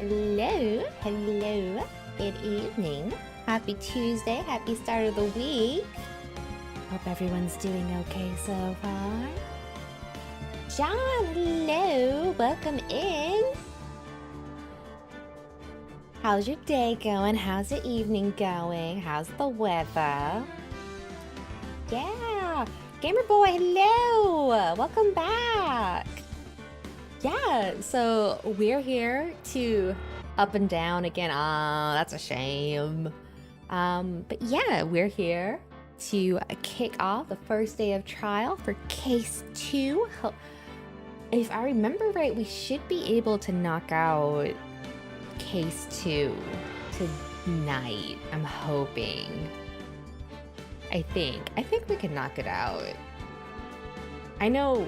Hello, hello, good evening. Happy Tuesday, happy start of the week. Hope everyone's doing okay so far. John, hello, welcome in. How's your day going? How's the evening going? How's the weather? Yeah, Gamer Boy, hello, welcome back. Yeah, so we're here to up and down again. Oh, that's a shame. But yeah, we're here to kick off the first day of trial for case 2. If I remember right, we should be able to knock out case 2 tonight. I'm hoping. I think we can knock it out. I know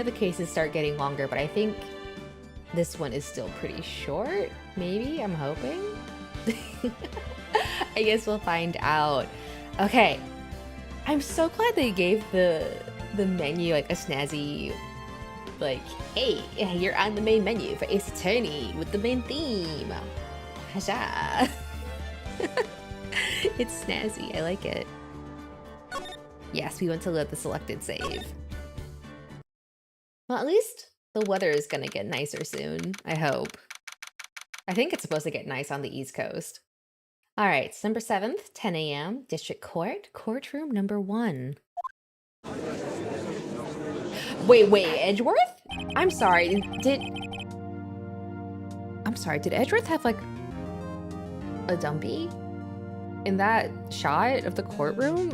the cases start getting longer, but I think this one is still pretty short. Maybe, I'm hoping. I guess we'll find out. Okay, I'm so glad they gave the menu like a snazzy, like, hey, you're on the main menu for Ace Attorney with the main theme. Hasha. It's snazzy, I like it. Yes, we want to let the selected save. Well, at least the weather is gonna get nicer soon, I hope. I think it's supposed to get nice on the East Coast. All right, December 7th, 10 a.m., District Court, courtroom number 1. Wait, Edgeworth? I'm sorry, did Edgeworth have like a dumpy in that shot of the courtroom?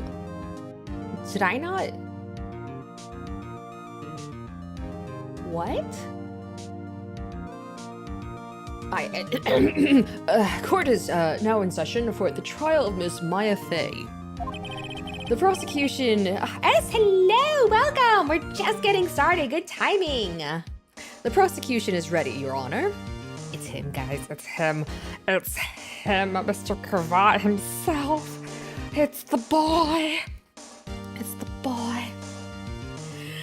Did I not? What? Court is now in session for the trial of Miss Maya Fey. The prosecution... Yes, hello! Welcome! We're just getting started. Good timing. The prosecution is ready, Your Honor. It's him, guys. It's him. It's him, Mr. Cravat himself. It's the boy. It's the boy.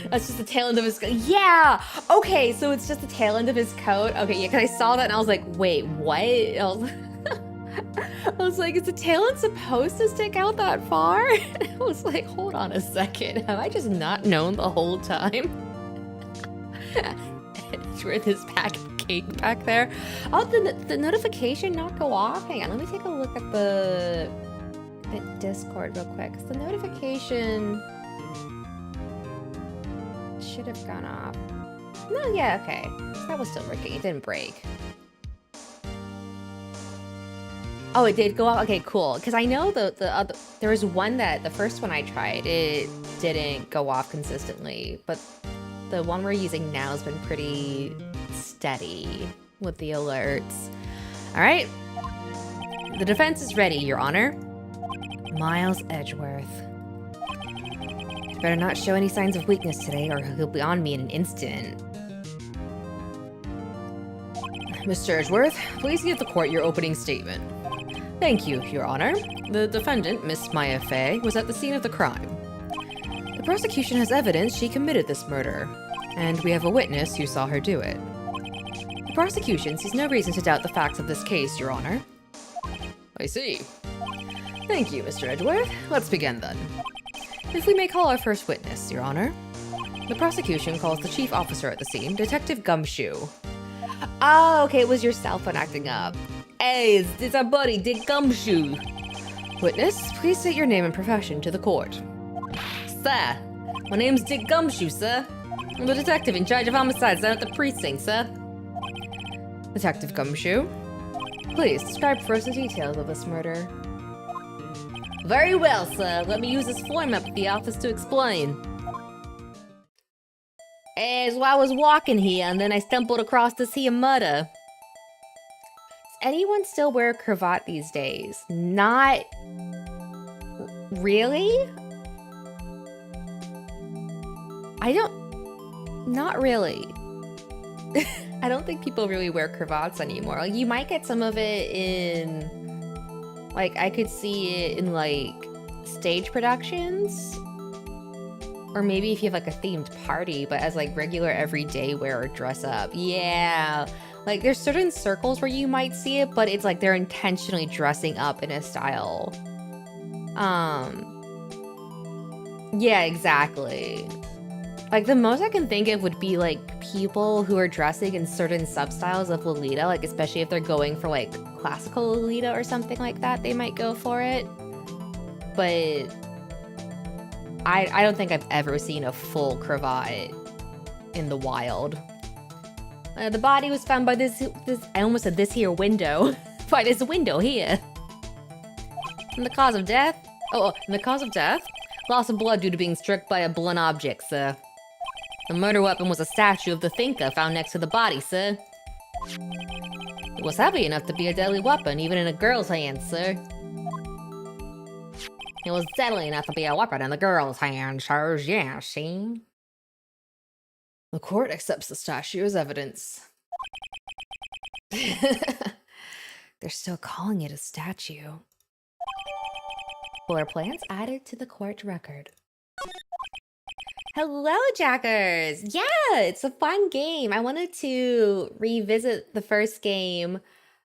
That's just the tail end of his coat. Yeah! Okay, so it's just the tail end of his coat. Okay, yeah, because I saw that and I was like, wait, what? I was like, is the tail end supposed to stick out that far? I was like, hold on a second. Have I just not known the whole time? With his pack of cake back there. Oh, the notification not go off? Hang on, let me take a look at the Discord real quick. The notification should have gone off. No, yeah, okay. That was still working. It didn't break. Oh, it did go off? Okay, cool. Because I know the other... There was one that... The first one I tried, it didn't go off consistently. But the one we're using now has been pretty steady with the alerts. All right. The defense is ready, Your Honor. Miles Edgeworth. Better not show any signs of weakness today, or he'll be on me in an instant. Mr. Edgeworth, please give the court your opening statement. Thank you, Your Honor. The defendant, Miss Maya Fey, was at the scene of the crime. The prosecution has evidence she committed this murder, and we have a witness who saw her do it. The prosecution sees no reason to doubt the facts of this case, Your Honor. I see. Thank you, Mr. Edgeworth. Let's begin then. If we may call our first witness, Your Honor. The prosecution calls the chief officer at the scene, Detective Gumshoe. Oh, okay, it was your cell phone acting up. Hey, it's our buddy, Dick Gumshoe. Witness, please state your name and profession to the court. Sir, my name's Dick Gumshoe, sir. I'm the detective in charge of homicides down at the precinct, sir. Detective Gumshoe, please describe for us the details of this murder. Very well, sir. Let me use this form up at the office to explain. As I was walking here, and then I stumbled across this here murder. Does anyone still wear a cravat these days? Not... Really? I don't... Not really. I don't think people really wear cravats anymore. Like, you might get some of it in... Like, I could see it in, like, stage productions. Or maybe if you have, like, a themed party, but as, like, regular everyday wear or dress up. Yeah. Like, there's certain circles where you might see it, but it's like they're intentionally dressing up in a style. Yeah, exactly. Like, the most I can think of would be, like, people who are dressing in certain substyles of Lolita, like, especially if they're going for, like, classical Lolita or something like that, they might go for it. But I don't think I've ever seen a full cravat in the wild. The body was found by this I almost said this here window. By this window here. And the cause of death? And the cause of death? Loss of blood due to being struck by a blunt object, sir. The murder weapon was a statue of the thinker found next to the body, sir. It was heavy enough to be a deadly weapon, even in a girl's hands, sir. It was deadly enough to be a weapon in the girl's hands, sir. Yeah, see? The court accepts the statue as evidence. They're still calling it a statue. Floor plans added to the court record. Hello, Jackers! Yeah, it's a fun game. I wanted to revisit the first game.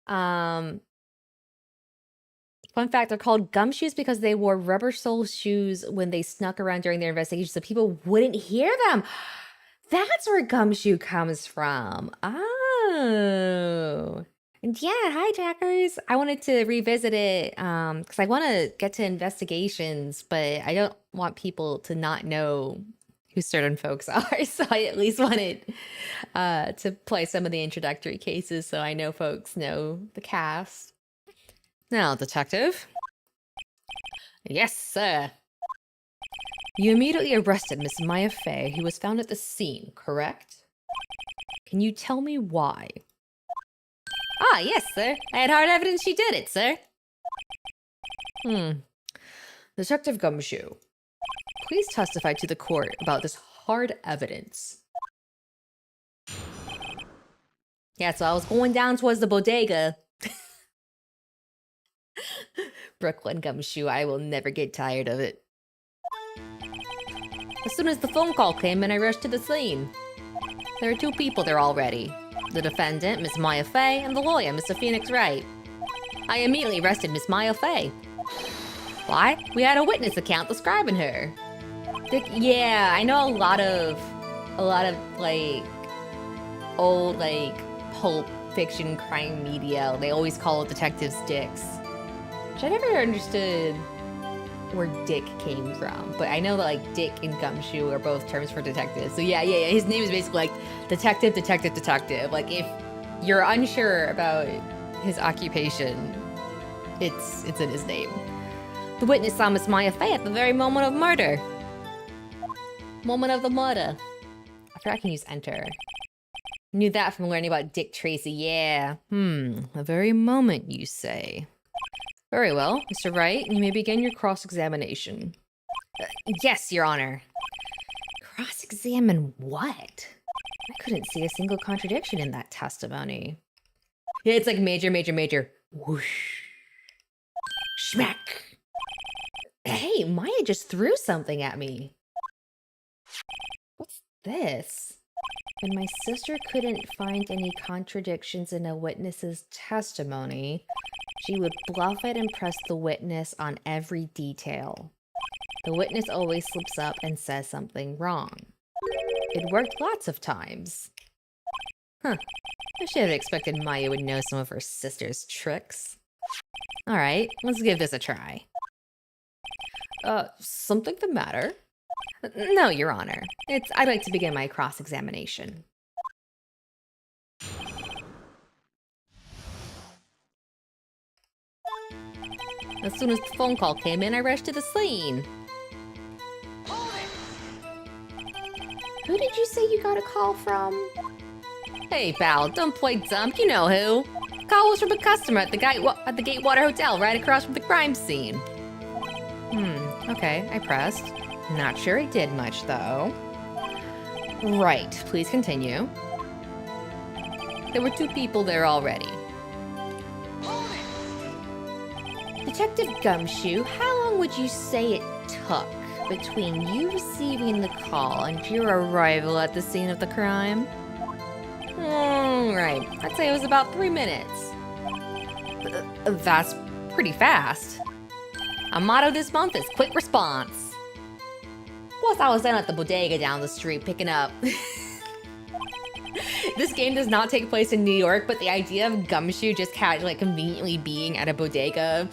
Fun fact, they're called gumshoes because they wore rubber sole shoes when they snuck around during their investigation so people wouldn't hear them. That's where gumshoe comes from. Oh. And yeah, hi, Jackers. I wanted to revisit it because I want to get to investigations, but I don't want people to not know who certain folks are. So I at least wanted to play some of the introductory cases so I know folks know the cast. Now, detective. Yes, sir. You immediately arrested Miss Maya Fey, who was found at the scene, correct? Can you tell me why? Ah, yes, sir. I had hard evidence she did it, sir. Detective Gumshoe, please testify to the court about this hard evidence. Yeah, so I was going down towards the bodega. Brooklyn Gumshoe, I will never get tired of it. As soon as the phone call came in, I rushed to the scene. There are two people there already. The defendant, Miss Maya Fey, and the lawyer, Mr. Phoenix Wright. I immediately arrested Miss Maya Fey. Why? We had a witness account describing her. Yeah, I know a lot of like old like pulp fiction crime media. They always call detectives dicks, which I never understood where dick came from, but I know that like dick and gumshoe are both terms for detectives. So yeah. His name is basically like detective. Like if you're unsure about his occupation, it's in his name. The witness saw Miss Maya Fey at the very moment of murder. Moment of the murder. I forgot I can use enter. Knew that from learning about Dick Tracy. Yeah. The very moment, you say. Very well, Mr. Wright, you may begin your cross-examination. Yes, Your Honor. Cross-examine what? I couldn't see a single contradiction in that testimony. Yeah, it's like major. Whoosh. Schmack. Hey, Maya just threw something at me. What's this? When my sister couldn't find any contradictions in a witness's testimony, she would bluff it and press the witness on every detail. The witness always slips up and says something wrong. It worked lots of times. I should have expected Maya would know some of her sister's tricks. Alright, let's give this a try. Something the matter? No, Your Honor. I'd like to begin my cross-examination. As soon as the phone call came in, I rushed to the scene. Who did you say you got a call from? Hey, pal, don't play dumb. You know who. Call was from a customer at the Gatewater Hotel right across from the crime scene. Okay, I pressed. Not sure it did much, though. Right, please continue. There were two people there already. Detective Gumshoe, how long would you say it took between you receiving the call and your arrival at the scene of the crime? Right. I'd say it was about 3 minutes. That's pretty fast. Our motto this month is quick response. Plus, I was down at the bodega down the street picking up. This game does not take place in New York, but the idea of Gumshoe just like conveniently being at a bodega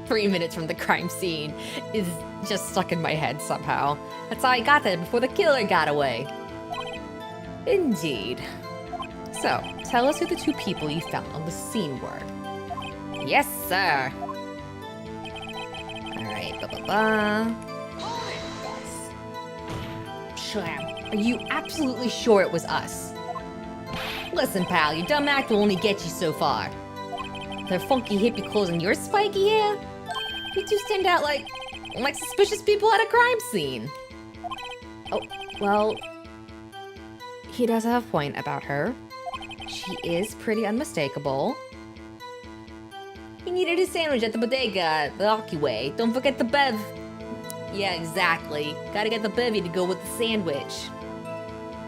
3 minutes from the crime scene is just stuck in my head somehow. That's how I got there before the killer got away. Indeed. So, tell us who the 2 people you found on the scene were. Yes, sir. Alright, Are you absolutely sure it was us? Listen, pal, your dumb act will only get you so far. Their funky hippie clothes and your spiky hair? You 2 stand out like suspicious people at a crime scene. Oh, well, he does have a point about her. She is pretty unmistakable. He needed his sandwich at the bodega, the Aki way. Don't forget the bev. Yeah, exactly. Gotta get the bevy to go with the sandwich.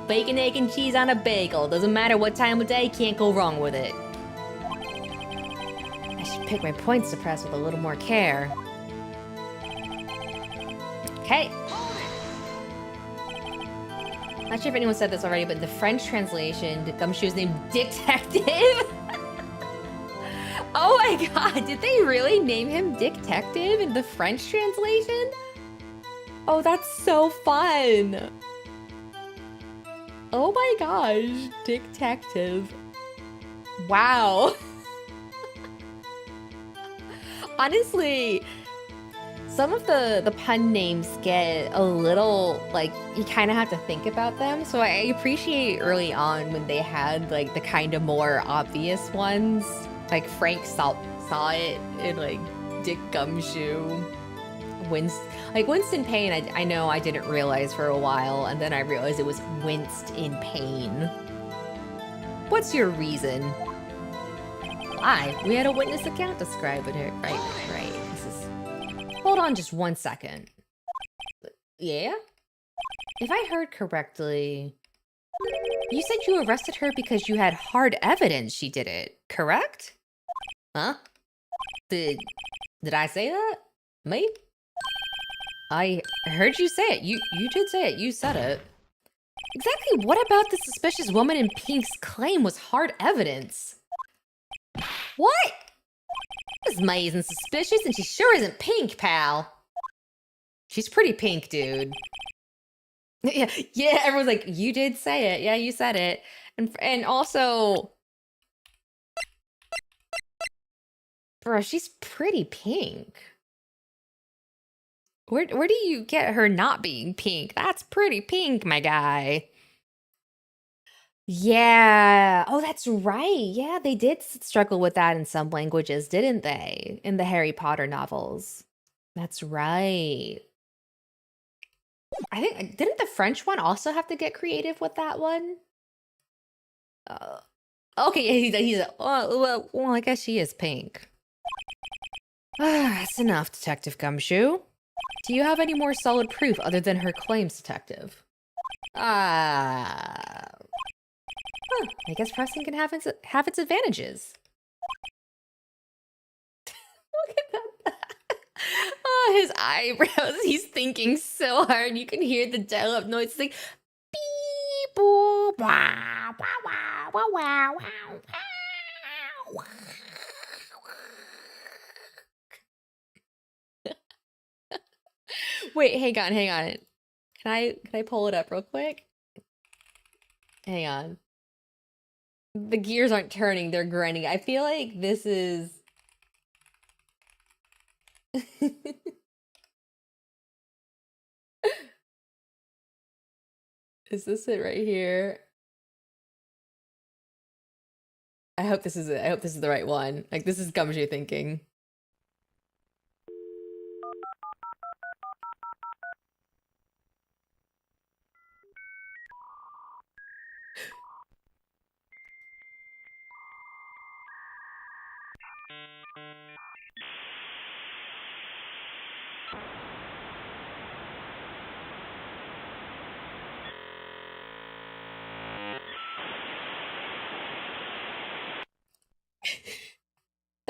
Bacon, egg, and cheese on a bagel. Doesn't matter what time of day, can't go wrong with it. I should pick my points to press with a little more care. Okay. Not sure if anyone said this already, but in the French translation, Gumshoe's named Detective. Oh my god, did they really name him Detective in the French translation? Oh, that's so fun. Oh my gosh, Detective. Wow. Honestly, some of the pun names get a little, like, you kind of have to think about them. So I appreciate early on when they had, like, the kind of more obvious ones. Like, Frank saw it in, like, Dick Gumshoe. Winston Payne, I know I didn't realize for a while, and then I realized it was Winced in Pain. What's your reason? Why? We had a witness account describing her. Right. This is... Hold on just 1 second. Yeah? If I heard correctly, you said you arrested her because you had hard evidence she did it, correct? Huh? Did I say that? Me? I heard you say it. You did say it. You said it. Exactly what about the suspicious woman in pink's claim was hard evidence? What? This May isn't suspicious and she sure isn't pink, pal. She's pretty pink, dude. Yeah, everyone's like, you did say it. Yeah, you said it. And also... Bro, she's pretty pink. Where do you get her not being pink? That's pretty pink, my guy. Yeah. Oh, that's right. Yeah, they did struggle with that in some languages, didn't they? In the Harry Potter novels. That's right. I think, didn't the French one also have to get creative with that one? Okay, he's well, I guess she is pink. That's enough, Detective Gumshoe. Do you have any more solid proof other than her claims, Detective? I guess pressing can have its advantages. Look at that. Oh, his eyebrows. He's thinking so hard. You can hear the dial-up noise. It's like beep, boop, wow, wow, wow, wow, wow. Wait, hang on. Can I pull it up real quick? Hang on. The gears aren't turning, they're grinding. I feel like this is... Is this it right here? I hope this is it. I hope this is the right one. Like, this is Gumshoe thinking.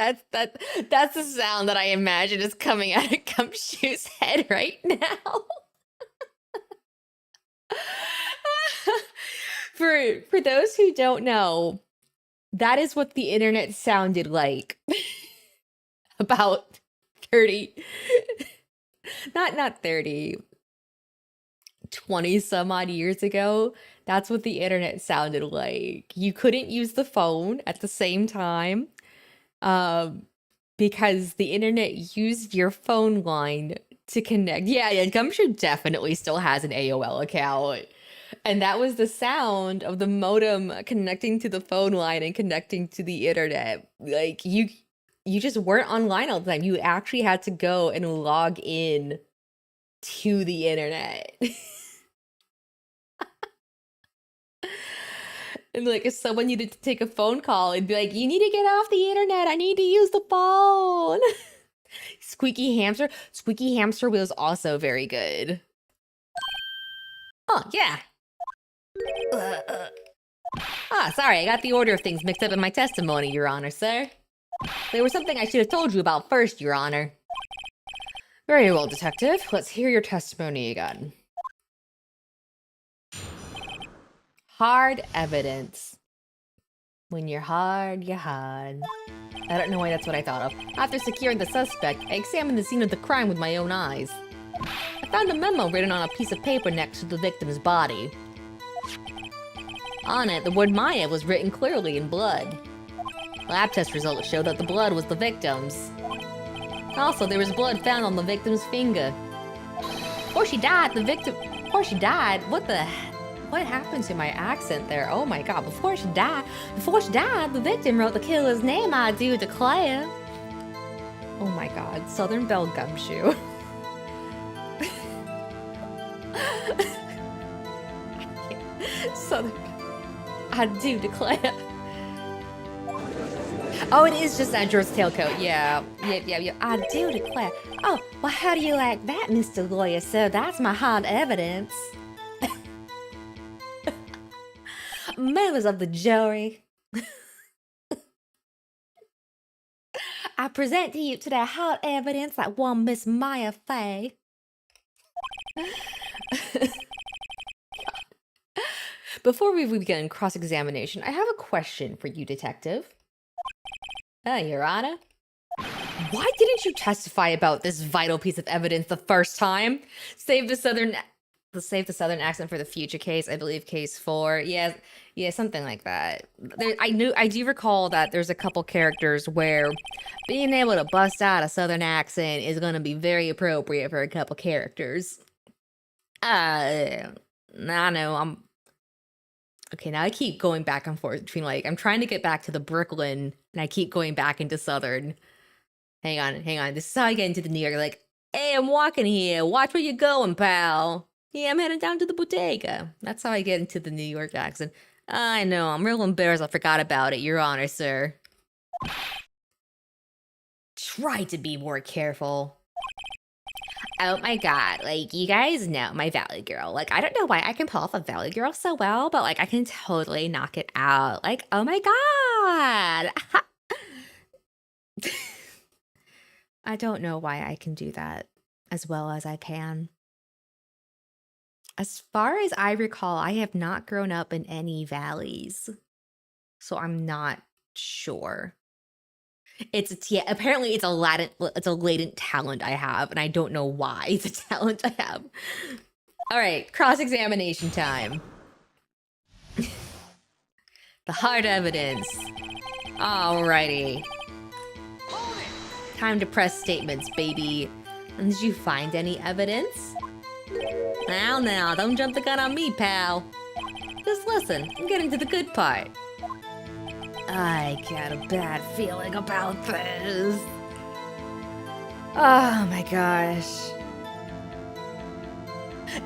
That's the sound that I imagine is coming out of Gumshoe's head right now. For those who don't know, that is what the internet sounded like about 30 not 30, 20 some odd years ago. That's what the internet sounded like. You couldn't use the phone at the same time, because the internet used your phone line to connect. Yeah, Gumshoe definitely still has an AOL account. And that was the sound of the modem connecting to the phone line and connecting to the internet. Like you just weren't online all the time. You actually had to go and log in to the internet. And like if someone needed to take a phone call, it'd be like, you need to get off the internet. I need to use the phone. Squeaky Hamster. Squeaky Hamster was also very good. Oh, yeah. Sorry, I got the order of things mixed up in my testimony, Your Honor, sir. There was something I should have told you about first, Your Honor. Very well, Detective. Let's hear your testimony again. Hard evidence. When you're hard, you're hard. I don't know why that's what I thought of. After securing the suspect, I examined the scene of the crime with my own eyes. I found a memo written on a piece of paper next to the victim's body. On it, the word Maya was written clearly in blood. Lab test results showed that the blood was the victim's. Also, there was blood found on the victim's finger. Before she died, what happened to my accent there? Oh my god, before she died, the victim wrote the killer's name, I do declare. Oh my god, Southern Belle Gumshoe. Southern, I do declare. Oh, it is just Andrew's tailcoat. Yeah. I do declare. Oh, well, how do you like that, Mr. Lawyer, sir? That's my hard evidence. Members of the jury, I present to you today hard evidence that one Miss Maya Fay. Before we begin cross-examination, I have a question for you, Detective. Your Honor? Why didn't you testify about this vital piece of evidence the first time? Save the southern accent for the future case. I believe case 4. Yeah, something like that. I do recall that there's a couple characters where being able to bust out a southern accent is going to be very appropriate for a couple characters. I know. Okay, now I keep going back and forth between, like, I'm trying to get back to the Brooklyn, and I keep going back into Southern. Hang on. This is how I get into the New York. Like, hey, I'm walking here. Watch where you're going, pal. Yeah, I'm heading down to the bodega. That's how I get into the New York accent. I know, I'm real embarrassed I forgot about it, Your Honor, sir. Try to be more careful. Oh my god, like, you guys know my Valley Girl. Like, I don't know why I can pull off a Valley Girl so well, but, like, I can totally knock it out. Like, oh my god! I don't know why I can do that as well as I can. As far as I recall, I have not grown up in any valleys, so I'm not sure. Apparently it's a latent talent I have, and I don't know why it's a talent I have. All right, cross-examination time. The hard evidence. Alrighty. Time to press statements, baby. And did you find any evidence? Now, don't jump the gun on me, pal. Just listen, I'm getting to the good part. I got a bad feeling about this. Oh my gosh.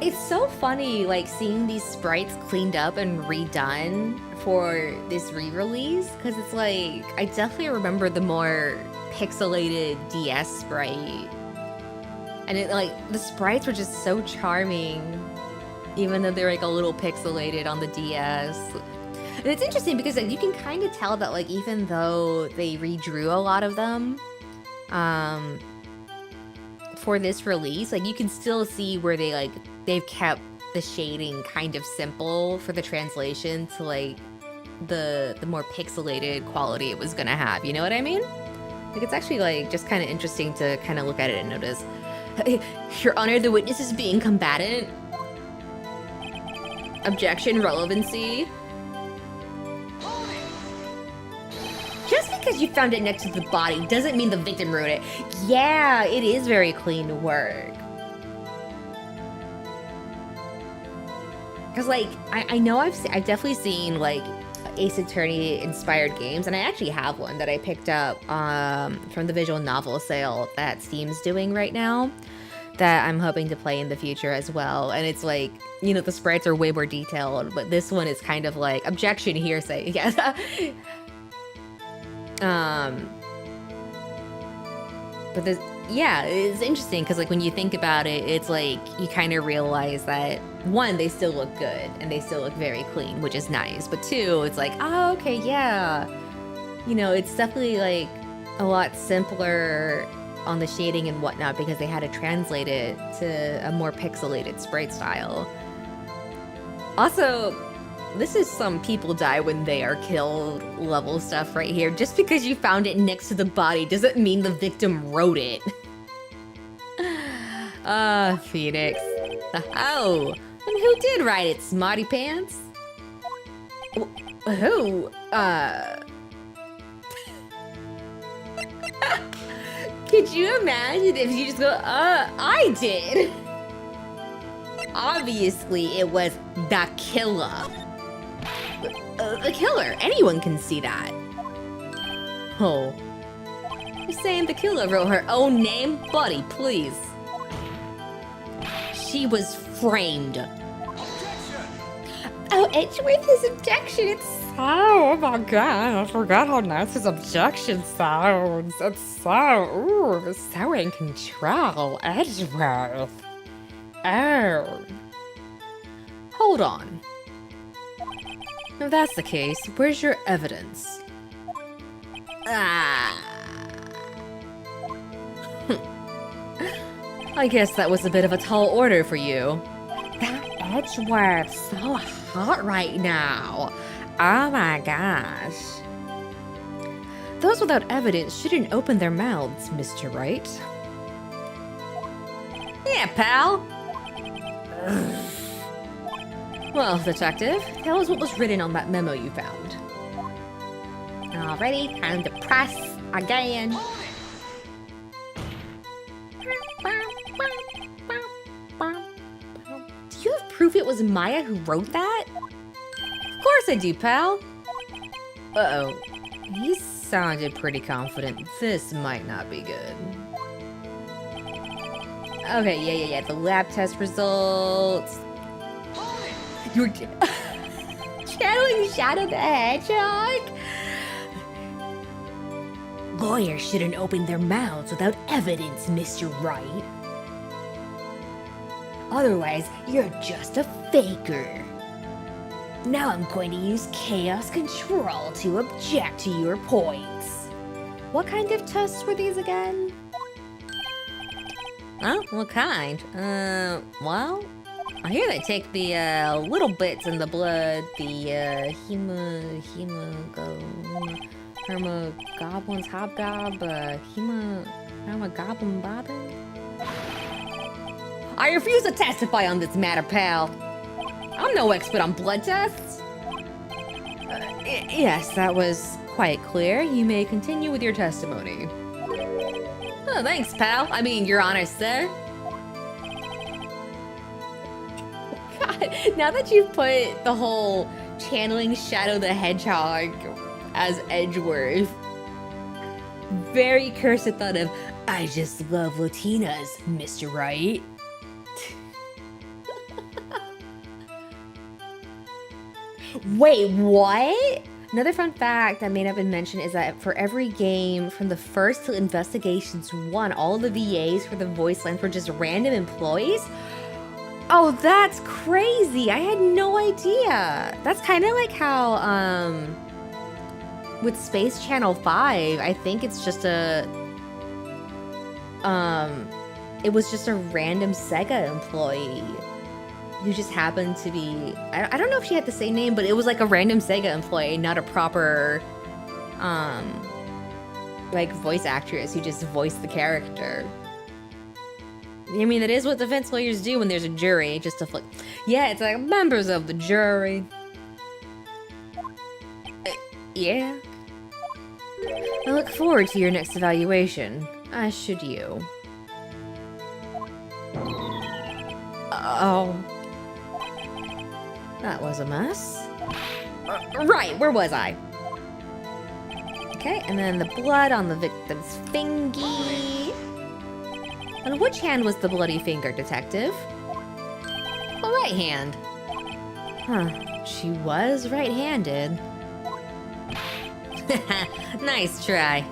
It's so funny, like, seeing these sprites cleaned up and redone for this re-release, because it's like, I definitely remember the more pixelated DS sprite. And it, like, the sprites were just so charming, even though they're, like, a little pixelated on the DS. And it's interesting because like, you can kind of tell that like even though they redrew a lot of them for this release, like you can still see where they've kept the shading kind of simple for the translation to like the more pixelated quality it was gonna have. You know what I mean? Like it's actually like just kind of interesting to kind of look at it and notice. Your Honor, the witness is being combatant. Objection, relevancy. Just because you found it next to the body doesn't mean the victim wrote it. Yeah, it is very clean work. Cause like, I know I've definitely seen like Ace Attorney inspired games, and I actually have one that I picked up from the visual novel sale that Steam's doing right now that I'm hoping to play in the future as well. And it's like, you know, the sprites are way more detailed, but this one is kind of like objection, hearsay. Yeah. But this, yeah, it's interesting because like when you think about it, it's like you kind of realize that one, they still look good and they still look very clean, which is nice. But two, it's like, oh, okay, yeah. You know, it's definitely like a lot simpler on the shading and whatnot because they had to translate it to a more pixelated sprite style. Also, this is some people die when they are killed level stuff right here. Just because you found it next to the body doesn't mean the victim wrote it. Phoenix. Oh, and who did write it, Smarty Pants? Who? Could you imagine if you just go, I did? Obviously, it was the killer. The killer. Anyone can see that. Oh. You're saying the killer wrote her own name? Buddy, please. She was framed. Objection! Oh, Edgeworth, his objection. It's oh my god, I forgot how nice his objection sounds. It's so in control, Edgeworth. Oh. Hold on. If that's the case, where's your evidence? I guess that was a bit of a tall order for you. That Edgeworth's so hot right now. Oh my gosh. Those without evidence shouldn't open their mouths, Mr. Wright. Yeah, pal. Well, detective, tell us what was written on that memo you found. Alrighty, time to press again. Do you have proof it was Maya who wrote that? Of course I do, pal. Uh-oh. He sounded pretty confident. This might not be good. Okay, yeah. The lab test results. You're channeling Shadow the Hedgehog? Lawyers shouldn't open their mouths without evidence, Mr. Wright. Otherwise, you're just a faker. Now I'm going to use chaos control to object to your points. What kind of tests were these again? Huh? What kind? Well, I hear they take the, little bits in the blood, the, hermogoblins, hobgob, hermogoblin bobbin? I refuse to testify on this matter, pal. I'm no expert on blood tests. Yes, that was quite clear. You may continue with your testimony. Oh, thanks, pal. I mean, Your Honor, sir. God, now that you've put the whole channeling Shadow the Hedgehog as Edgeworth, very cursed thought of, I just love Latinas, Mr. Wright. Wait, what? Another fun fact that may not have been mentioned is that for every game, from the first to Investigations 1, all the VAs for the voice lines were just random employees? Oh, that's crazy. I had no idea. That's kind of like how, with Space Channel 5, I think it's just it was just a random Sega employee who just happened to be, I don't know if she had the same name, but it was like a random Sega employee, not a proper, like voice actress who just voiced the character. I mean, that is what defense lawyers do when there's a jury, just to yeah, it's like members of the jury. Yeah. I look forward to your next evaluation, as should you. Oh. That was a mess. Right, where was I? Okay, and then the blood on the victim's fingy. On which hand was the bloody finger, detective? The right hand. Huh, she was right-handed. Nice try.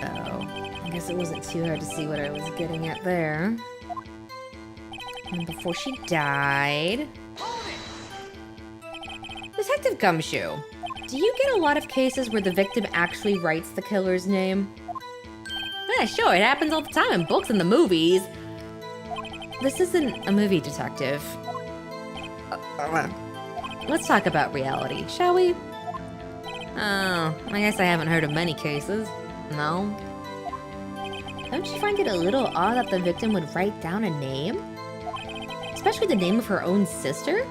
Oh, I guess it wasn't too hard to see what I was getting at there. And before she died... Detective Gumshoe, do you get a lot of cases where the victim actually writes the killer's name? Yeah, sure, it happens all the time in books and the movies. This isn't a movie, detective. Let's talk about reality, shall we? Oh, I guess I haven't heard of many cases. No? Don't you find it a little odd that the victim would write down a name? Especially the name of her own sister?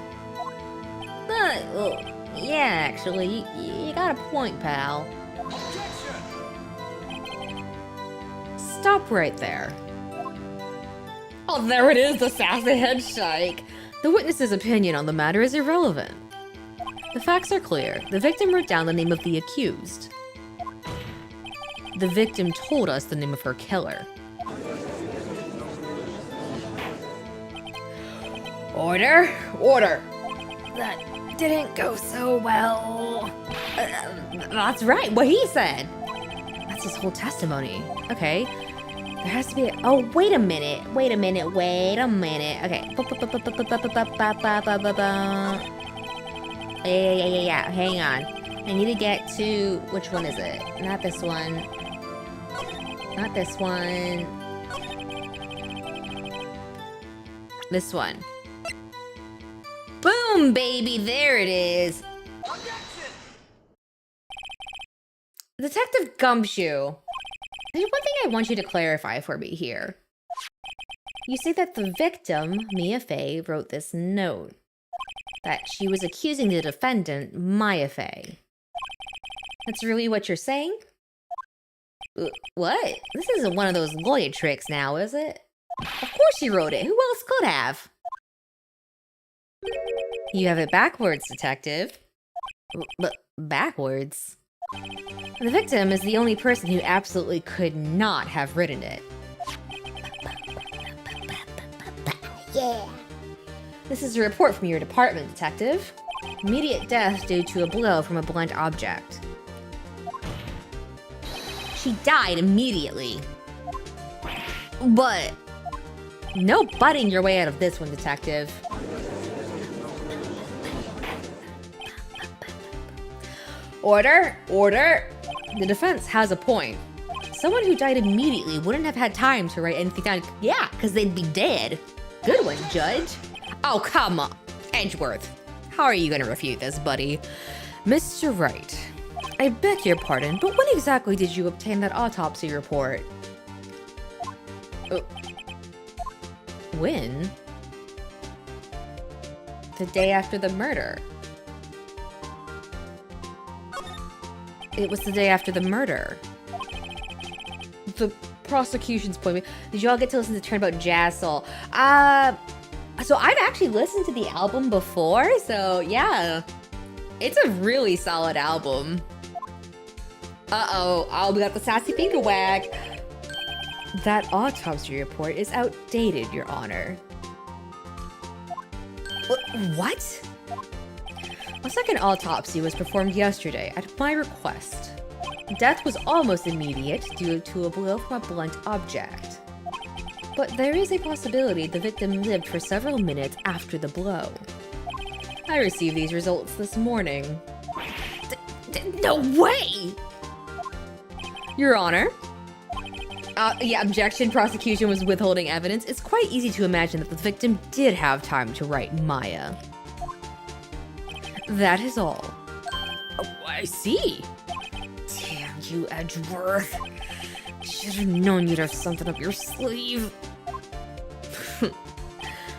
Well, yeah, actually, you got a point, pal. Stop right there. Oh, there it is, the sassy head shake. The witness's opinion on the matter is irrelevant. The facts are clear. The victim wrote down the name of the accused. The victim told us the name of her killer. Order! Order! That didn't go so well. That's right, what he said. That's his whole testimony. Okay. There has to be a... Oh, wait a minute. Wait a minute. Okay. Yeah. Hang on. I need to get to... Which one is it? Not this one. Not this one. This one. Boom, baby! There it is! Detective Gumshoe, there's one thing I want you to clarify for me here. You say that the victim, Mia Fey, wrote this note. That she was accusing the defendant, Maya Fey. That's really what you're saying? What? This isn't one of those lawyer tricks now, is it? Of course she wrote it. Who else could have? You have it backwards, detective. But backwards? The victim is the only person who absolutely could not have written it. Yeah. This is a report from your department, detective. Immediate death due to a blow from a blunt object. She died immediately. But... no butting your way out of this one, detective. Order! Order! The defense has a point. Someone who died immediately wouldn't have had time to write anything down. Yeah, because they'd be dead. Good one, Judge. Oh, come on. Edgeworth, how are you going to refute this, buddy? Mr. Wright, I beg your pardon, but when exactly did you obtain that autopsy report? When? The day after the murder. It was the day after the murder. The prosecution's point. Did you all get to listen to Turnabout Jazz Soul? So I've actually listened to the album before, so yeah. It's a really solid album. Uh-oh, we got the sassy finger wag. That autopsy report is outdated, Your Honor. What? A second autopsy was performed yesterday at my request. Death was almost immediate due to a blow from a blunt object. but there is a possibility the victim lived for several minutes after the blow. I received these results this morning. No way! Your Honor. Yeah, objection. Prosecution was withholding evidence. It's quite easy to imagine that the victim did have time to write Maya. That is all. Oh, I see. Damn you, Edgeworth. Should have known you'd have something up your sleeve.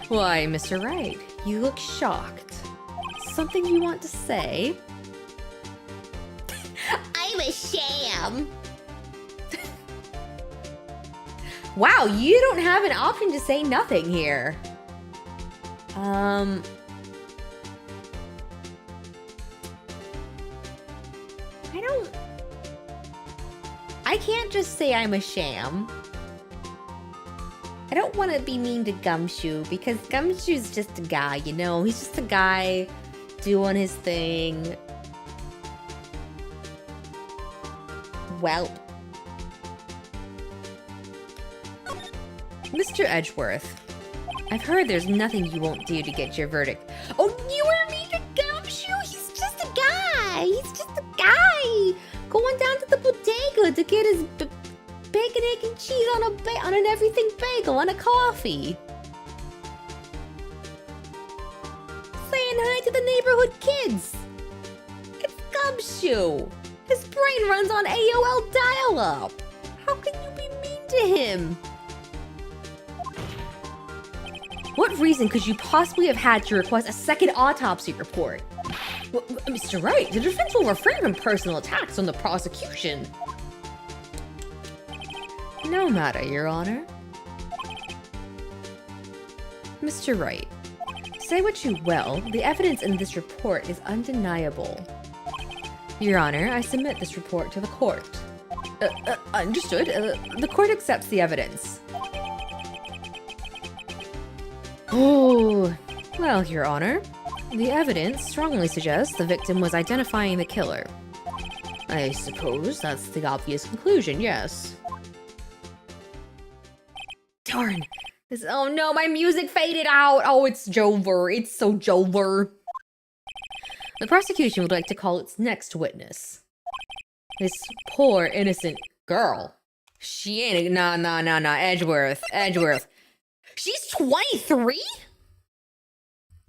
Why, Mr. Wright, you look shocked. Something you want to say? I'm a sham. Wow, you don't have an option to say nothing here. I can't just say I'm a sham. I don't want to be mean to Gumshoe because Gumshoe's just a guy, you know? He's just a guy doing his thing. Well. Mr. Edgeworth, I've heard there's nothing you won't do to get your verdict. Oh, you were mean to Gumshoe? He's just a guy. He's just a guy going down to the bodega to get his bacon, egg, and cheese on an everything bagel and a coffee. Saying hi to the neighborhood kids. It's Gumshoe. His brain runs on AOL dial-up. How can you be mean to him? What reason could you possibly have had to request a second autopsy report? Well, Mr. Wright, the defense will refrain from personal attacks on the prosecution. No matter, Your Honor. Mr. Wright, say what you will, the evidence in this report is undeniable. Your Honor, I submit this report to the court. Understood. The court accepts the evidence. Oh, well, Your Honor, the evidence strongly suggests the victim was identifying the killer. I suppose that's the obvious conclusion, yes. Darn. Oh no, my music faded out. Oh, it's Jover. It's so Jover. The prosecution would like to call its next witness. This poor, innocent girl. She ain't... No, Edgeworth. She's 23?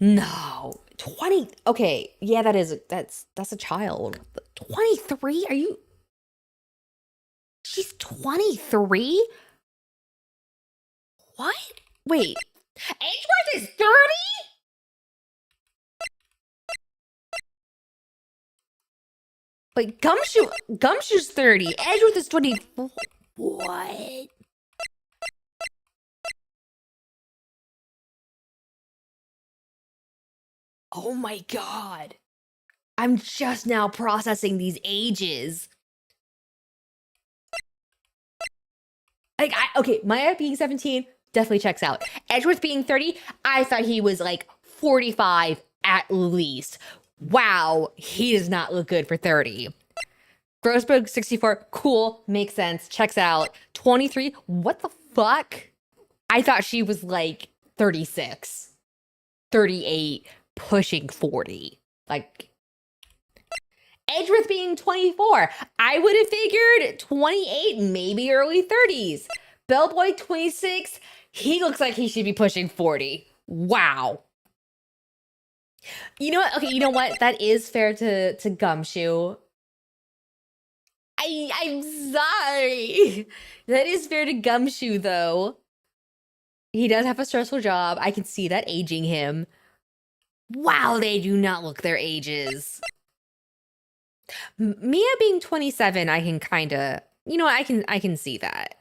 No. 20... Okay, yeah, that's a child. 23? Are you... She's 23? What? Wait. Edgeworth is 30? Wait, Gumshoe's 30. Edgeworth is 24. What? Oh my god. I'm just now processing these ages. Like, okay, Maya being 17 definitely checks out. Edgeworth being 30, I thought he was like 45 at least. Wow, he does not look good for 30. Grossberg, 64, cool, makes sense, checks out. 23, what the fuck? I thought she was like 36, 38, pushing 40. Like, Edgeworth being 24, I would have figured 28, maybe early 30s. Bellboy, 26, he looks like he should be pushing 40. Wow. You know what? Okay, you know what? That is fair to Gumshoe. I'm sorry. That is fair to Gumshoe, though. He does have a stressful job. I can see that aging him. Wow, they do not look their ages. Mia being 27, I can kind of, you know, I can see that.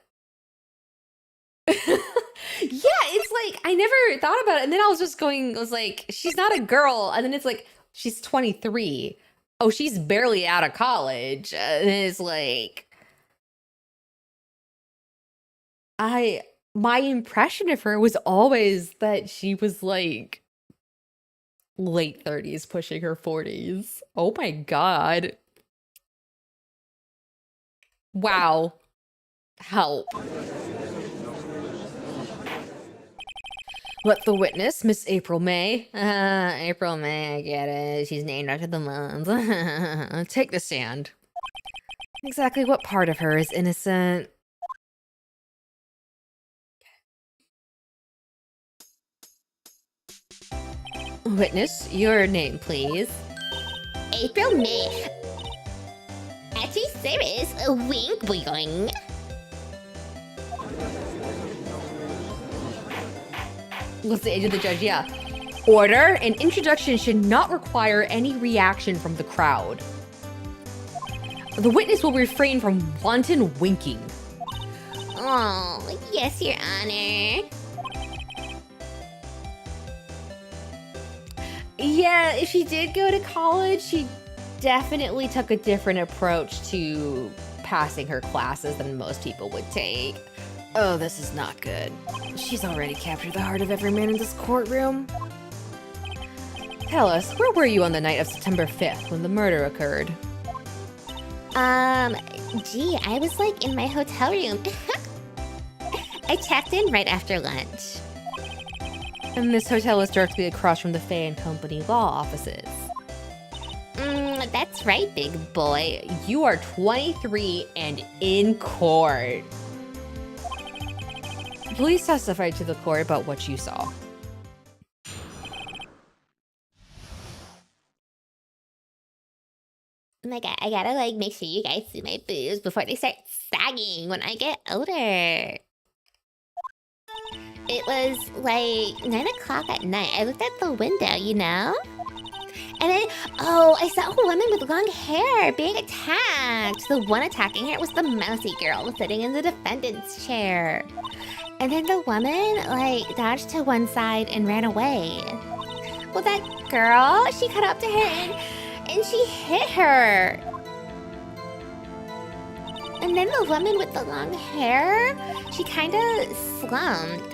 Yeah, it's like, I never thought about it. And then I was like, she's not a girl. And then it's like, she's 23. Oh, she's barely out of college. And it's like, my impression of her was always that she was like late 30s, pushing her 40s. Oh my god. Wow. Help. What, the witness, Miss April May? April May, I get it. She's named after the month. Take the stand. Exactly what part of her is innocent? Witness, your name, please. April May. Actually, serious. Wink, yoing. What's the age of the judge? Yeah. Order. An introduction should not require any reaction from the crowd. The witness will refrain from wanton winking. Oh, yes, Your Honor. Yeah, if she did go to college, she definitely took a different approach to passing her classes than most people would take. Oh, this is not good. She's already captured the heart of every man in this courtroom. Tell us, where were you on the night of September 5th when the murder occurred? Gee, I was like in my hotel room. I checked in right after lunch. And this hotel is directly across from the Fay and Company law offices. That's right, big boy. You are 23 and in court. Please testify to the court about what you saw. Like, I gotta like make sure you guys see my boobs before they start sagging when I get older. It was like 9 o'clock at night. I looked at the window, you know? And then, I saw a woman with long hair being attacked. The one attacking her was the mousy girl sitting in the defendant's chair. And then the woman, like, dodged to one side and ran away. Well, that girl, she cut up to her and she hit her. And then the woman with the long hair, she kind of slumped.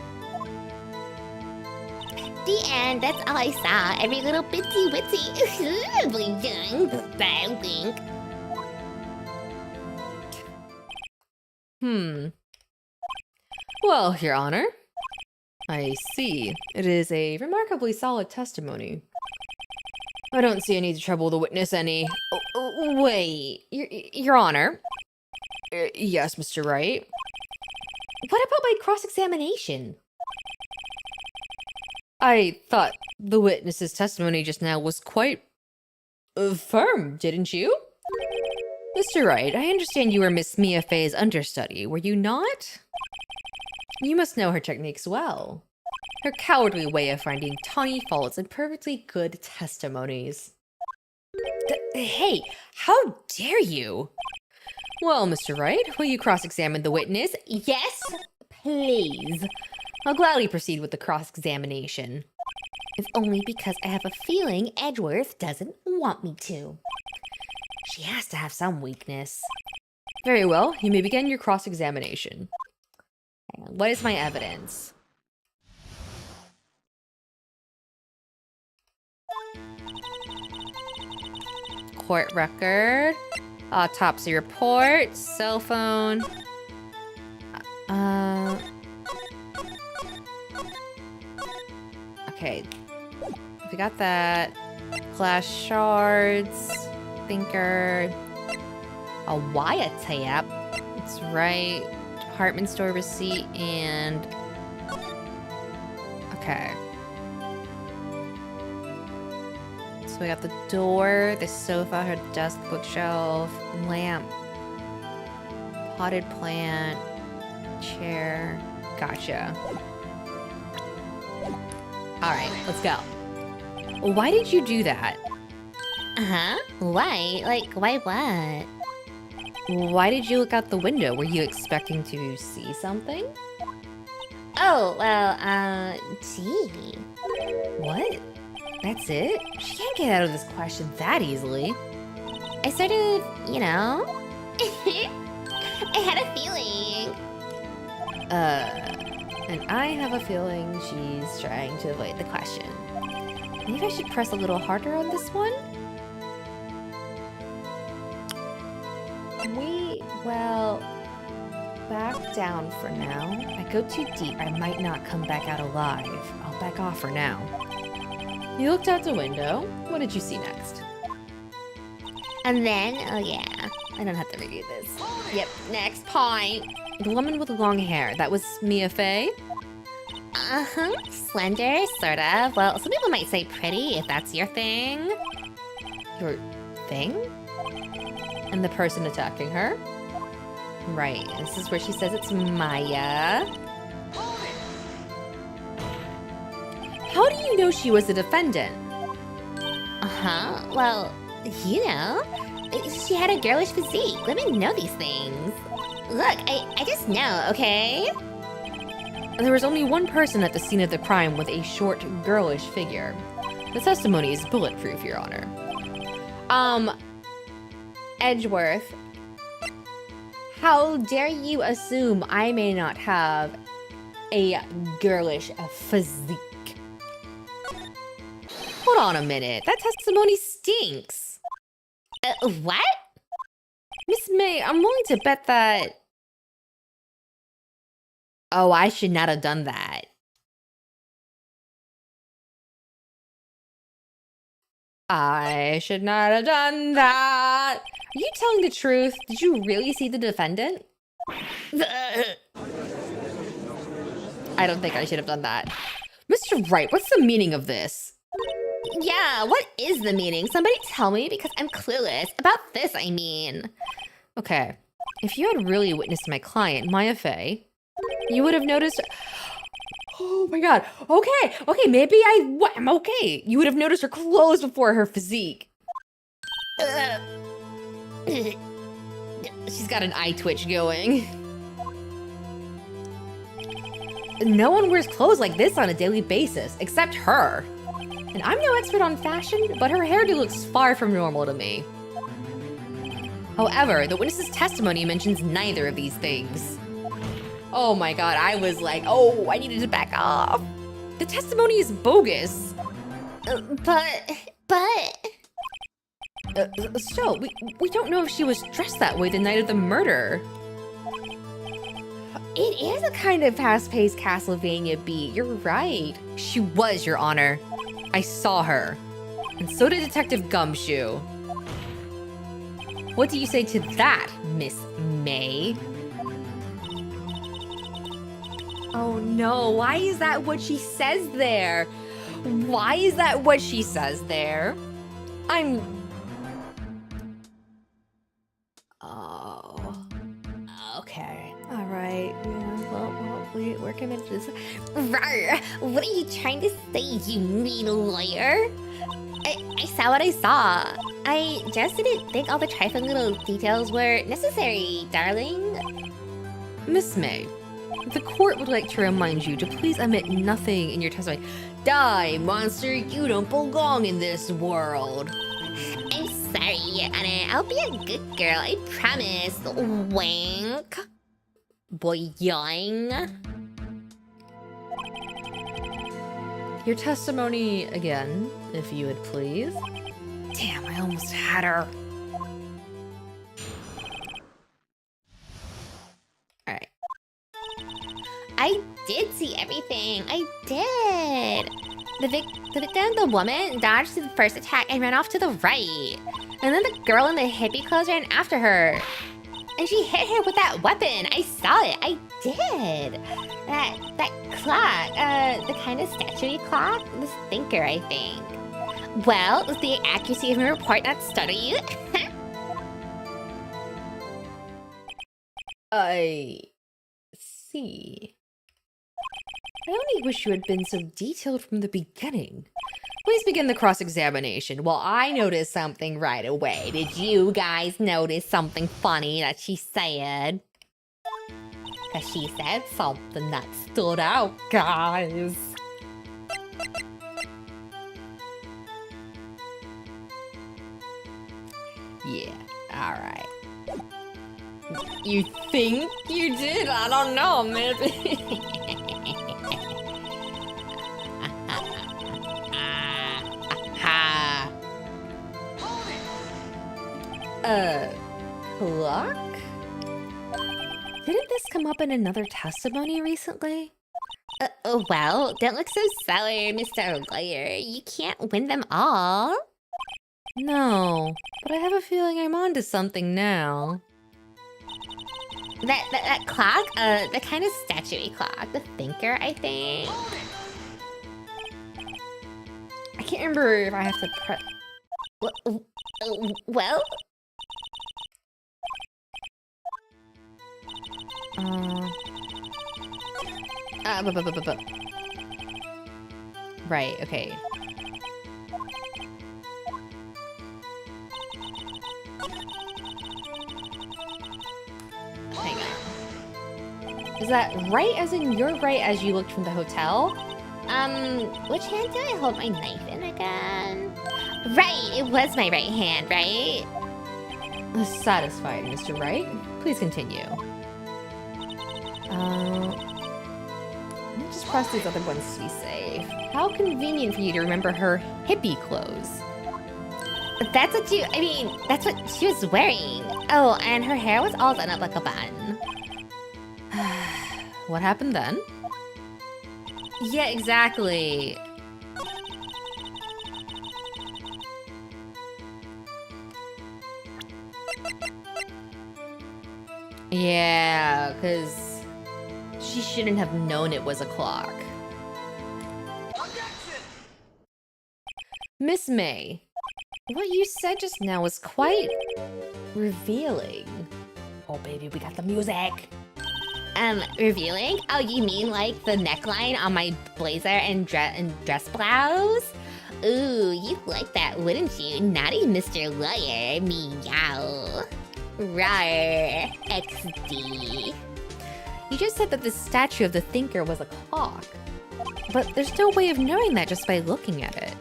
The end, that's all I saw. Every little bitsy witsy. Wink. Well, Your Honor, I see. It is a remarkably solid testimony. I don't see any need to trouble the witness any. Wait, Your Honor. Yes, Mr. Wright. What about my cross-examination? I thought the witness's testimony just now was quite firm, didn't you? Mr. Wright, I understand you were Miss Mia Fey's understudy, were you not? You must know her techniques well. Her cowardly way of finding tiny faults in perfectly good testimonies. Hey, how dare you? Well, Mr. Wright, will you cross-examine the witness? Yes, please. I'll gladly proceed with the cross-examination. If only because I have a feeling Edgeworth doesn't want me to. She has to have some weakness. Very well, you may begin your cross-examination. What is my evidence? Court record, autopsy report, cell phone. Okay, we got that. Glass shards, thinker, a wiretap. That's right. Department store receipt and okay. So we got the door, the sofa, her desk, bookshelf, lamp, potted plant, chair. Gotcha. All right, let's go. Why did you do that? Why? Like, why what? Why did you look out the window? Were you expecting to see something? Oh, well, gee. What? That's it? She can't get out of this question that easily. I sort of, you know, I had a feeling. And I have a feeling she's trying to avoid the question. Maybe I should press a little harder on this one? back down for now. If I go too deep, I might not come back out alive. I'll back off for now. You looked out the window. What did you see next? And then, oh yeah, I don't have to review this. Yep, next point. The woman with the long hair. That was Mia Fey? Uh-huh, slender, sort of. Well, some people might say pretty, if that's your thing. Your thing? And the person attacking her? Right, this is where she says it's Maya. How do you know she was the defendant? Uh-huh, well, you know, she had a girlish physique. Women know these things. Look, I just know, okay? There was only one person at the scene of the crime with a short, girlish figure. The testimony is bulletproof, Your Honor. Edgeworth, how dare you assume I may not have a girlish physique? Hold on a minute, that testimony stinks. What? Miss May, I'm willing to bet that... Oh, I should not have done that. I should not have done that. Are you telling the truth? Did you really see the defendant? I don't think I should have done that. Mr. Wright, what's the meaning of this? Yeah, what is the meaning? Somebody tell me, because I'm clueless. About this, I mean. Okay, if you had really witnessed my client, Maya Fey, you would have noticed... Oh my god, okay, maybe I'm okay. You would have noticed her clothes before her physique. She's got an eye twitch going. No one wears clothes like this on a daily basis, except her. And I'm no expert on fashion, but her hairdo looks far from normal to me. However, the witness's testimony mentions neither of these things. Oh my god, I was like, oh, I needed to back off. The testimony is bogus. Still, we don't know if she was dressed that way the night of the murder. It is a kind of fast-paced Castlevania beat, you're right. She was, Your Honor. I saw her. And so did Detective Gumshoe. What do you say to that, Miss May? Oh no, why is that what she says there? Why is that what she says there? Oh. Okay. Alright. Yeah, well, we're committed to this. Rawr! What are you trying to say, you mean lawyer? I saw what I saw. I just didn't think all the trifling little details were necessary, darling. Miss May, the court would like to remind you to please omit nothing in your testimony. Die, monster! You don't belong in this world. I'm sorry, Your Honor. I'll be a good girl, I promise. Wink. Boing. Your testimony again, if you would please. Damn, I almost had her. Alright. I did see everything. I did. The victim, the woman, dodged to the first attack and ran off to the right. And then the girl in the hippie clothes ran after her. And she hit her with that weapon. I saw it. I did. That clock, the kind of statuary clock, the thinker, I think. Well, was the accuracy of my report not stutter you? I see. I only wish you had been so detailed from the beginning. Please begin the cross-examination. Well, I noticed something right away. Did you guys notice something funny that she said? Because she said something that stood out, guys. Yeah, alright. You think you did? I don't know, maybe. Clock? Didn't this come up in another testimony recently? Well, don't look so sour, Mr. Lawyer. You can't win them all. No, but I have a feeling I'm onto something now. That clock, the kind of statuary clock, the thinker, I think. I can't remember if I have to press. Well? Right, okay. Hang on. Is that right as in you're right as you looked from the hotel? Which hand do I hold my knife in again? Right, it was my right hand, right? Satisfied, Mr. Wright. Please continue. Let's just press these other ones to be safe. How convenient for you to remember her hippie clothes. That's what that's what she was wearing. Oh, and her hair was all done up like a bun. What happened then? Yeah, exactly. Yeah, because she shouldn't have known it was a clock. Miss May, what you said just now was quite revealing. Oh, baby, we got the music. Revealing? Oh, you mean like the neckline on my blazer and dress blouse? Ooh, you like that, wouldn't you? Naughty Mr. Lawyer, meow. Rawr, XD. You just said that the statue of the thinker was a clock. But there's no way of knowing that just by looking at it.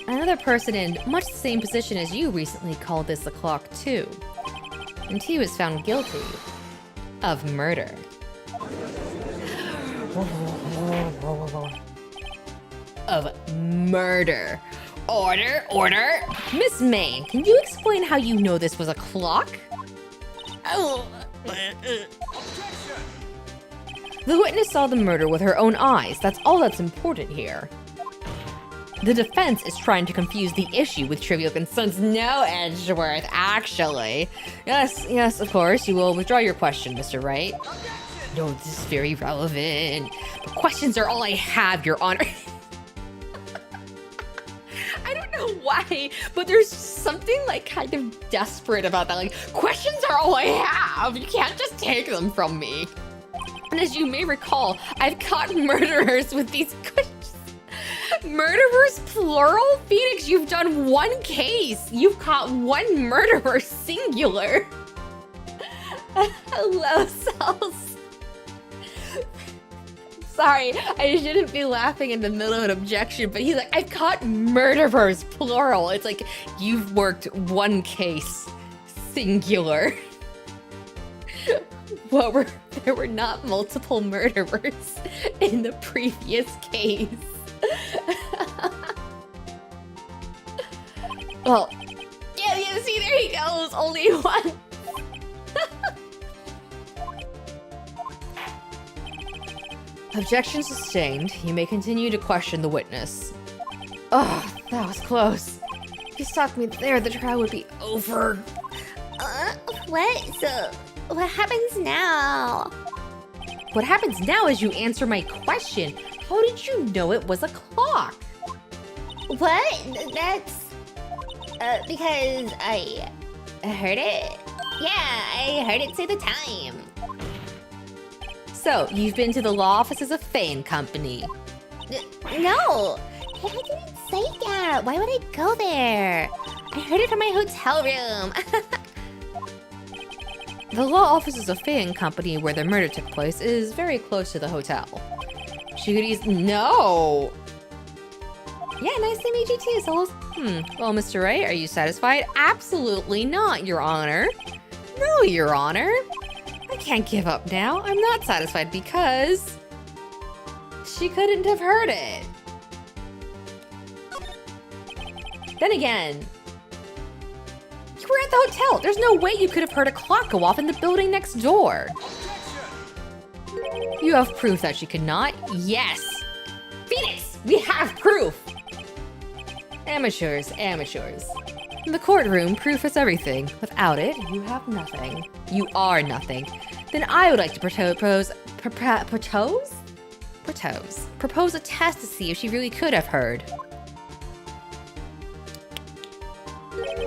Another person in much the same position as you recently called this a clock too. And he was found guilty of murder. Of murder. Order! Miss May, can you explain how you know this was a clock? Oh. The witness saw the murder with her own eyes. That's all that's important here. The defense is trying to confuse the issue with trivial concerns. No, Edgeworth, actually. Yes, of course. You will withdraw your question, Mr. Wright. No, this is very relevant. The questions are all I have, Your Honor. I don't know why, but there's something like kind of desperate about that. Like, questions are all I have. You can't just take them from me. And as you may recall, I've caught murderers with these questions. Murderers plural? Phoenix, you've done one case. You've caught one murderer singular. Hello, cells. Sorry, I shouldn't be laughing in the middle of an objection, but he's like, I've caught murderers plural. It's like, you've worked one case singular. There were not multiple murderers in the previous case. Well, yeah, see, there he goes, only one. Objection sustained. You may continue to question the witness. Oh, that was close. If you stopped me there, the trial would be over. What? So, what happens now? What happens now is you answer my question. How did you know it was a clock? What? That's... because I heard it? Yeah, I heard it say the time. So, you've been to the law offices of Fane Company. No! I didn't say that! Why would I go there? I heard it from my hotel room. The law offices of Fane Company, where the murder took place, is very close to the hotel. She could easily... No! Yeah, nice to meet you too, Souls. Well, Mr. Wright, are you satisfied? Absolutely not, Your Honor. No, Your Honor. I can't give up now. I'm not satisfied because... she couldn't have heard it. Then again... you were at the hotel. There's no way you could have heard a clock go off in the building next door. You have proof that she could not? Yes. Phoenix, we have proof. Amateurs, amateurs. In the courtroom, proof is everything. Without it, you have nothing. You are nothing. Then I would like to propose a test to see if she really could have heard.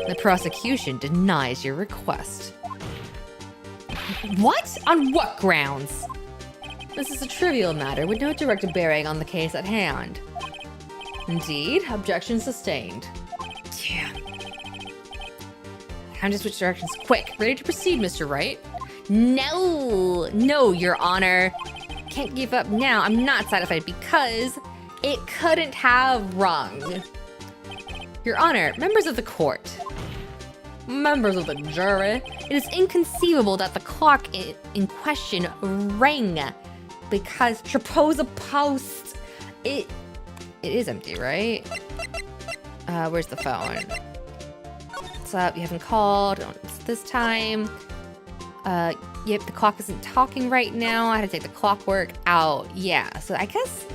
The prosecution denies your request. What? On what grounds? This is a trivial matter with no direct bearing on the case at hand. Indeed, objection sustained. Damn. Time to switch directions quick. Ready to proceed, Mr. Wright? No! No, Your Honor. Can't give up now. I'm not satisfied because it couldn't have rung. Your Honor, members of the court. Members of the jury. It is inconceivable that the clock in question rang because Triposa Post. It is empty, right? Where's the phone? What's up? You haven't called. It's this time. Yep, the clock isn't talking right now. I had to take the clockwork out. Yeah, so I guess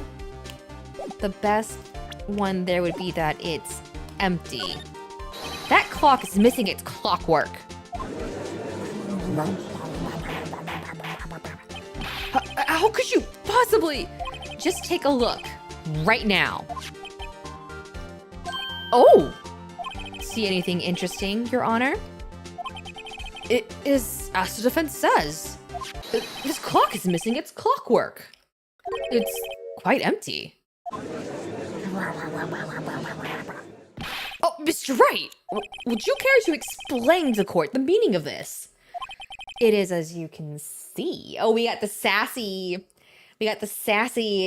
the best one there would be that it's empty. That clock is missing its clockwork. How could you possibly? Just take a look right now. Oh! See anything interesting, Your Honor? It is as the defense says. This clock is missing its clockwork. It's quite empty. Oh, Mr. Wright, would you care to explain to the court the meaning of this? It is as you can see. Oh, we got the sassy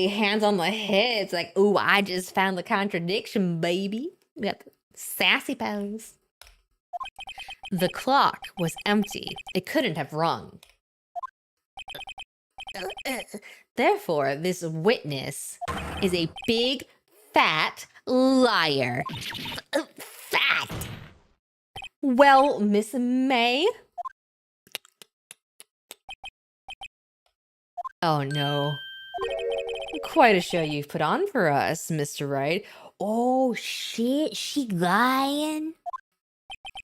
hands on the hips. Like, ooh, I just found the contradiction, baby. We got the sassy pose. The clock was empty. It couldn't have rung. Therefore, this witness is a big, fat liar. Fat! Well, Miss May? Oh no. Quite a show you've put on for us, Mr. Wright. Oh shit, she lying?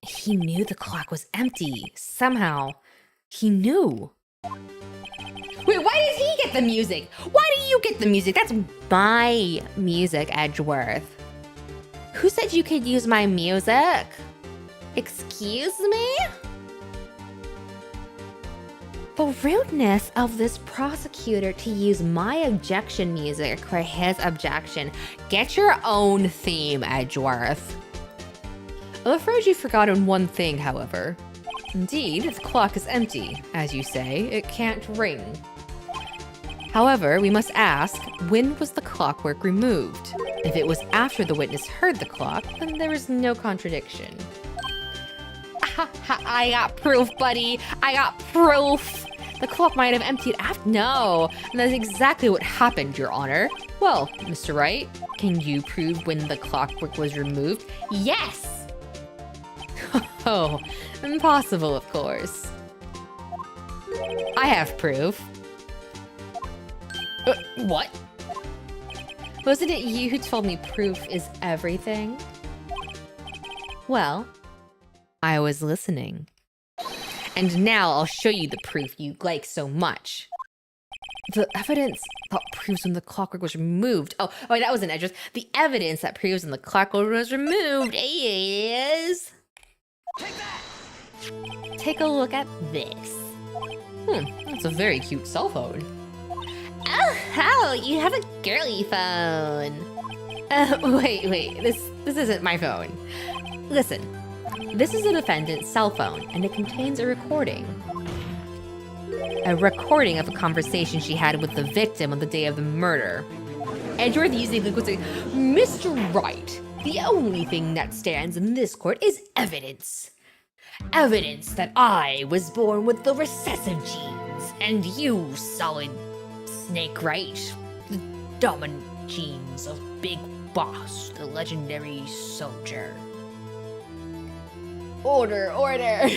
He knew the clock was empty. Somehow. He knew. Wait, why does he get the music? Why do you get the music? That's my music, Edgeworth. Who said you could use my music? Excuse me? The rudeness of this prosecutor to use my objection music for his objection. Get your own theme, Edgeworth. I'm afraid you've forgotten one thing, however. Indeed, if the clock is empty, as you say, it can't ring. However, we must ask, when was the clockwork removed? If it was after the witness heard the clock, then there is no contradiction. I got proof, buddy. I got proof. The clock might have emptied after. No, and that's exactly what happened, Your Honor. Well, Mr. Wright, can you prove when the clockwork was removed? Yes. Oh, impossible, of course. I have proof. What? Wasn't it you who told me proof is everything? Well, I was listening. And now I'll show you the proof you like so much. The evidence that proves when the clockwork was removed. Oh, that was an address. The evidence that proves when the clockwork was removed is... Take a look at this. That's a very cute cell phone. Oh, you have a girly phone. Wait, this isn't my phone. Listen, this is a defendant's cell phone, and it contains a recording. A recording of a conversation she had with the victim on the day of the murder. Edgeworth usually would say, Mr. Wright, the only thing that stands in this court is evidence. Evidence that I was born with the recessive genes, and you, solid Snake Wright, the dominant genes of Big Boss, the legendary soldier. Order, order. There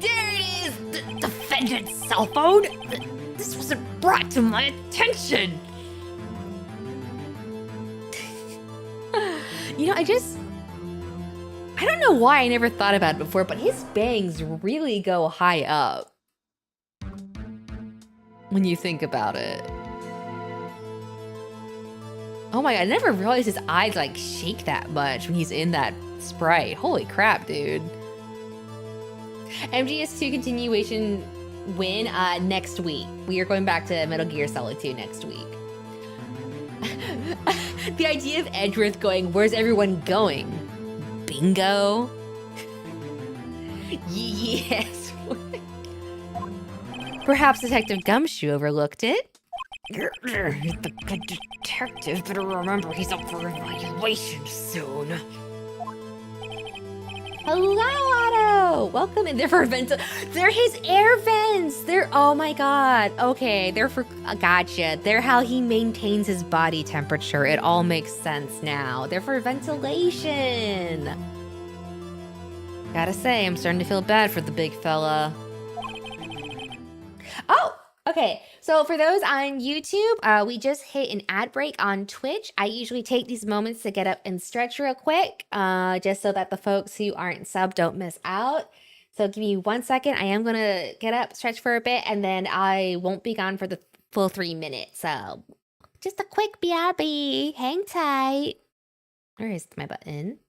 it is! The defendant's cell phone? This wasn't brought to my attention! You know, I don't know why I never thought about it before, but his bangs really go high up. When you think about it. Oh my god, I never realized his eyes like shake that much when he's in that sprite. Holy crap, dude. MGS2 continuation win next week. We are going back to Metal Gear Solid 2 next week. The idea of Edgeworth going, where's everyone going? Bingo? Yes. Perhaps Detective Gumshoe overlooked it. The good detective better remember he's up for evaluation soon. Hello, Otto! Welcome in. They're for vents. They're his air vents! They're, oh my god. Okay, they're for, gotcha. They're how he maintains his body temperature. It all makes sense now. They're for ventilation. Gotta say, I'm starting to feel bad for the big fella. Oh, okay. So for those on YouTube, we just hit an ad break on Twitch. I usually take these moments to get up and stretch real quick, just so that the folks who aren't subbed don't miss out. So give me 1 second. I am gonna get up, stretch for a bit, and then I won't be gone for the full 3 minutes. So just a quick BRB. Hang tight. Where is my button?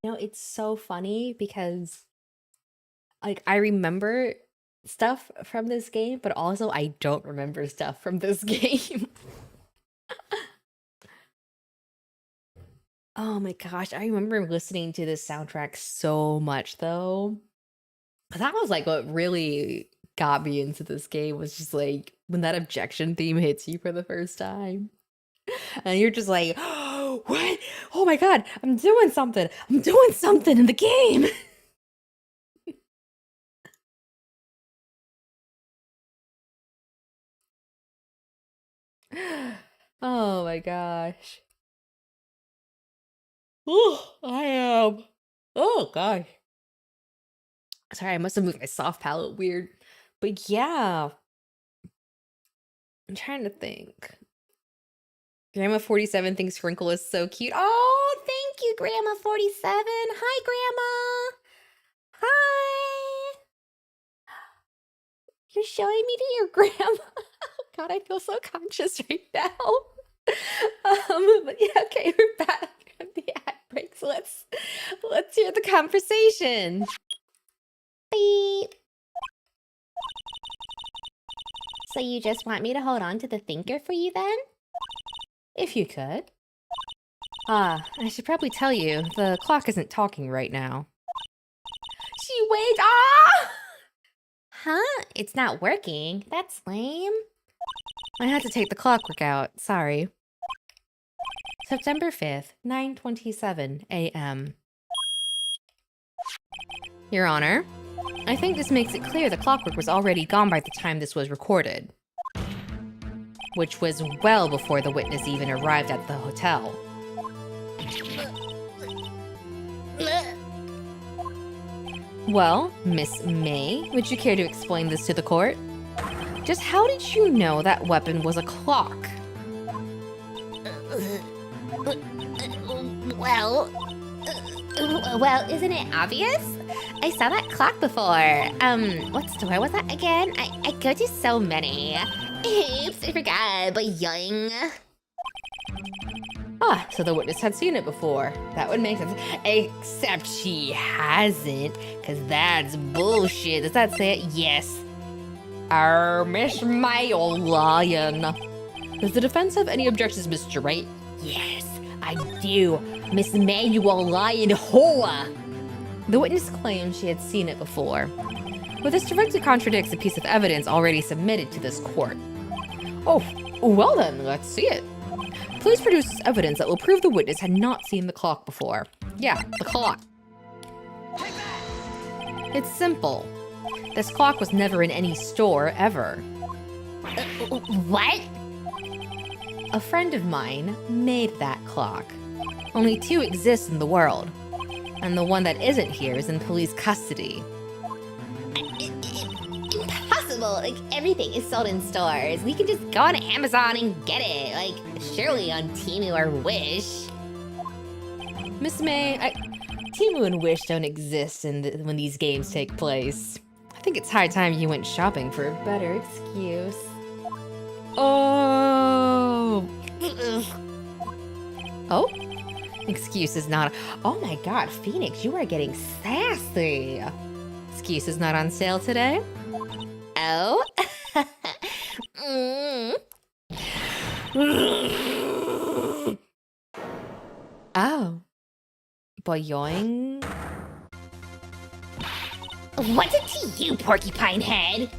You know, it's so funny because like I remember stuff from this game, but also I don't remember stuff from this game. Oh my gosh, I remember listening to this soundtrack so much though. That was like what really got me into this game was just like when that objection theme hits you for the first time. And you're just like, oh, what? Oh my god, I'm doing something. I'm doing something in the game. Oh my gosh. Oh, I am. Oh gosh. Sorry, I must have moved my soft palate weird. But yeah. I'm trying to think. Grandma 47 thinks Crinkle is so cute. Oh, thank you, Grandma 47. Hi, Grandma. Hi. You're showing me to your grandma. God, I feel so conscious right now. But yeah, okay, we're back at the ad break. So let's hear the conversation. Beep. So you just want me to hold on to the thinker for you then? If you could. I should probably tell you, the clock isn't talking right now. She waved. Ah! Huh? It's not working. That's lame. I had to take the clockwork out. Sorry. September 5th, 9:27 a.m. Your Honor, I think this makes it clear the clockwork was already gone by the time this was recorded, which was well before the witness even arrived at the hotel. Well, Miss May, would you care to explain this to the court? Just how did you know that weapon was a clock? Well, isn't it obvious? I saw that clock before. What store was that again? I go to so many. Oops, I forgot, but yoing. Ah, so the witness had seen it before. That would make sense. Except she hasn't, because that's bullshit. Does that say it? Yes. Miss May, you're lying. Does the defense have any objections, Mr. Wright? Yes, I do. Miss May, you are lying whore. The witness claimed she had seen it before, but this directly contradicts a piece of evidence already submitted to this court. Oh, well then, let's see it. Please produce evidence that will prove the witness had not seen the clock before. Yeah, the clock. It's simple. This clock was never in any store, ever. What? A friend of mine made that clock. Only 2 exist in the world, and the one that isn't here is in police custody. Impossible. Like, everything is sold in stores. We can just go on Amazon and get it. Like, surely on Temu or Wish. Miss May, Temu and Wish don't exist when these games take place. I think it's high time you went shopping for a better excuse. Oh! Oh? Excuse is not. Oh my god, Phoenix, you are getting sassy. Excuse is not on sale today? Oh? Oh. Boyoing? What's it to you, porcupine head?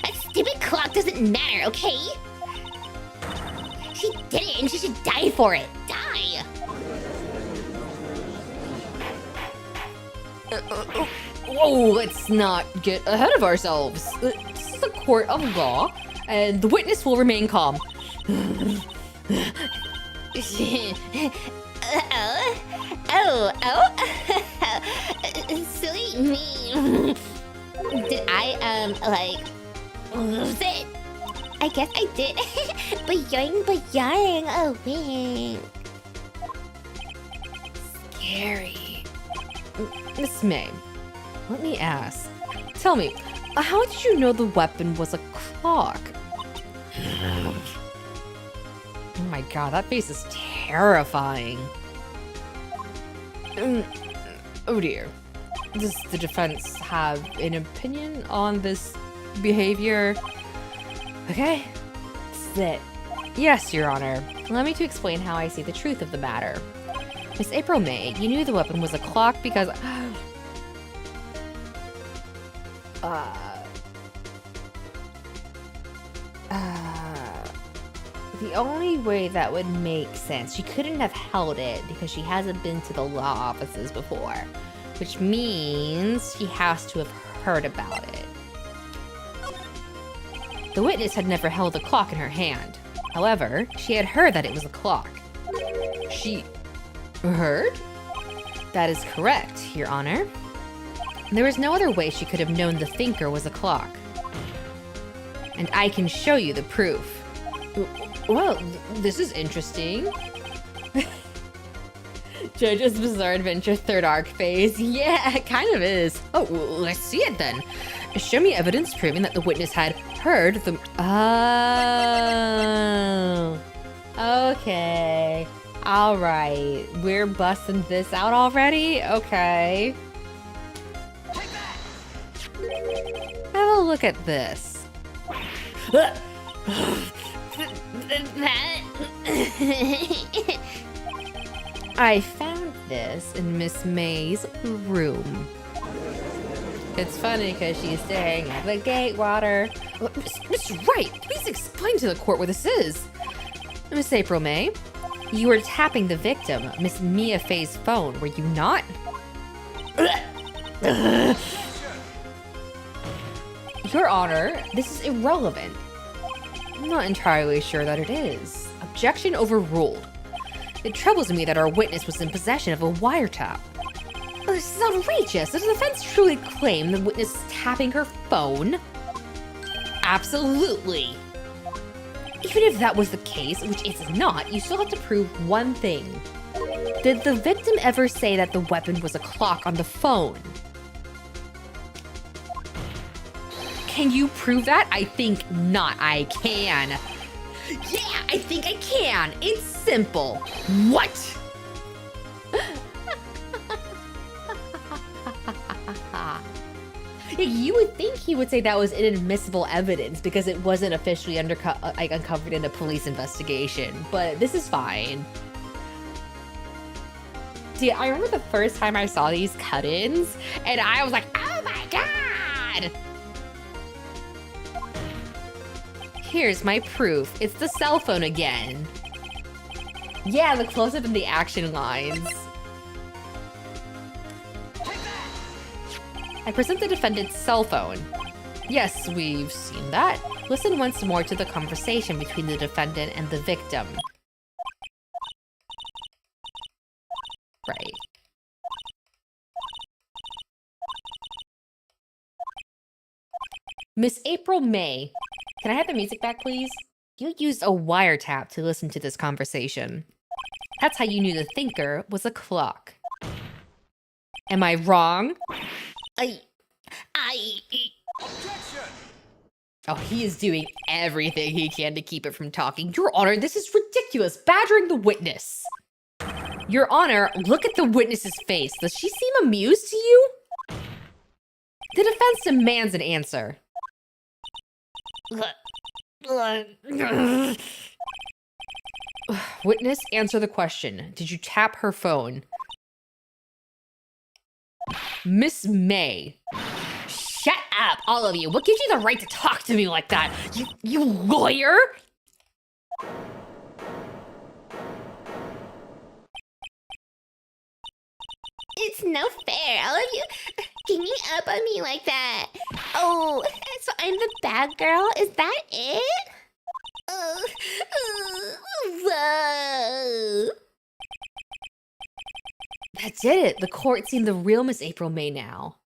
That stupid clock doesn't matter, okay? She did it and she should die for it. Die! Whoa, let's not get ahead of ourselves. This is a court of law, and the witness will remain calm. Silly me. Did I, lose it? I guess I did. But yoing, oh, wink. Scary. Miss May, let me ask. Tell me, how did you know the weapon was a clock? Oh my god, that face is terrifying. Oh dear. Does the defense have an opinion on this behavior? Okay, sit. Yes, Your Honor. Allow me to explain how I see the truth of the matter. Miss April May, you knew the weapon was a clock because... the only way that would make sense, she couldn't have held it because she hasn't been to the law offices before, which means she has to have heard about it. The witness had never held a clock in her hand. However, she had heard that it was a clock. She heard? That is correct, Your Honor. There was no other way she could have known the thinker was a clock. And I can show you the proof. Well, this is interesting. JoJo's Bizarre Adventure 3rd arc phase. Yeah, it kind of is. Oh, well, let's see it then. Show me evidence proving that the witness had heard the... Oh. Okay. All right. We're busting this out already? Okay. Have a look at this. I found this in Miss May's room. It's funny because she's staring at the gatewater. Miss Wright, please explain to the court where this is. Miss April May, You were tapping the victim, Miss Mia Fey's phone, were you not? Your Honor, this is irrelevant. I'm not entirely sure that it is. Objection overruled. It troubles me that our witness was in possession of a wiretap. Oh, this is outrageous. Does the defense truly claim the witness is tapping her phone? Absolutely. Even if that was the case, which it's not, you still have to prove one thing. Did the victim ever say that the weapon was a clock on the phone? Can you prove that? I think not. I can. Yeah, I think I can. It's simple. What? Yeah, you would think he would say that was inadmissible evidence because it wasn't officially uncovered in a police investigation, but this is fine. See, I remember the first time I saw these cut-ins, and I was like, oh my god! Here's my proof. It's the cell phone again. Yeah, the close-up and the action lines. I present the defendant's cell phone. Yes, we've seen that. Listen once more to the conversation between the defendant and the victim. Right. Miss April May, can I have the music back, please? You used a wiretap to listen to this conversation. That's how you knew the thinker was a clock. Am I wrong? Objection! Oh, he is doing everything he can to keep it from talking. Your Honor, this is ridiculous. Badgering the witness. Your Honor, look at the witness's face. Does she seem amused to you? The defense demands an answer. Witness, answer the question. Did you tap her phone? Miss May. Shut up, all of you. What gives you the right to talk to me like that? You lawyer? It's no fair, all of you ganging up on me like that. Oh, so I'm the bad girl? Is that it? Whoa. That's it. The court's seen the real Miss April May now.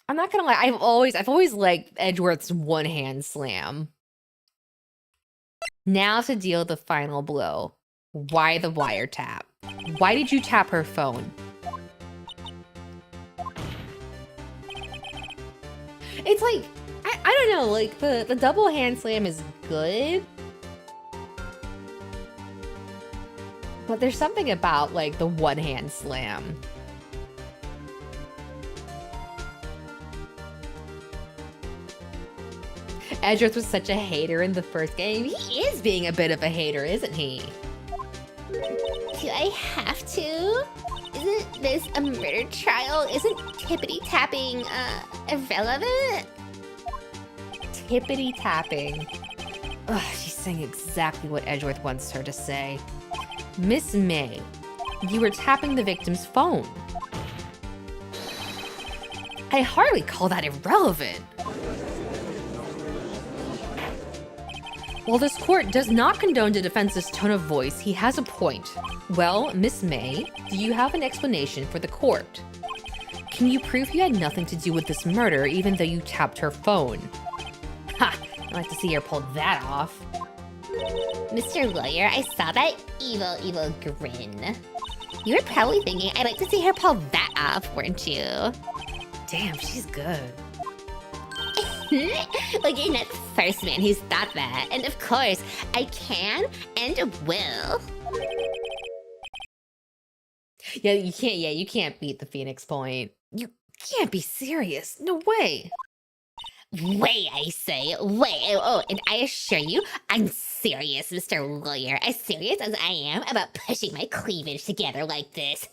I'm not gonna lie, I've always liked Edgeworth's one-hand slam. Now to deal the final blow. Why the wiretap? Why did you tap her phone? It's like, I don't know, like the double hand slam is good. But there's something about like the one hand slam. Edgeworth was such a hater in the first game. He is being a bit of a hater, isn't he? Do I have to? Isn't this a murder trial? Isn't tippity-tapping, irrelevant? Tippity-tapping. Ugh, she's saying exactly what Edgeworth wants her to say. Miss May, you were tapping the victim's phone. I hardly call that irrelevant. While this court does not condone the defense's tone of voice, he has a point. Well, Miss May, do you have an explanation for the court? Can you prove you had nothing to do with this murder even though you tapped her phone? Ha! I'd like to see her pull that off. Mr. Lawyer, I saw that evil grin. You were probably thinking, I'd like to see her pull that off, weren't you? Damn, she's good. Like, you're not the first man who's thought that. And of course, I can and will. Yeah, you can't beat the Phoenix Point. You can't be serious. No way. Wait, I say, wait. Oh, and I assure you, I'm serious, Mr. Lawyer. As serious as I am about pushing my cleavage together like this.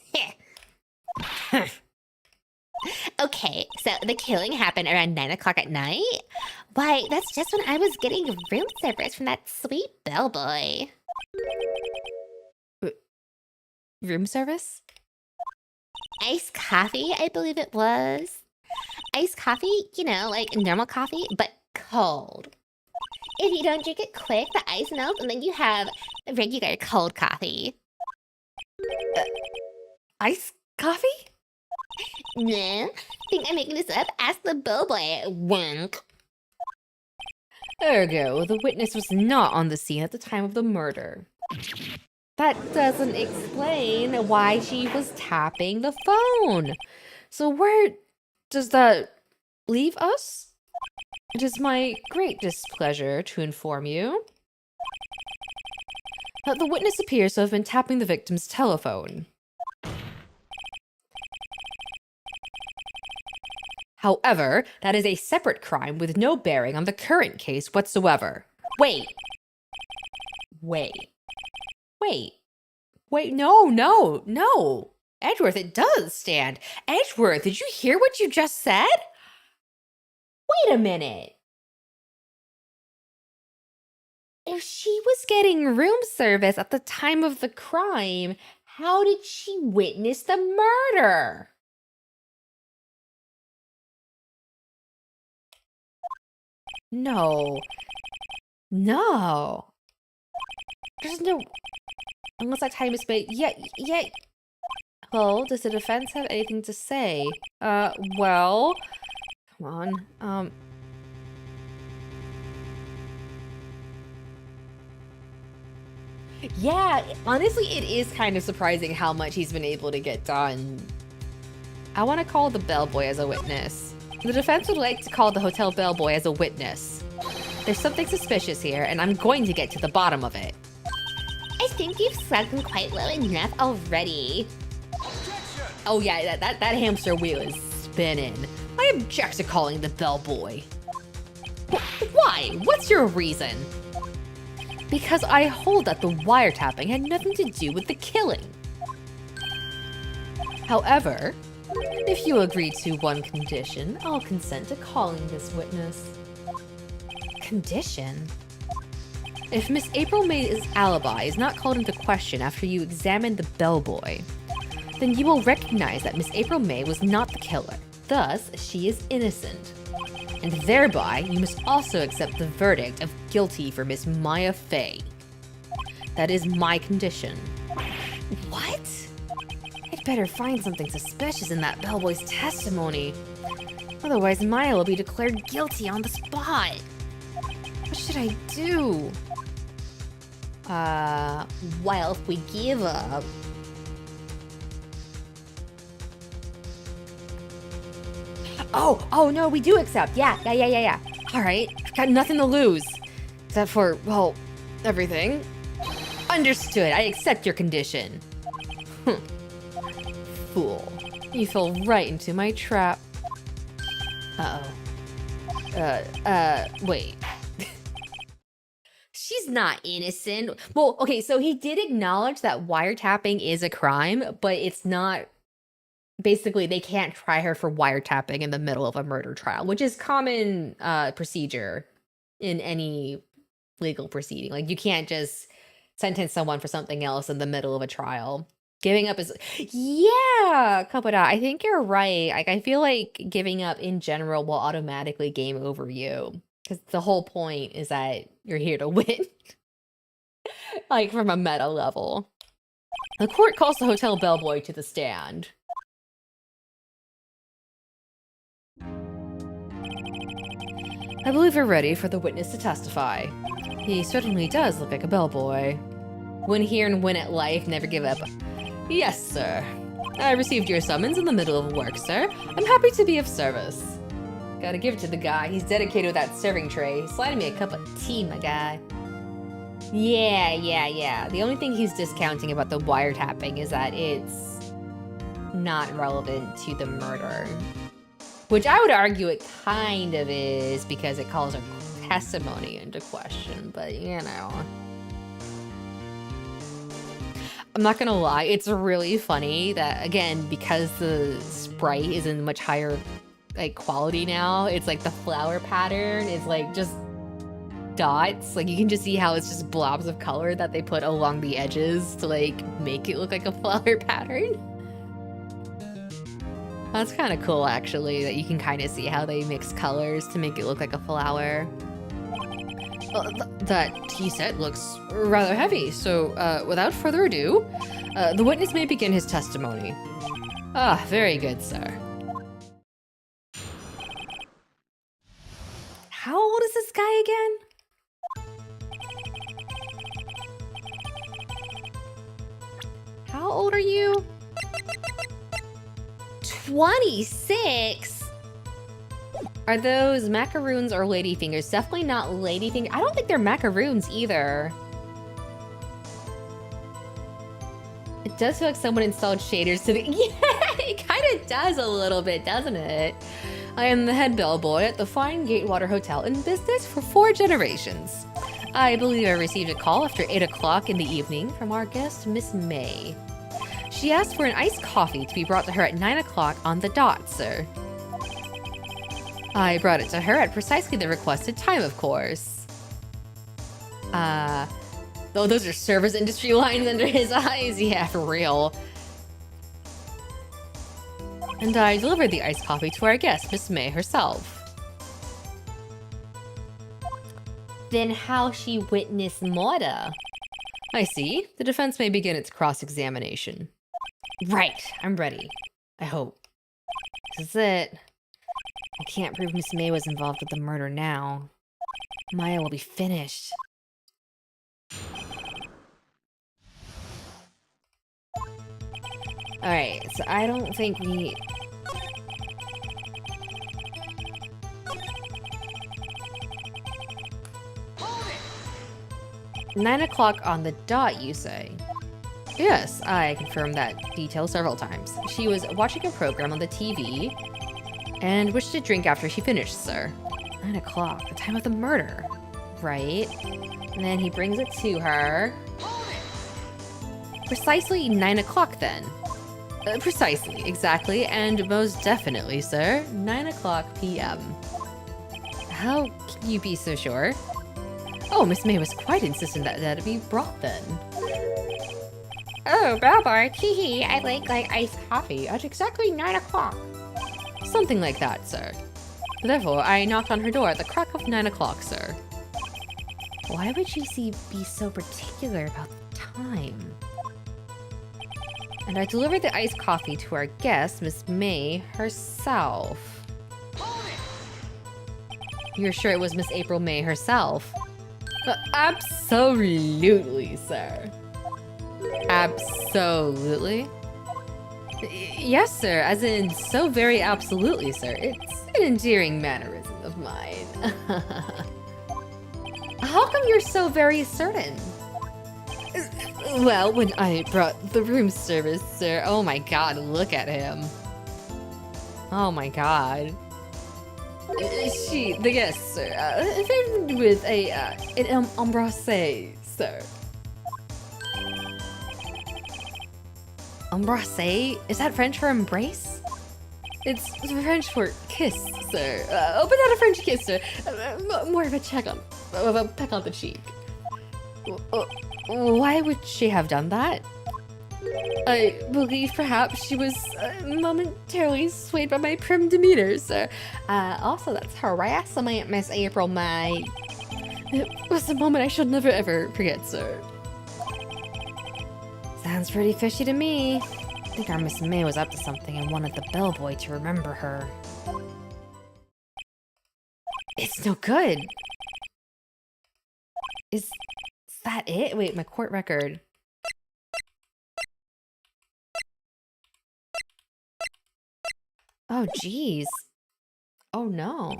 Okay, so the killing happened around 9 o'clock at night. Why, that's just when I was getting room service from that sweet bellboy. Room service? Iced coffee, I believe it was. Iced coffee, you know, like normal coffee, but cold. If you don't drink it quick, the ice melts, and then you have regular cold coffee. Iced coffee? No? Think I'm making this up? Ask the bellboy. Wink. Ergo, the witness was not on the scene at the time of the murder. That doesn't explain why she was tapping the phone. So where does that leave us? It is my great displeasure to inform you that the witness appears to have been tapping the victim's telephone. However, that is a separate crime with no bearing on the current case whatsoever. Wait, no. Edgeworth, it does stand. Edgeworth, did you hear what you just said? Wait a minute. If she was getting room service at the time of the crime, how did she witness the murder? No. There's no... Unless that time is made... Yeah. Well, does the defense have anything to say? Well... Come on, Yeah, honestly, it is kind of surprising how much he's been able to get done. I want to call the bellboy as a witness. The defense would like to call the hotel bellboy as a witness. There's something suspicious here, and I'm going to get to the bottom of it. I think you've slugged him quite low enough already. Oh yeah, that hamster wheel is spinning. I object to calling the bellboy. Why? What's your reason? Because I hold that the wiretapping had nothing to do with the killing. However, if you agree to one condition, I'll consent to calling this witness. Condition? If Miss April May's alibi is not called into question after you examine the bellboy, then you will recognize that Miss April May was not the killer. Thus, she is innocent. And thereby, you must also accept the verdict of guilty for Miss Maya Fey. That is my condition. What? I'd better find something suspicious in that bellboy's testimony. Otherwise, Maya will be declared guilty on the spot. What should I do? Well, if we give up... Oh, no, we do accept. Yeah. All right, I've got nothing to lose. Except for, well, everything. Understood, I accept your condition. Fool. You fell right into my trap. Wait. She's not innocent. Well, okay, so he did acknowledge that wiretapping is a crime, but it's not... Basically, they can't try her for wiretapping in the middle of a murder trial, which is common procedure in any legal proceeding. Like, you can't just sentence someone for something else in the middle of a trial. Giving up is... Yeah, Kapada, I think you're right. Like, I feel like giving up in general will automatically game over you. Because the whole point is that you're here to win. Like, from a meta level. The court calls the hotel bellboy to the stand. I believe we're ready for the witness to testify. He certainly does look like a bellboy. Win here and win at life, never give up. Yes, sir. I received your summons in the middle of work, sir. I'm happy to be of service. Gotta give it to the guy. He's dedicated with that serving tray. He's sliding me a cup of tea, my guy. Yeah. The only thing he's discounting about the wiretapping is that it's not relevant to the murder. Which I would argue it kind of is because it calls her testimony into question, but you know. I'm not gonna lie, it's really funny that, again, because the sprite is in much higher like quality now. It's like the flower pattern is like just dots. Like you can just see how it's just blobs of color that they put along the edges to like make it look like a flower pattern. That's kind of cool actually, that you can kind of see how they mix colors to make it look like a flower. That tea set looks rather heavy, so without further ado, the witness may begin his testimony. Ah, very good, sir. How old is this guy again? How old are you? 26? Are those macaroons or ladyfingers? Definitely not ladyfingers. I don't think they're macaroons either. It does feel like someone installed shaders to the... Yeah, it kind of does a little bit, doesn't it? I am the head bellboy at the fine Gatewater Hotel in business for 4 generations. I believe I received a call after 8 o'clock in the evening from our guest, Miss May. She asked for an iced coffee to be brought to her at 9 o'clock on the dot, sir. I brought it to her at precisely the requested time, of course. Oh, those are service industry lines under his eyes. Yeah, for real. And I delivered the iced coffee to our guest, Miss May herself. Then how she witnessed murder? I see. The defense may begin its cross-examination. Right, I'm ready. I hope. This is it. I can't prove Miss May was involved with the murder now. Maya will be finished. Alright, so I don't think we... Hold it! 9 o'clock on the dot, you say? Yes, I confirmed that detail several times. She was watching a program on the TV and wished to drink after she finished, sir. 9 o'clock, the time of the murder. Right. And then he brings it to her. Precisely 9 o'clock then. Precisely, exactly, and most definitely, sir. 9 o'clock p.m. How can you be so sure? Oh, Miss May was quite insistent that it be brought then. Oh, bellboy, hee I like iced coffee at exactly 9 o'clock. Something like that, sir. Therefore, I knocked on her door at the crack of 9 o'clock, sir. Why would she be so particular about the time? And I delivered the iced coffee to our guest, Miss May herself. You're sure it was Miss April May herself? Absolutely, sir. Absolutely? Yes, sir, as in so very absolutely, sir. It's an endearing mannerism of mine. How come you're so very certain? Well, when I brought the room service, sir, oh my god, look at him. Oh my god. The guest, sir, favored with an embrasse, sir. Embrasse? Is that French for embrace? It's French for kiss, sir. But not a French kiss, sir. More of a peck on the cheek. Why would she have done that? I believe perhaps she was momentarily swayed by my prim demeanor, sir. Also, that's harassment, Miss April May. It was a moment I shall never ever forget, sir. Sounds pretty fishy to me. I think our Miss May was up to something and wanted the bellboy to remember her. It's no good. Is that it? Wait, my court record. Oh, geez. Oh, no.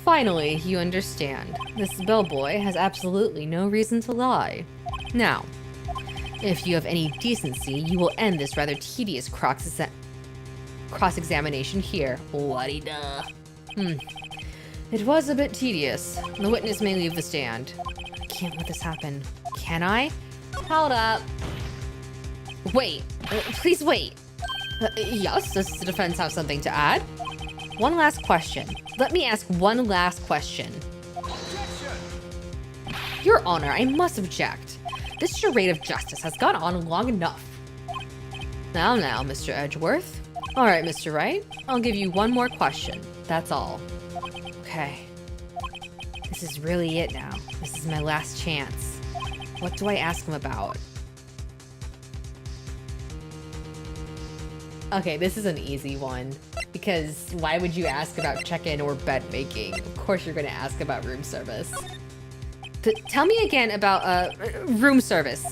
Finally, you understand. This bellboy has absolutely no reason to lie. Now, if you have any decency, you will end this rather tedious cross-examination here. Marida. It was a bit tedious. The witness may leave the stand. I can't let this happen. Can I? Hold up. Wait. Please wait. Yes, does the defense have something to add? One last question. Let me ask one last question. Your Honor, I must object. This charade of justice has gone on long enough. Now, Mr. Edgeworth. All right, Mr. Wright, I'll give you one more question. That's all. Okay. This is really it now. This is my last chance. What do I ask him about? Okay, this is an easy one. Because why would you ask about check-in or bed making? Of course you're gonna ask about room service. Tell me again about, room service.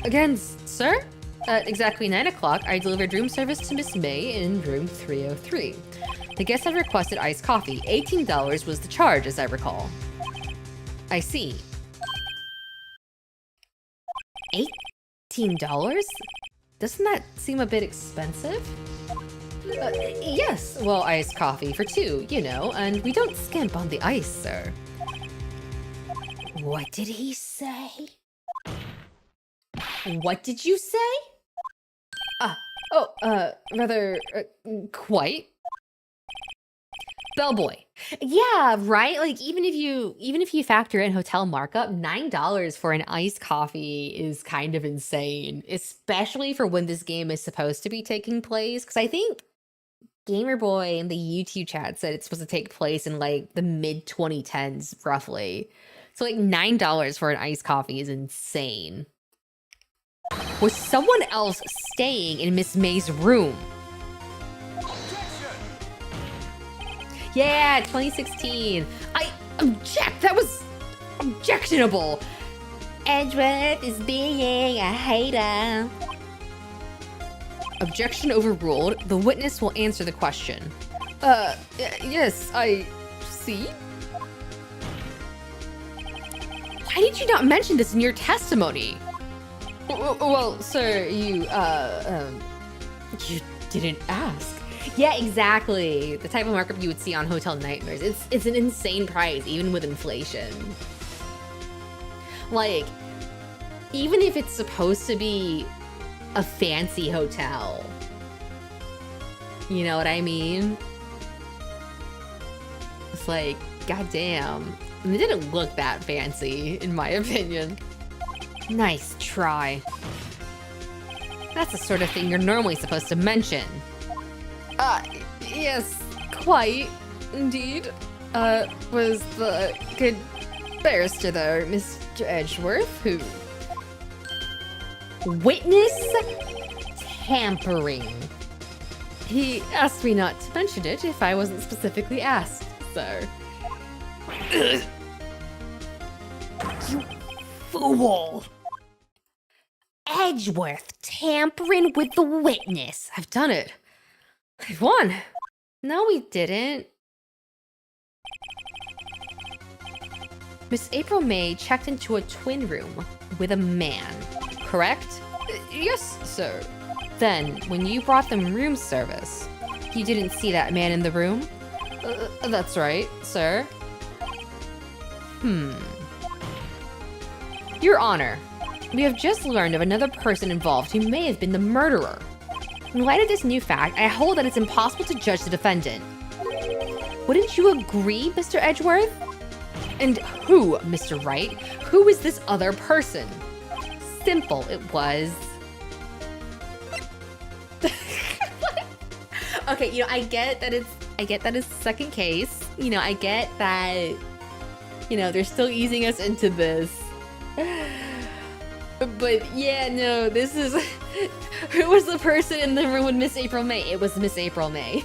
Again, sir? At exactly 9 o'clock, I delivered room service to Miss May in room 303. The guest had requested iced coffee. $18 was the charge, as I recall. I see. $18? Doesn't that seem a bit expensive? Yes, well, iced coffee for two, you know, and we don't skimp on the ice, sir. What did he say? What did you say? Rather, quite. Bellboy. Yeah, right? Like, even if you factor in hotel markup, $9 for an iced coffee is kind of insane, especially for when this game is supposed to be taking place. Because I think Gamerboy in the YouTube chat said it's supposed to take place in, like, the mid-2010s, roughly. So, like, $9 for an iced coffee is insane. Was someone else staying in Miss May's room? Yeah, 2016. I object. That was objectionable. Edgeworth is being a hater. Objection overruled. The witness will answer the question. Yes, I see. Why did you not mention this in your testimony? Well, sir, you didn't ask. Yeah, exactly. The type of markup you would see on Hotel Nightmares. It's an insane price, even with inflation. Like, even if it's supposed to be a fancy hotel. You know what I mean? It's like, goddamn. It didn't look that fancy, in my opinion. Nice try. That's the sort of thing you're normally supposed to mention. Yes, quite, indeed. Was the good barrister there, Mr. Edgeworth, who... Witness tampering. He asked me not to mention it if I wasn't specifically asked, sir. You fool! Edgeworth tampering with the witness. I've done it. I won. No, we didn't. Miss April May checked into a twin room with a man, correct? Yes, sir. Then, when you brought them room service, you didn't see that man in the room? That's right, sir. Your Honor, we have just learned of another person involved who may have been the murderer. In light of this new fact, I hold that it's impossible to judge the defendant. Wouldn't you agree, Mr. Edgeworth? And who, Mr. Wright? Who is this other person? Simple, it was. Okay, you know, I get that it's second case. You know, I get that, you know, they're still easing us into this. But yeah, no, this is... Who was the person in the room with Miss April May? It was Miss April May.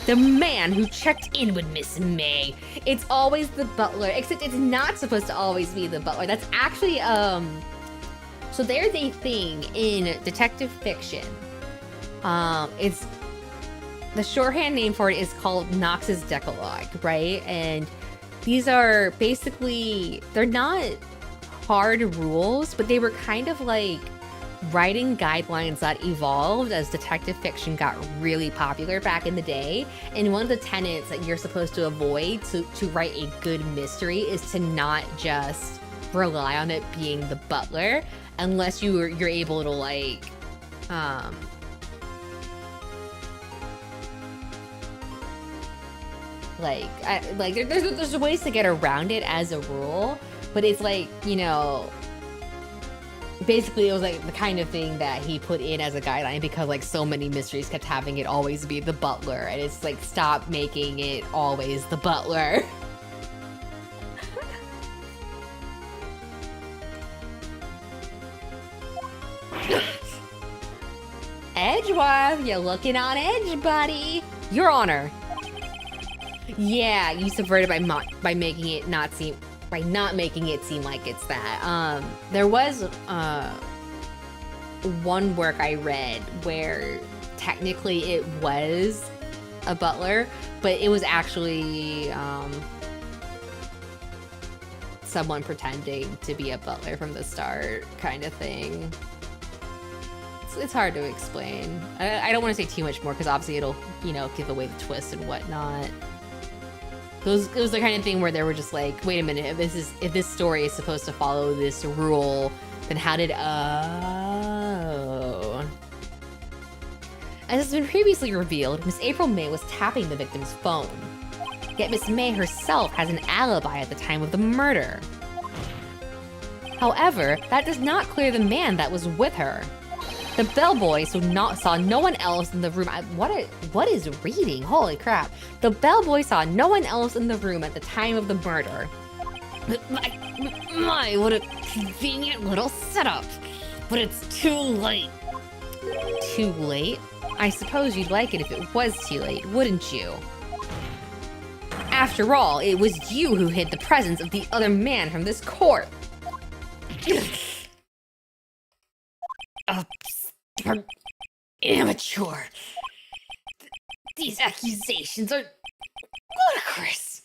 The man who checked in with Miss May. It's always the butler, except it's not supposed to always be the butler. That's actually, so there's a thing in detective fiction. It's... The shorthand name for it is called Knox's Decalogue, right? And these are basically... They're not hard rules, but they were kind of like writing guidelines that evolved as detective fiction got really popular back in the day. And one of the tenets that you're supposed to avoid to write a good mystery is to not just rely on it being the butler unless you're able to like there's ways to get around it as a rule, but it's like, you know, basically it was like the kind of thing that he put in as a guideline because like so many mysteries kept having it always be the butler, and it's like, stop making it always the butler. Edgeworth, you're looking on edge, buddy. Your Honor. Yeah, you subverted by not making it seem like it's that. There was one work I read where technically it was a butler, but it was actually someone pretending to be a butler from the start, kind of thing. It's hard to explain. I don't want to say too much more because obviously it'll, you know, give away the twist and whatnot. It was the kind of thing where they were just like, wait a minute, if this story is supposed to follow this rule, then how did As has been previously revealed, Miss April May was tapping the victim's phone. Yet Miss May herself has an alibi at the time of the murder. However, that does not clear the man that was with her. The bellboy saw no one else in the room. What is reading? Holy crap. The bellboy saw no one else in the room at the time of the murder. My, what a convenient little setup. But it's too late. Too late? I suppose you'd like it if it was too late, wouldn't you? After all, it was you who hid the presence of the other man from this court. Amateur. These accusations are ludicrous.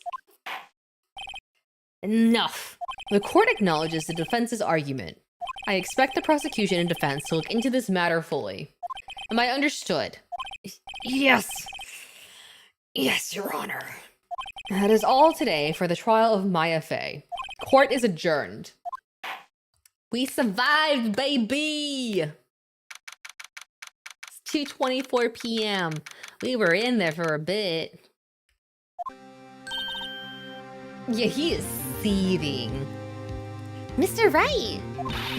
Enough. The court acknowledges the defense's argument. I expect the prosecution and defense to look into this matter fully. Am I understood? Yes. Yes, Your Honor. That is all today for the trial of Maya Fey. Court is adjourned. We survived, baby! It's 2:24 p.m. We were in there for a bit. Yeah, he is seething. Mr. Wright,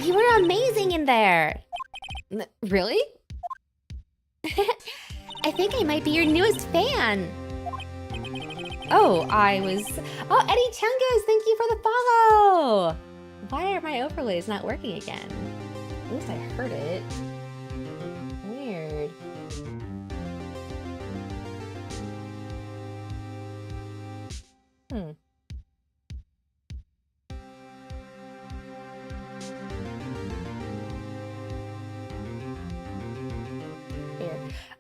you were amazing in there. Really? I think I might be your newest fan. Oh, Eddie Chungus, thank you for the follow! Why are my overlays not working again? At least I heard it. Weird. Weird.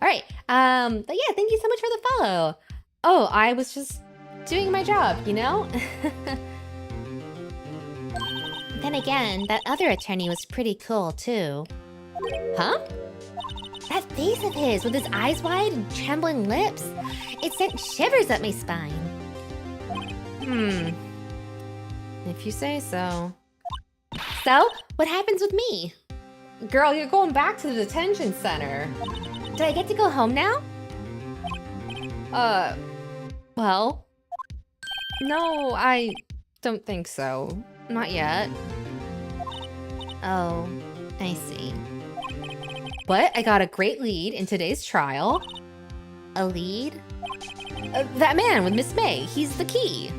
All right. But yeah, thank you so much for the follow. Oh, I was just doing my job, you know? Then again, that other attorney was pretty cool too. Huh? That face of his with his eyes wide and trembling lips, it sent shivers up my spine. If you say so. So, what happens with me? Girl, you're going back to the detention center. Do I get to go home now? Well, no, I don't think so. Not yet. Oh, I see. But I got a great lead in today's trial. A lead? That man with Miss May, he's the key.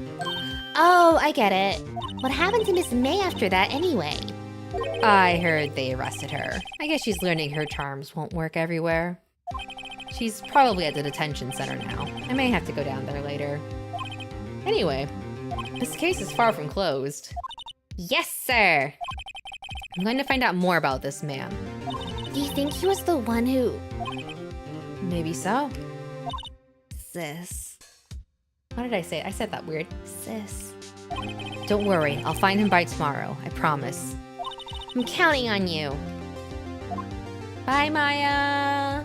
Oh, I get it. What happened to Miss May after that anyway? I heard they arrested her. I guess she's learning her charms won't work everywhere. She's probably at the detention center now. I may have to go down there later. Anyway, this case is far from closed. Yes, sir! I'm going to find out more about this man. Do you think he was the one who... Maybe so. Sis. What did I say? I said that weird. Sis. Don't worry, I'll find him by tomorrow. I promise. I'm counting on you. Bye, Maya!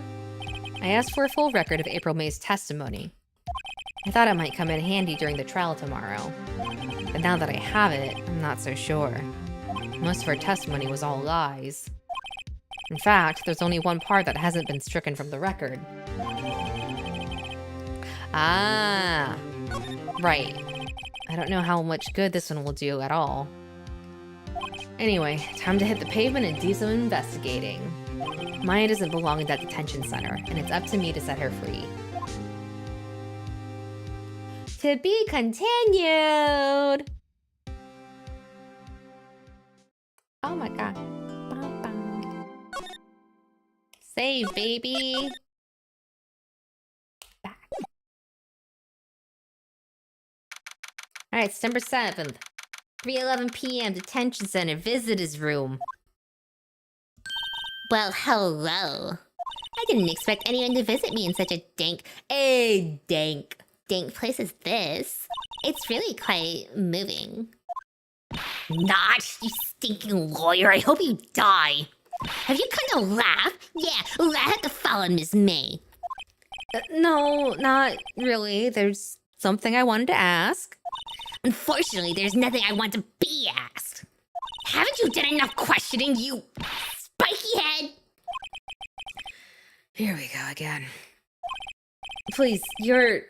I asked for a full record of April May's testimony. I thought it might come in handy during the trial tomorrow. But now that I have it, I'm not so sure. Most of her testimony was all lies. In fact, there's only one part that hasn't been stricken from the record. Ah, right. I don't know how much good this one will do at all. Anyway, time to hit the pavement and do some investigating. Maya doesn't belong in that detention center, and it's up to me to set her free. To be continued! Oh my god. Save, baby! Back. Alright, September 7th. 3:11 p.m. Detention Center, Visitors Room. Well, hello. I didn't expect anyone to visit me in such a dank place as this. It's really quite moving. Not, you stinking lawyer. I hope you die. Have you come to laugh? Yeah, laugh at the fallen Miss May. No, not really. There's something I wanted to ask. Unfortunately, there's nothing I want to be asked. Haven't you done enough questioning, you spiky head? Here we go again. Please, you're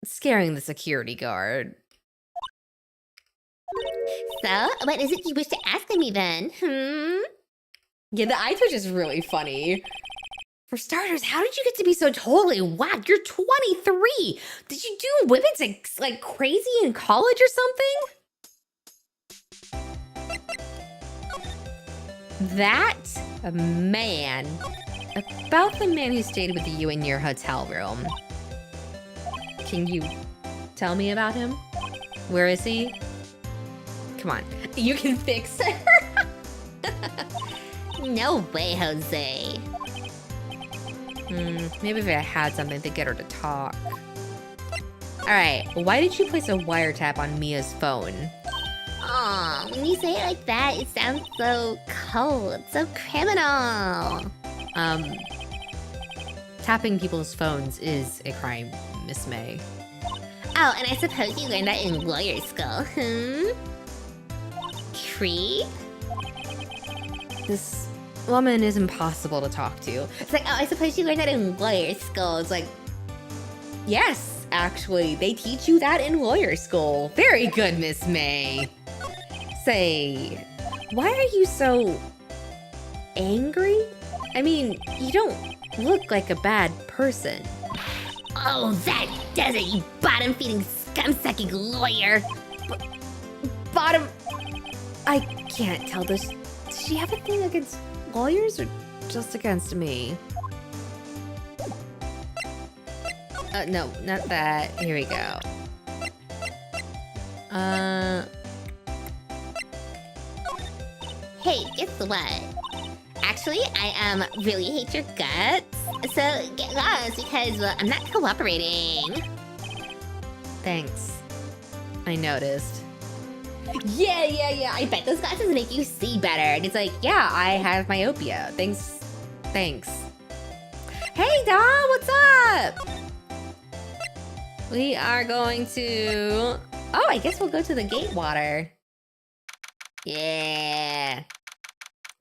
scaring the security guard. So, what is it you wish to ask of me then? Yeah, the eye twitch is really funny. For starters, how did you get to be so totally whacked? You're 23! Did you do women's like crazy in college or something? That man. About the man who stayed with you in your hotel room. Can you tell me about him? Where is he? Come on, you can fix it. No way, Jose. Maybe if I had something to get her to talk. Alright, why did you place a wiretap on Mia's phone? Aw, when you say it like that, it sounds so cold, so criminal. Tapping people's phones is a crime, Miss May. Oh, and I suppose you learned that in lawyer school, Creep? This woman is impossible to talk to. It's like, oh, I suppose you learned that in lawyer school. It's like, Yes, actually, they teach you that in lawyer school. Very good, Miss May. Say, why are you so angry? I mean, you don't look like a bad person. oh, that does it, you bottom-feeding, scum-sucking lawyer. Bottom... I can't tell this. Does she have a thing against lawyers or just against me? No, not that. Here we go. Hey, guess what? Actually, I really hate your guts. So get lost because, well, I'm not cooperating. Thanks. I noticed. Yeah. I bet those glasses make you see better. And it's like, Yeah, I have myopia. Thanks. Hey, Dom, what's up? We are going to... Oh, I guess we'll go to the Gatewater. Yeah.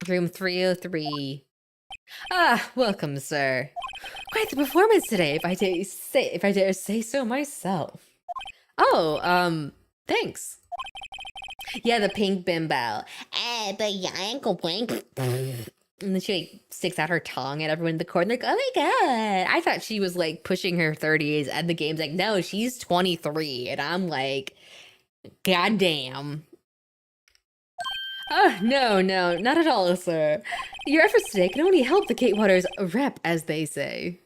Room 303. Ah, welcome, sir. Quite the performance today, if I dare say so myself. Oh, thanks. Yeah, the pink bimbo. but yank wink. And then she like sticks out her tongue at everyone in the corner, like, oh my god. I thought she was like pushing her 30s, and the game's like, no, she's 23. And I'm like, god damn. Oh, no, not at all, sir. Your efforts today can only help the Gatewater's rep, as they say.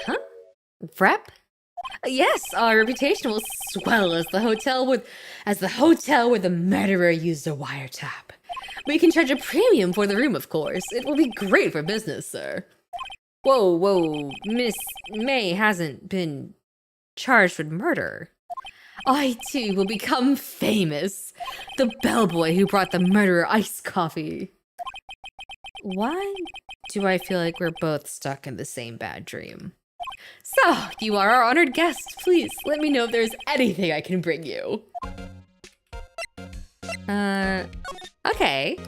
Huh? Rep? Yes, our reputation will swell as the hotel where the murderer used a wiretap. We can charge a premium for the room, of course. It will be great for business, sir. Whoa, Miss May hasn't been charged with murder. I, too, will become famous. The bellboy who brought the murderer iced coffee. Why do I feel like we're both stuck in the same bad dream? So, you are our honored guest. Please, let me know if there's anything I can bring you. Okay.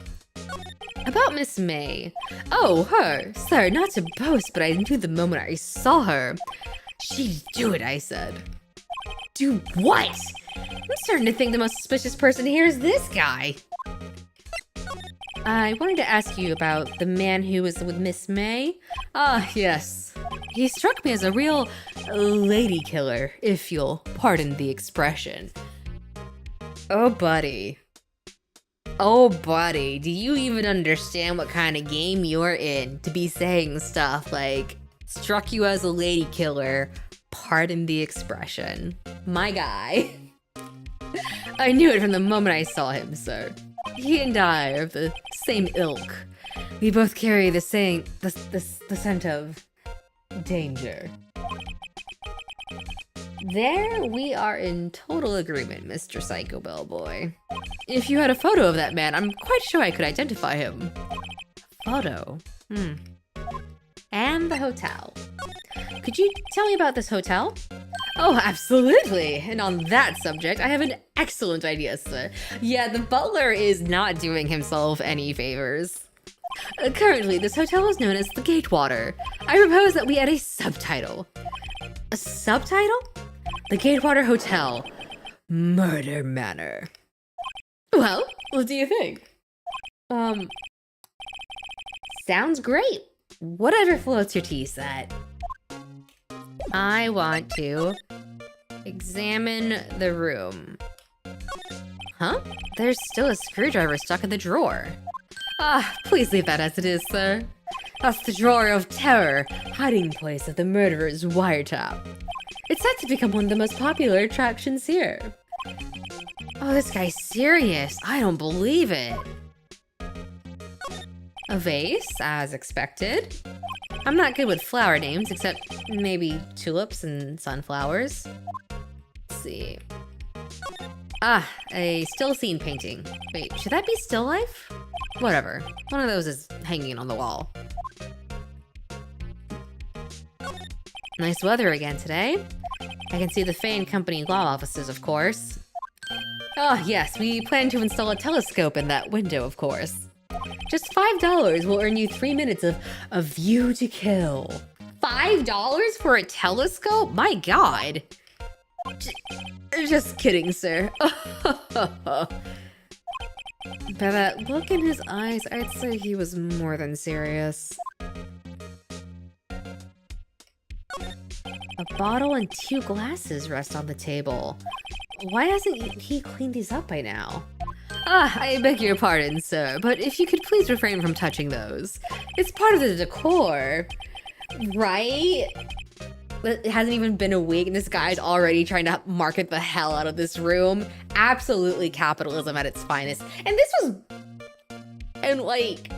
About Miss May. Oh, her. Sir, not to boast, but I knew the moment I saw her. She'd do it, I said. Do what? I'm starting to think the most suspicious person here is this guy. I wanted to ask you about the man who was with Miss May. Ah, yes. He struck me as a real lady killer, if you'll pardon the expression. Oh, buddy. Oh, buddy, do you even understand what kind of game you're in to be saying stuff like, struck you as a lady killer, pardon the expression? My guy. I knew it from the moment I saw him, sir. He and I are of the same ilk. We both carry the same, the scent of danger. There, we are in total agreement, Mr. Psycho Bellboy. If you had a photo of that man, I'm quite sure I could identify him. Photo? And the hotel. Could you tell me about this hotel? Oh, absolutely. And on that subject, I have an excellent idea, sir. Yeah, the butler is not doing himself any favors. Currently, this hotel is known as the Gatewater. I propose that we add a subtitle. A subtitle? The Gatewater Hotel, Murder Manor. Well, what do you think? Sounds great. Whatever floats your tea set. I want to examine the room. Huh? There's still a screwdriver stuck in the drawer. Ah, please leave that as it is, sir. That's the drawer of terror, hiding place of the murderer's wiretap. It's set to become one of the most popular attractions here. Oh, this guy's serious. I don't believe it. A vase, as expected. I'm not good with flower names, except maybe tulips and sunflowers. Let's see. Ah, a still scene painting. Wait, should that be still life? Whatever. One of those is hanging on the wall. Nice weather again today. I can see the Fane Company law offices, of course. Oh, yes, we plan to install a telescope in that window, of course. Just $5 will earn you 3 minutes of a view to kill. $5 for a telescope? My God. Just kidding, sir. By that look in his eyes, I'd say he was more than serious. A bottle and 2 glasses rest on the table. Why hasn't he cleaned these up by now? Ah, I beg your pardon, sir, but if you could please refrain from touching those. It's part of the decor, right? It hasn't even been a week and this guy's already trying to market the hell out of this room. Absolutely capitalism at its finest. And this was... And like...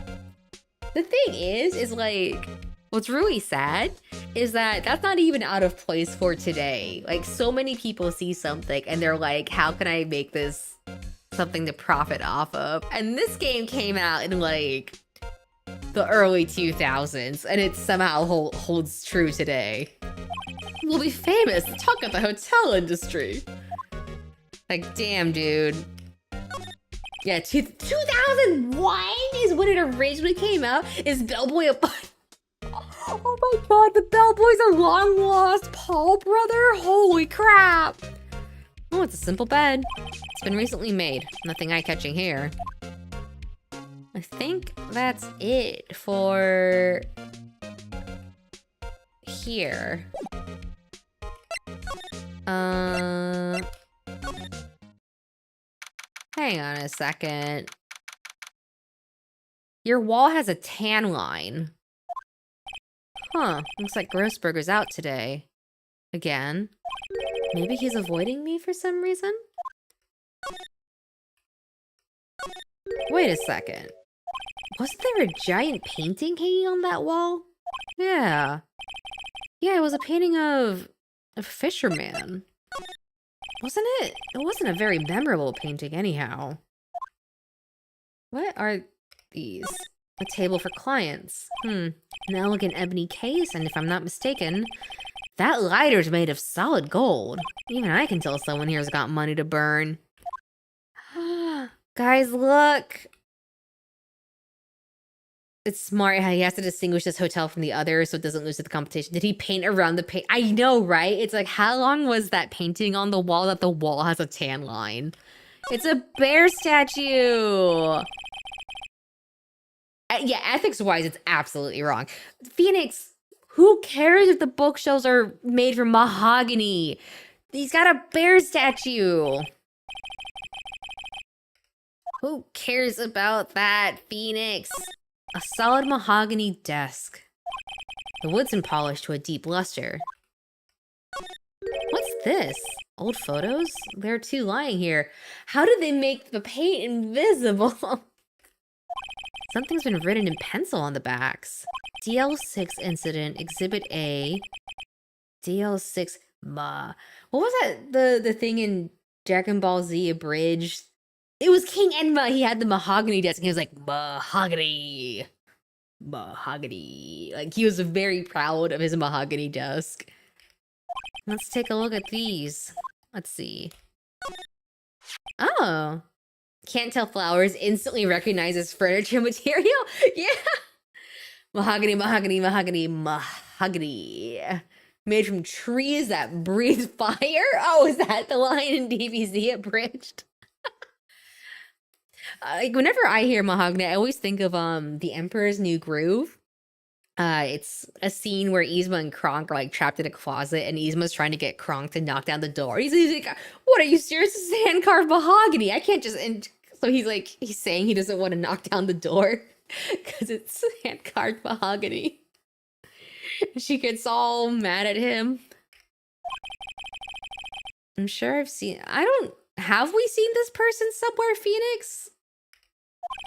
The thing is like... What's really sad is that that's not even out of place for today. Like, so many people see something and they're like, how can I make this something to profit off of? And this game came out in like the early 2000s and it somehow holds true today. We'll be famous to talk about the hotel industry. Like, damn, dude. Yeah, 2001 is when it originally came out. Is Bellboy a... Oh my God, the Bellboy's a long-lost Paul brother? Holy crap! Oh, it's a simple bed. It's been recently made. Nothing eye-catching here. I think that's it for... here. Hang on a second. Your wall has a tan line. Huh, looks like Grossberger's out today. Again. Maybe he's avoiding me for some reason? Wait a second. Wasn't there a giant painting hanging on that wall? Yeah. Yeah, it was a painting of a fisherman. Wasn't it? It wasn't a very memorable painting anyhow. What are these? A table for clients. An elegant ebony case, and if I'm not mistaken, that lighter's made of solid gold. Even I can tell someone here's got money to burn. Guys, look. It's smart how he has to distinguish this hotel from the others so it doesn't lose to the competition. Did he paint around the paint? I know, right? It's like, how long was that painting on the wall that the wall has a tan line? It's a bear statue. Yeah, ethics-wise, it's absolutely wrong. Phoenix, who cares if the bookshelves are made from mahogany? He's got a bear statue. Who cares about that, Phoenix? A solid mahogany desk. The wood's been polished to a deep luster. What's this? Old photos? There are two lying here. How did they make the paint invisible? Something's been written in pencil on the backs. DL6 incident, Exhibit A. DL6, Ma. What was that? The thing in Dragon Ball Z Abridged? It was King Enma. He had the mahogany desk and he was like, mahogany. Mahogany. Like, he was very proud of his mahogany desk. Let's take a look at these. Let's see. Oh. Can't tell flowers. Instantly recognizes furniture material. Yeah. Mahogany, mahogany, mahogany, mahogany. Made from trees that breathe fire? Oh, is that the line in DBZ Abridged? Like, whenever I hear mahogany, I always think of The Emperor's New Groove. It's a scene where Yzma and Kronk are like trapped in a closet, and Yzma's trying to get Kronk to knock down the door. He's like, "What are you serious? This is hand carved mahogany. I can't just." And so he's saying he doesn't want to knock down the door because it's hand carved mahogany. She gets all mad at him. I'm sure I've seen. Have we seen this person somewhere, Phoenix?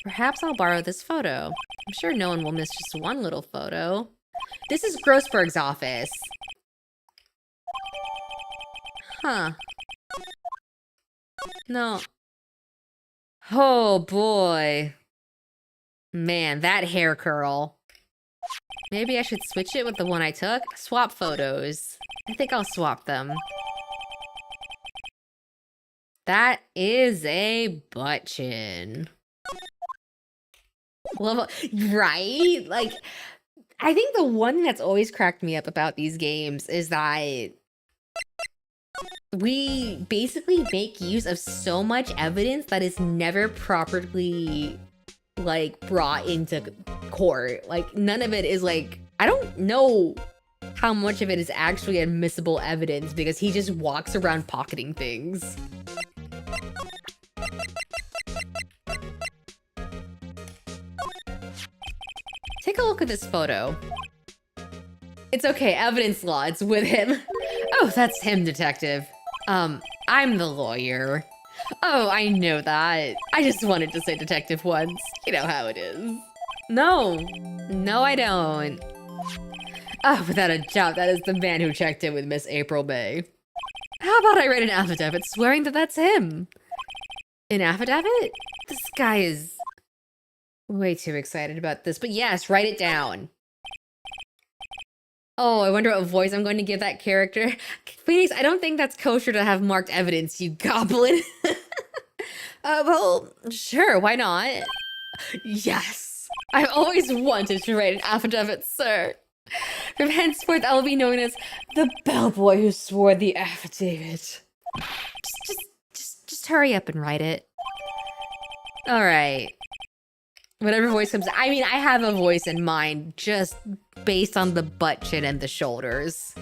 Perhaps I'll borrow this photo. I'm sure no one will miss just one little photo. This is Grossberg's office. Huh. No. Oh boy. Man, that hair curl. Maybe I should switch it with the one I took. Swap photos. I think I'll swap them. That is a butt chin. Right? Like, I think the one thing that's always cracked me up about these games is that we basically make use of so much evidence that is never properly, like, brought into court. Like, none of it is, like, I don't know how much of it is actually admissible evidence because he just walks around pocketing things. Take a look at this photo. It's okay, evidence law, it's with him. Oh, that's him, detective. I'm the lawyer. Oh, I know that. I just wanted to say detective once. You know how it is. No, I don't. Oh, without a doubt, that is the man who checked in with Miss April May. How about I write an affidavit swearing that that's him? An affidavit? This guy is way too excited about this, but yes, write it down. Oh, I wonder what voice I'm going to give that character. Phoenix, I don't think that's kosher to have marked evidence, you goblin. Well, sure, why not? Yes, I've always wanted to write an affidavit, sir. From henceforth, I will be known as the bellboy who swore the affidavit. Just hurry up and write it. All right. Whatever voice comes. I mean, I have a voice in mind just based on the butt chin and the shoulders.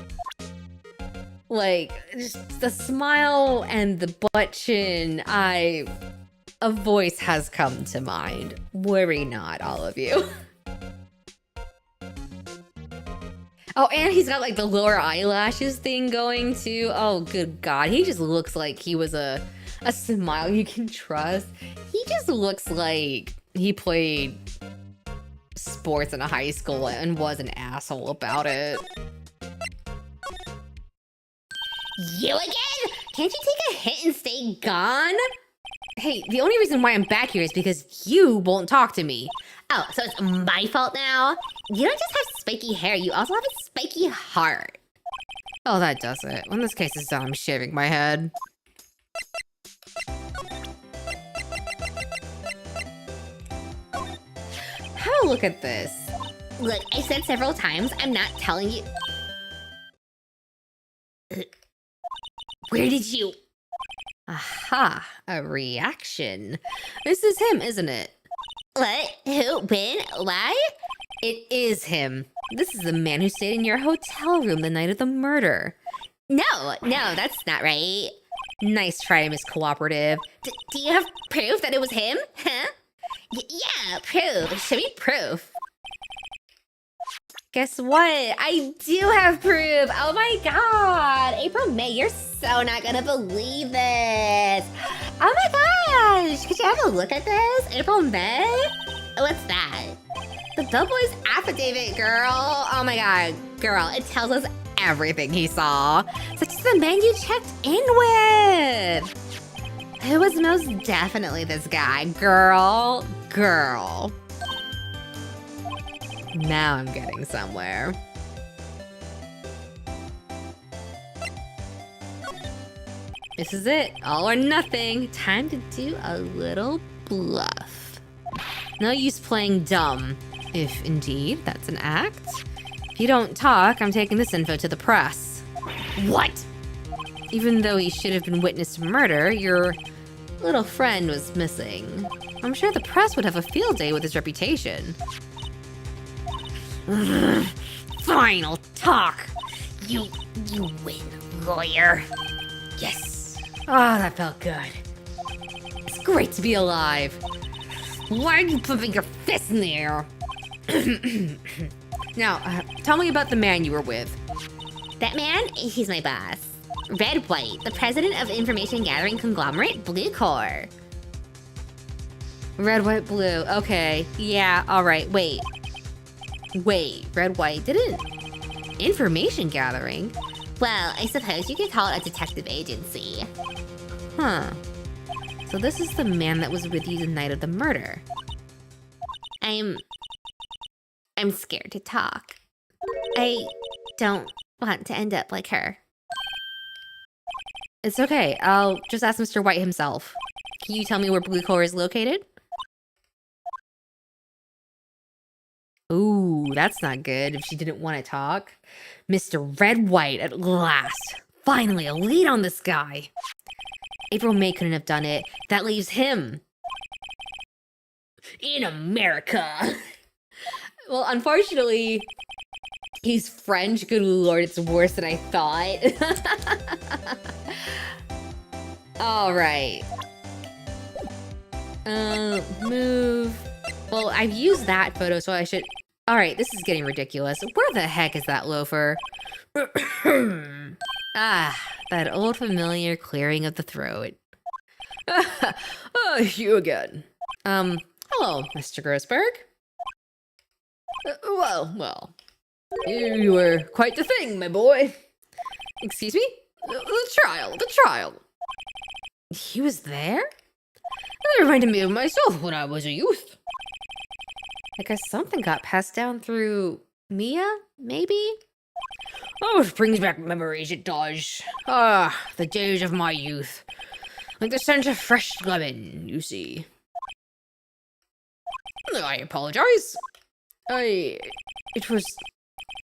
Like, just the smile and the butt chin, a voice has come to mind. Worry not, all of you. Oh, and he's got like the lower eyelashes thing going too. Oh, good God. He just looks like he was a smile you can trust. He just looks like he played sports in a high school and was an asshole about it. You again? Can't you take a hit and stay gone? Hey, the only reason why I'm back here is because you won't talk to me. Oh, so it's my fault now? You don't just have spiky hair, you also have a spiky heart. Oh, that does it. When this case is done, I'm shaving my head. look at this. Look, I said several times, I'm not telling you. Where did you? Aha, a reaction. This is him, isn't it? What? Who? When? Why? It is him. This is the man who stayed in your hotel room the night of the murder. No, that's not right. Nice try, Miss Cooperative. Do you have proof that it was him? Huh? Yeah, proof. Show me proof. Guess what? I do have proof. Oh my god. April May, you're so not gonna believe this. Oh my gosh, could you have a look at this? April May? What's that? The bellboy's affidavit, girl. Oh my god, girl, it tells us everything he saw. Such as the man you checked in with. It was most definitely this guy, girl. Now I'm getting somewhere. This is it, all or nothing. Time to do a little bluff. No use playing dumb, if indeed that's an act. If you don't talk, I'm taking this info to the press. What? Even though he should have been witness to murder, your little friend was missing. I'm sure the press would have a field day with his reputation. Fine, I'll talk. You win, lawyer. Yes. Ah, that felt good. It's great to be alive. Why are you pumping your fist in the air? Now, tell me about the man you were with. That man, he's my boss. Red White, the president of information gathering conglomerate Blue Core. Red, white, blue. Okay. Yeah, alright. Wait, Red, White didn't... Information gathering? Well, I suppose you could call it a detective agency. Huh. So this is the man that was with you the night of the murder. I'm scared to talk. I don't want to end up like her. It's okay. I'll just ask Mr. White himself. Can you tell me where Blue Core is located? Ooh, that's not good if she didn't want to talk. Mr. Red White, at last. Finally, a lead on this guy. April May couldn't have done it. That leaves him. In America. Well, unfortunately, he's French. Good lord, it's worse than I thought. All right. Move. Well, I've used that photo, so I should... All right, this is getting ridiculous. Where the heck is that loafer? Ah, that old familiar clearing of the throat. Oh, you again. Hello, Mr. Grossberg. Well, you were quite the thing, my boy. Excuse me? The trial. He was there? That reminded me of myself when I was a youth. I guess something got passed down through Mia, maybe? Oh, it brings back memories, it does. Ah, the days of my youth. Like the scent of fresh lemon, you see. I apologize. It was,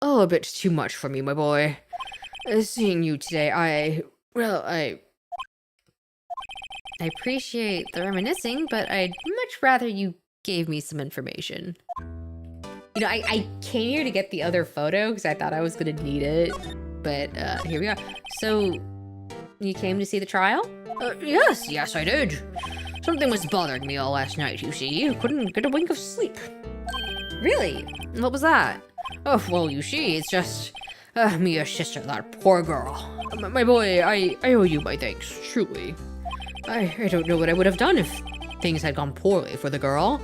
a bit too much for me, my boy. Seeing you today, I appreciate the reminiscing, but I'd much rather you gave me some information. You know, I came here to get the other photo because I thought I was gonna need it, but here we are. So, you came to see the trial? Yes, I did. Something was bothering me all last night, you see. Couldn't get a wink of sleep. Really? What was that? Oh, well, you see, it's just... Mia's sister, that poor girl. My boy, I owe you my thanks, truly. I don't know what I would have done if things had gone poorly for the girl.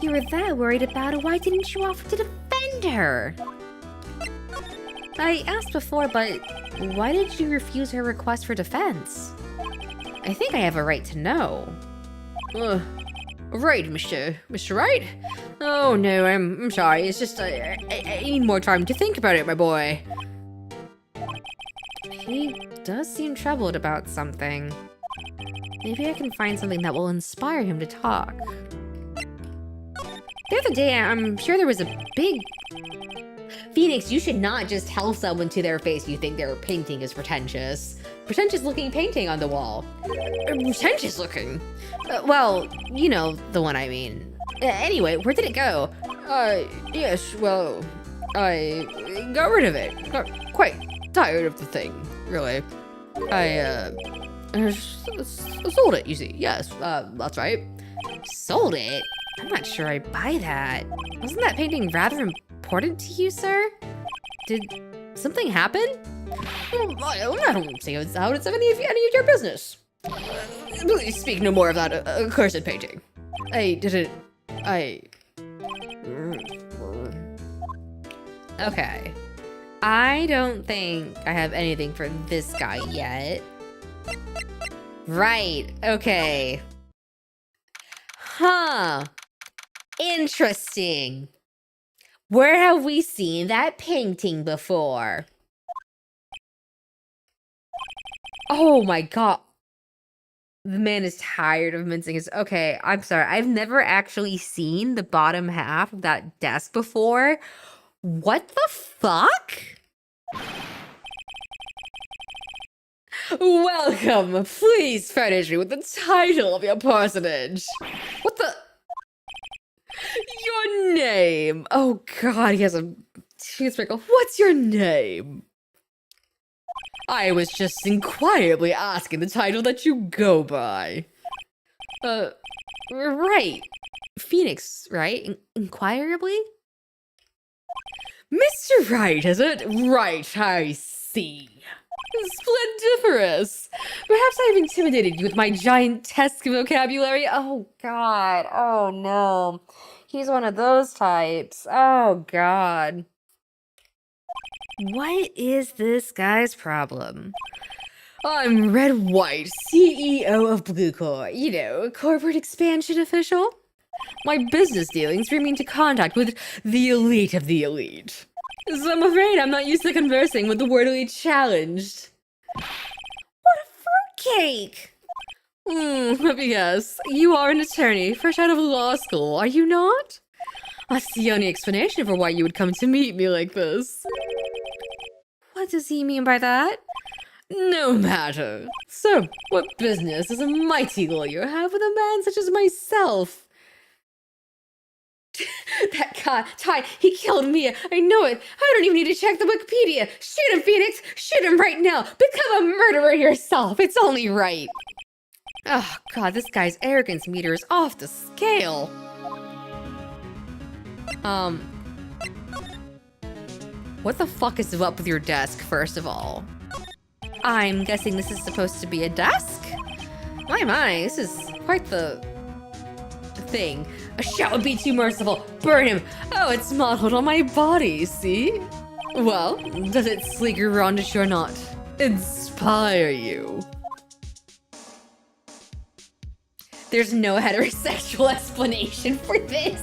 You were that worried about her, why didn't you offer to defend her? I asked before, but why did you refuse her request for defense? I think I have a right to know. Right, Mr. Wright? Oh no, I'm sorry, it's just I need more time to think about it, my boy. He does seem troubled about something. Maybe I can find something that will inspire him to talk. The other day, I'm sure there was a big... Phoenix, you should not just tell someone to their face you think their painting is pretentious. Pretentious looking painting on the wall. Pretentious looking? Well, you know the one I mean. Anyway, where did it go? Yes, well, I got rid of it. Got quite tired of the thing, really. I sold it, you see. Yes, that's right. Sold it? I'm not sure I buy that. Wasn't that painting rather important to you, sir? Did something happen? I don't see how it's any of your business. Please speak no more of that accursed painting. Okay. I don't think I have anything for this guy yet. Right, okay. Huh. Interesting. Where have we seen that painting before? Oh my god. The man is tired of mincing his... Okay, I'm sorry. I've never actually seen the bottom half of that desk before. What the fuck? Welcome. Please furnish me with the title of your personage. What the... Your name. Oh god, he has a teeth sprinkle. What's your name? I was just inquirably asking the title that you go by. Right. Phoenix, right? Inquirably? Mr. Wright, is it? Right, I see. Splendiferous. Perhaps I've intimidated you with my giantesque vocabulary. Oh, God. Oh, no. He's one of those types. Oh, God. What is this guy's problem? I'm Red White, CEO of Blue Core. You know, corporate expansion official. My business dealings bring me into contact with the elite of the elite. So I'm afraid I'm not used to conversing with the wordily challenged. What a fruitcake! Let me guess. You are an attorney, fresh out of law school, are you not? That's the only explanation for why you would come to meet me like this. What does he mean by that? No matter. So, what business does a mighty lawyer have with a man such as myself? That guy, Ty, he killed Mia. I know it. I don't even need to check the Wikipedia. Shoot him, Phoenix. Shoot him right now. Become a murderer yourself. It's only right. Oh, God, this guy's arrogance meter is off the scale. What the fuck is up with your desk, first of all? I'm guessing this is supposed to be a desk? My, this is quite the thing. A shot would be too merciful. Burn him. Oh, it's modeled on my body, see? Well, does it sleek your rondish or not? Inspire you? There's no heterosexual explanation for this.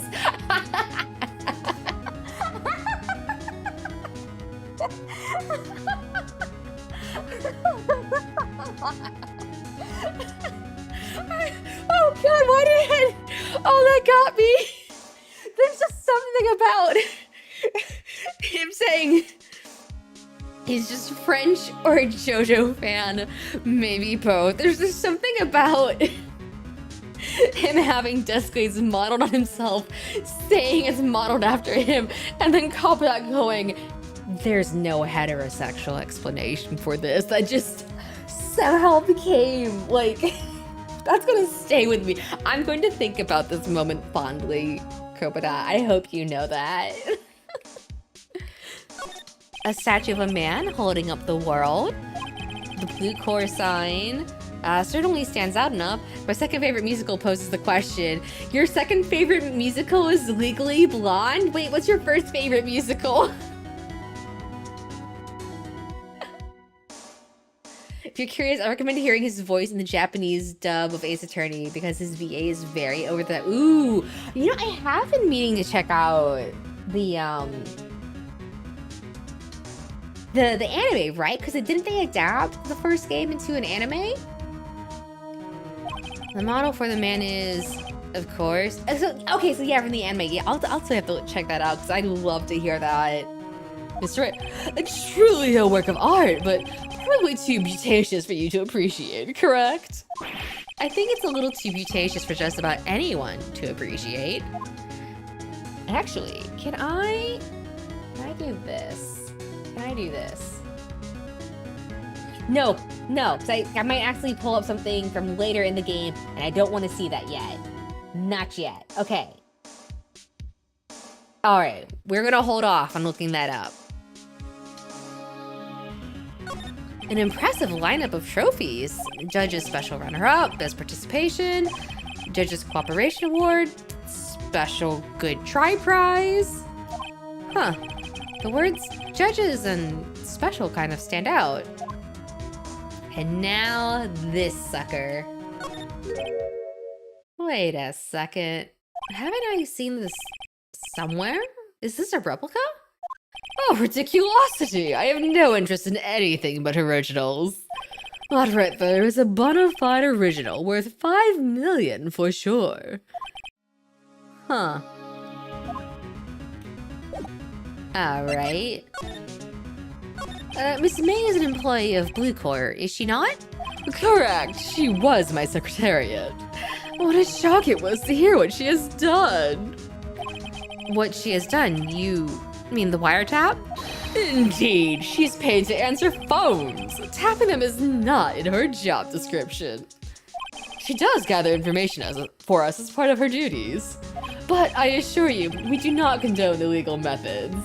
Oh god, why did it? Oh, that got me. There's just something about him saying he's just French or a JoJo fan, maybe both. There's just something about him having Desclays modeled on himself, saying it's modeled after him, and then Coppola going, there's no heterosexual explanation for this. That just somehow became, like, that's gonna stay with me. I'm going to think about this moment fondly, Coppola. I hope you know that. A statue of a man holding up the world. The blue core sign. Certainly stands out enough. My second favorite musical poses the question. Your second favorite musical is Legally Blonde? Wait, what's your first favorite musical? If you're curious, I recommend hearing his voice in the Japanese dub of Ace Attorney because his VA is very over the... Ooh, you know, I have been meaning to check out the anime, right? Because didn't they adapt the first game into an anime? The model for the man is Of course. Okay, so yeah, from the anime, yeah, I'll also have to check that out because I'd love to hear that. Mr. Wright, it's truly a work of art, but probably too beauticious for you to appreciate, correct? I think it's a little too beauticious for just about anyone to appreciate. Actually, can I do this? Can I do this? No, because I might actually pull up something from later in the game, and I don't want to see that yet. Not yet. Okay. All right, we're gonna hold off on looking that up. An impressive lineup of trophies. Judge's Special Runner-Up, Best Participation, Judge's Cooperation Award, Special Good Try Prize. Huh. The words judges and special kind of stand out. And now this sucker. Wait a second. Haven't I seen this somewhere? Is this a replica? Oh, ridiculosity! I have no interest in anything but originals. But right there is a bona fide original worth 5 million for sure. Huh. Alright. Miss May is an employee of Blue Corps, is she not? Correct, she was my secretariat. What a shock it was to hear what she has done. What she has done? You mean the wiretap? Indeed, she's paid to answer phones. Tapping them is not in her job description. She does gather information for us as part of her duties. But I assure you, we do not condone illegal methods.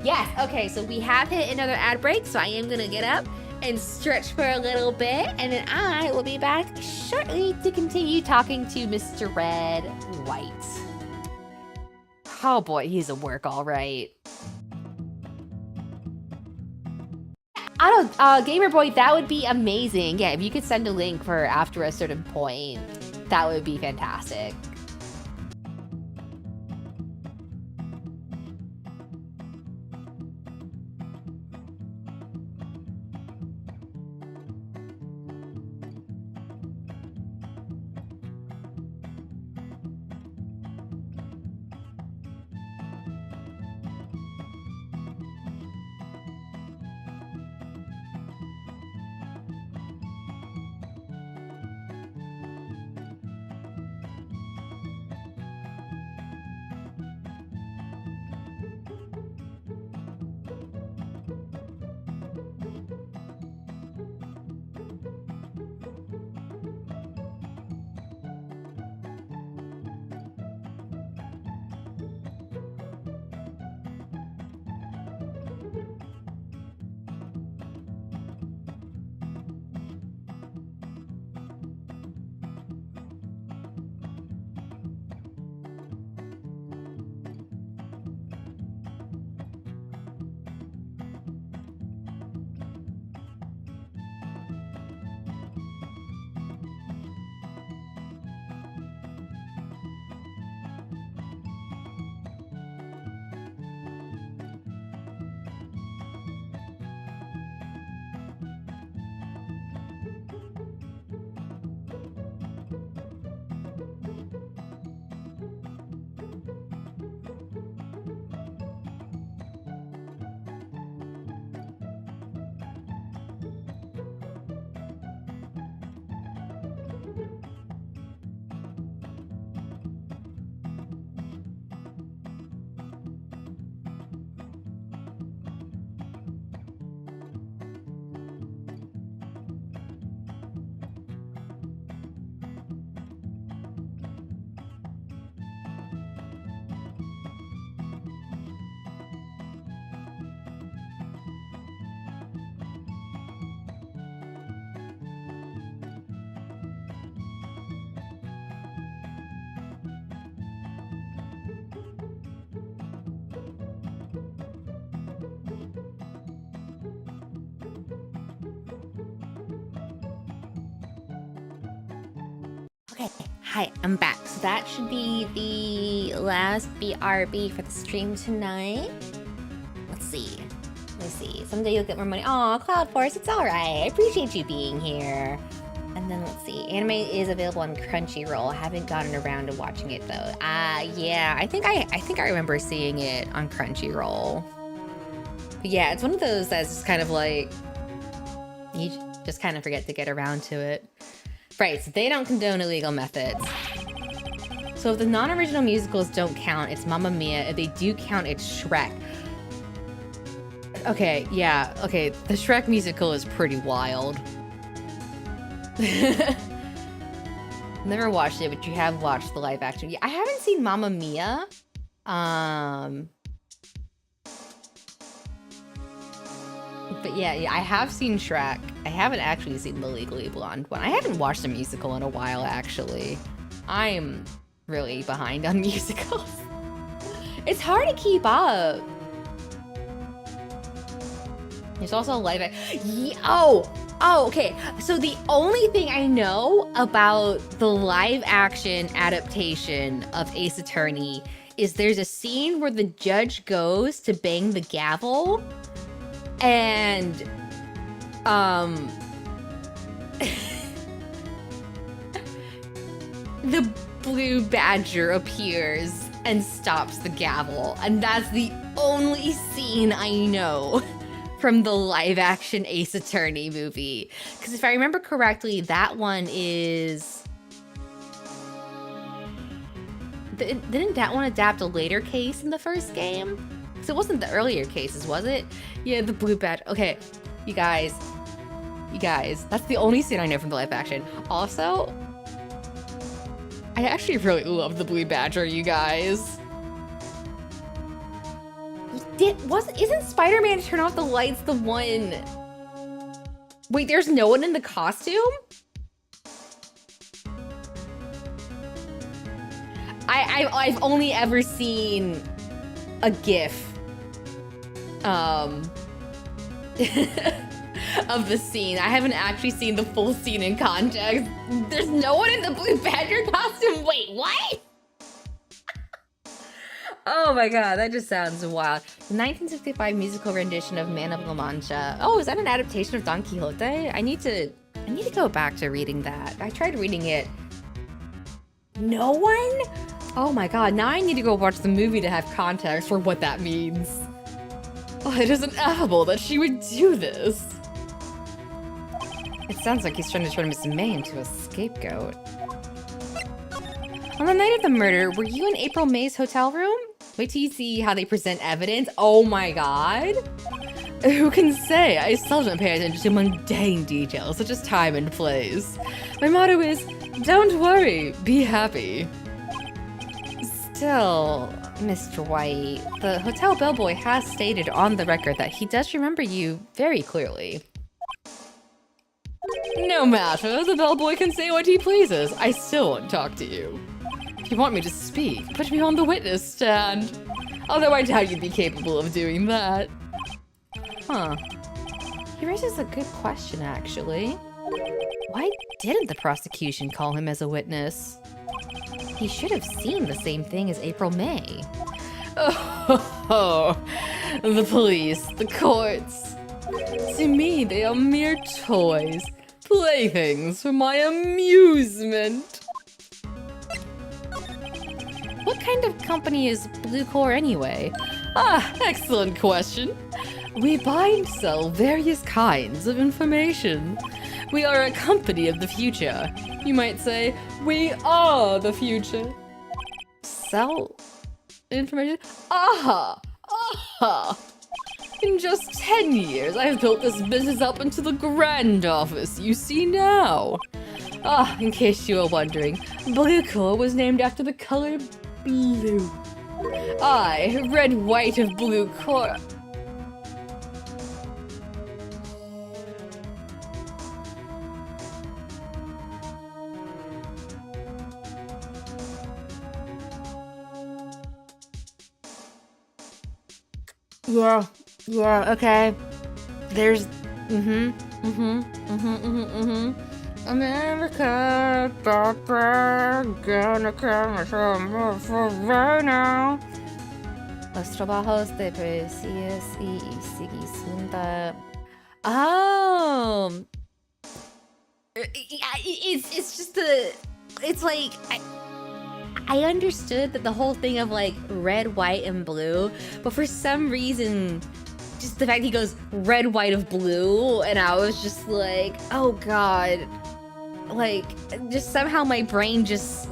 Yes, okay, so we have hit another ad break, so I am gonna get up and stretch for a little bit, and then I will be back shortly to continue talking to Mr. Red White. Oh boy, he's a work, all right. Gamer Boy, that would be amazing. Yeah, if you could send a link for after a certain point, that would be fantastic. Okay, hi, I'm back. So that should be the last BRB for the stream tonight. Let's see. Someday you'll get more money. Aw, Cloud Force, it's alright. I appreciate you being here. And then let's see. Anime is available on Crunchyroll. I haven't gotten around to watching it though. Yeah, I think I remember seeing it on Crunchyroll. But yeah, it's one of those that's just kind of like you just kind of forget to get around to it. Right, so they don't condone illegal methods. So if the non-original musicals don't count, it's Mamma Mia. If they do count, it's Shrek. Okay, yeah, okay. The Shrek musical is pretty wild. Never watched it, but you have watched the live action. Yeah, I haven't seen Mamma Mia. But yeah, I have seen Shrek. I haven't actually seen the Legally Blonde one. I haven't watched a musical in a while, actually. I'm really behind on musicals. It's hard to keep up. There's also a live Oh, okay. So the only thing I know about the live action adaptation of Ace Attorney is there's a scene where the judge goes to bang the gavel and the blue badger appears and stops the gavel, and that's the only scene I know from the live action Ace Attorney movie. Because if I remember correctly, that one is... Didn't that one adapt a later case in the first game? Because it wasn't the earlier cases, was it? Yeah, the blue badge. Okay, you guys, that's the only scene I know from the live action. Also, I actually really love the blue badger, you guys. Isn't Spider-Man Turn Off the Lights the one? Wait, there's no one in the costume? I've only ever seen a GIF of the scene. I haven't actually seen the full scene in context. There's no one in the blue badger costume. Wait, what? Oh my god, that just sounds wild. The 1965 musical rendition of Man of La Mancha. Oh, is that an adaptation of Don Quixote? I need to go back to reading that. I tried reading it. No one? Oh my god, now I need to go watch the movie to have context for what that means. Oh, it is ineffable that she would do this. It sounds like he's trying to turn Miss May into a scapegoat. On the night of the murder, were you in April May's hotel room? Wait till you see how they present evidence. Oh my god. Who can say? I seldom pay attention to mundane details such as time and place. My motto is, don't worry, be happy. Still, Mr. White, the hotel bellboy has stated on the record that he does remember you very clearly. No matter, the bellboy can say what he pleases. I still won't talk to you. If you want me to speak, put me on the witness stand. Although I doubt you'd be capable of doing that. Huh. He raises a good question, actually. Why didn't the prosecution call him as a witness? He should have seen the same thing as April May. Oh, the police, the courts. To me, they are mere toys, playthings for my amusement. What kind of company is Blue Core anyway? Ah, excellent question. We buy and sell various kinds of information. We are a company of the future. You might say, we are the future. Sell information? Aha! Aha! In just 10 years, I have built this business up into the grand office you see now. Ah, in case you were wondering, Blue Core was named after the color blue. I, Red White of Blue Core. Yeah, okay. There's, America, gonna come for right now. Los trabajos de policías y seguimiento. Oh, It's just it's like I understood that the whole thing of like red, white, and blue, but for some reason, just the fact he goes red, white, of blue, and I was just like, oh god, like just somehow my brain just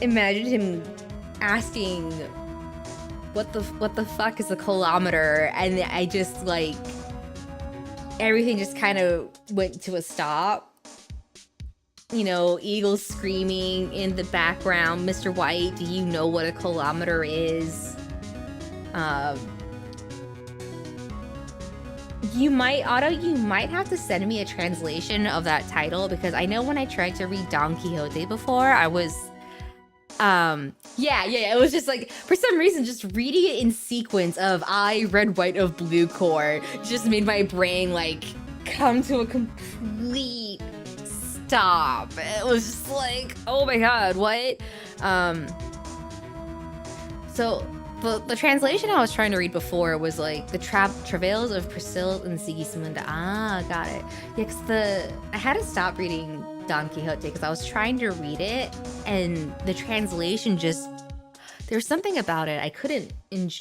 imagined him asking what the fuck is a kilometer, and I just like everything just kind of went to a stop. You know, eagles screaming in the background. Mr. White, do you know what a kilometer is? You might have to send me a translation of that title, because I know when I tried to read Don Quixote before, I was, it was just like, for some reason, just reading it in sequence of I, red, white, of blue core just made my brain like come to a complete stop. It was just like, oh my god, what? So the translation I was trying to read before was like the travails of Priscilla and Sigismunda. Ah, got it. Yeah, because I had to stop reading Don Quixote because I was trying to read it, and the translation just, there's something about it I couldn't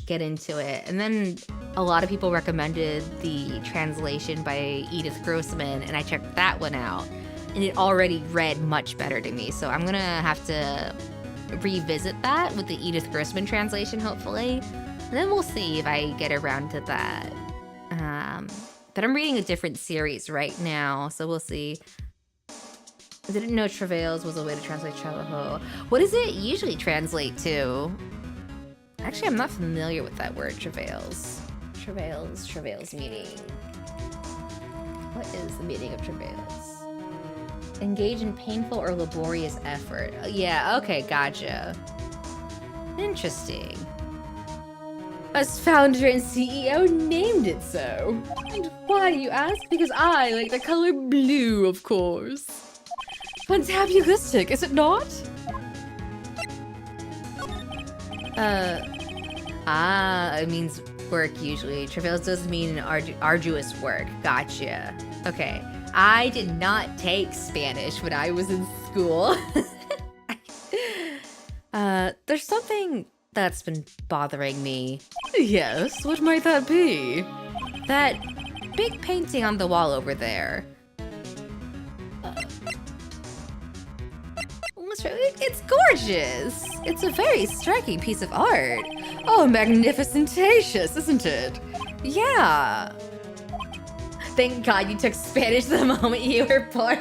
get into it. And then a lot of people recommended the translation by Edith Grossman, and I checked that one out, and it already read much better to me. So I'm gonna have to revisit that with the Edith Grossman translation, hopefully. And then we'll see if I get around to that. But I'm reading a different series right now, so we'll see. I didn't know travails was a way to translate travail. What does it usually translate to? Actually, I'm not familiar with that word, travails. Travails meaning. What is the meaning of travails? Engage in painful or laborious effort. Yeah, okay, gotcha. Interesting. Us founder and CEO named it so. And why, you ask? Because I like the color blue, of course. Fantabulistic, is it not? It means work usually. Travails does mean arduous work. Gotcha. Okay. I did not take Spanish when I was in school. There's something that's been bothering me. Yes, what might that be? That big painting on the wall over there. It's gorgeous. It's a very striking piece of art. Oh, magnificentatious, isn't it? Yeah. Thank God you took Spanish the moment you were born.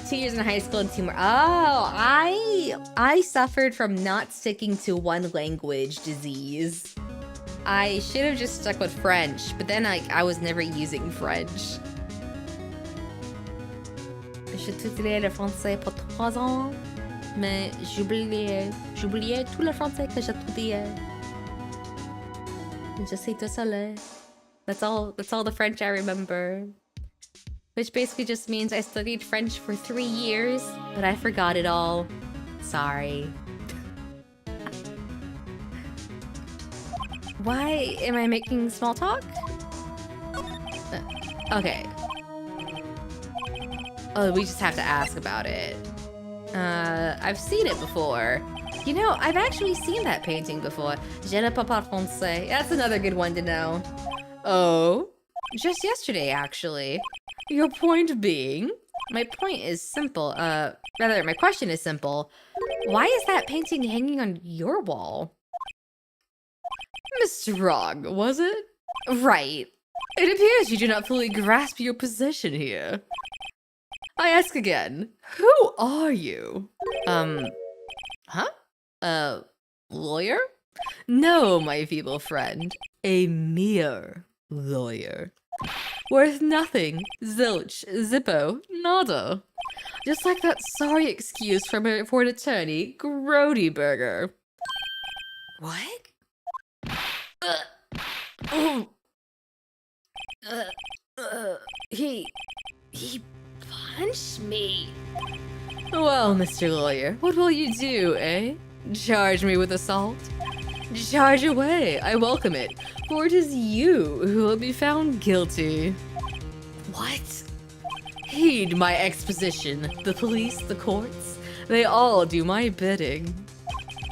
2 years in high school and 2 more. Oh, I suffered from not sticking to one language disease. I should have just stuck with French, but then I was never using French. J'étudiais le français pour 3 ans, mais j'oubliais tout le français que j'étudiais. Je suis désolée. That's all the French I remember. Which basically just means I studied French for 3 years, but I forgot it all. Sorry. Why am I making small talk? Okay. Oh, we just have to ask about it. I've seen it before. You know, I've actually seen that painting before. Je ne parle pas français. That's another good one to know. Oh? Just yesterday, actually. Your point being? My point is simple. Rather, my question is simple. Why is that painting hanging on your wall? Mr. Wrong, was it? Right. It appears you do not fully grasp your position here. I ask again, who are you? Lawyer? No, my feeble friend. A mere lawyer. Worth nothing. Zilch. Zippo. Nada. Just like that sorry excuse for an attorney, Grody Burger. What? He punched me. Well, Mr. Lawyer, what will you do, eh? Charge me with assault? Charge away, I welcome it, for it is you who will be found guilty. What? Heed my exposition. The police, the courts, they all do my bidding.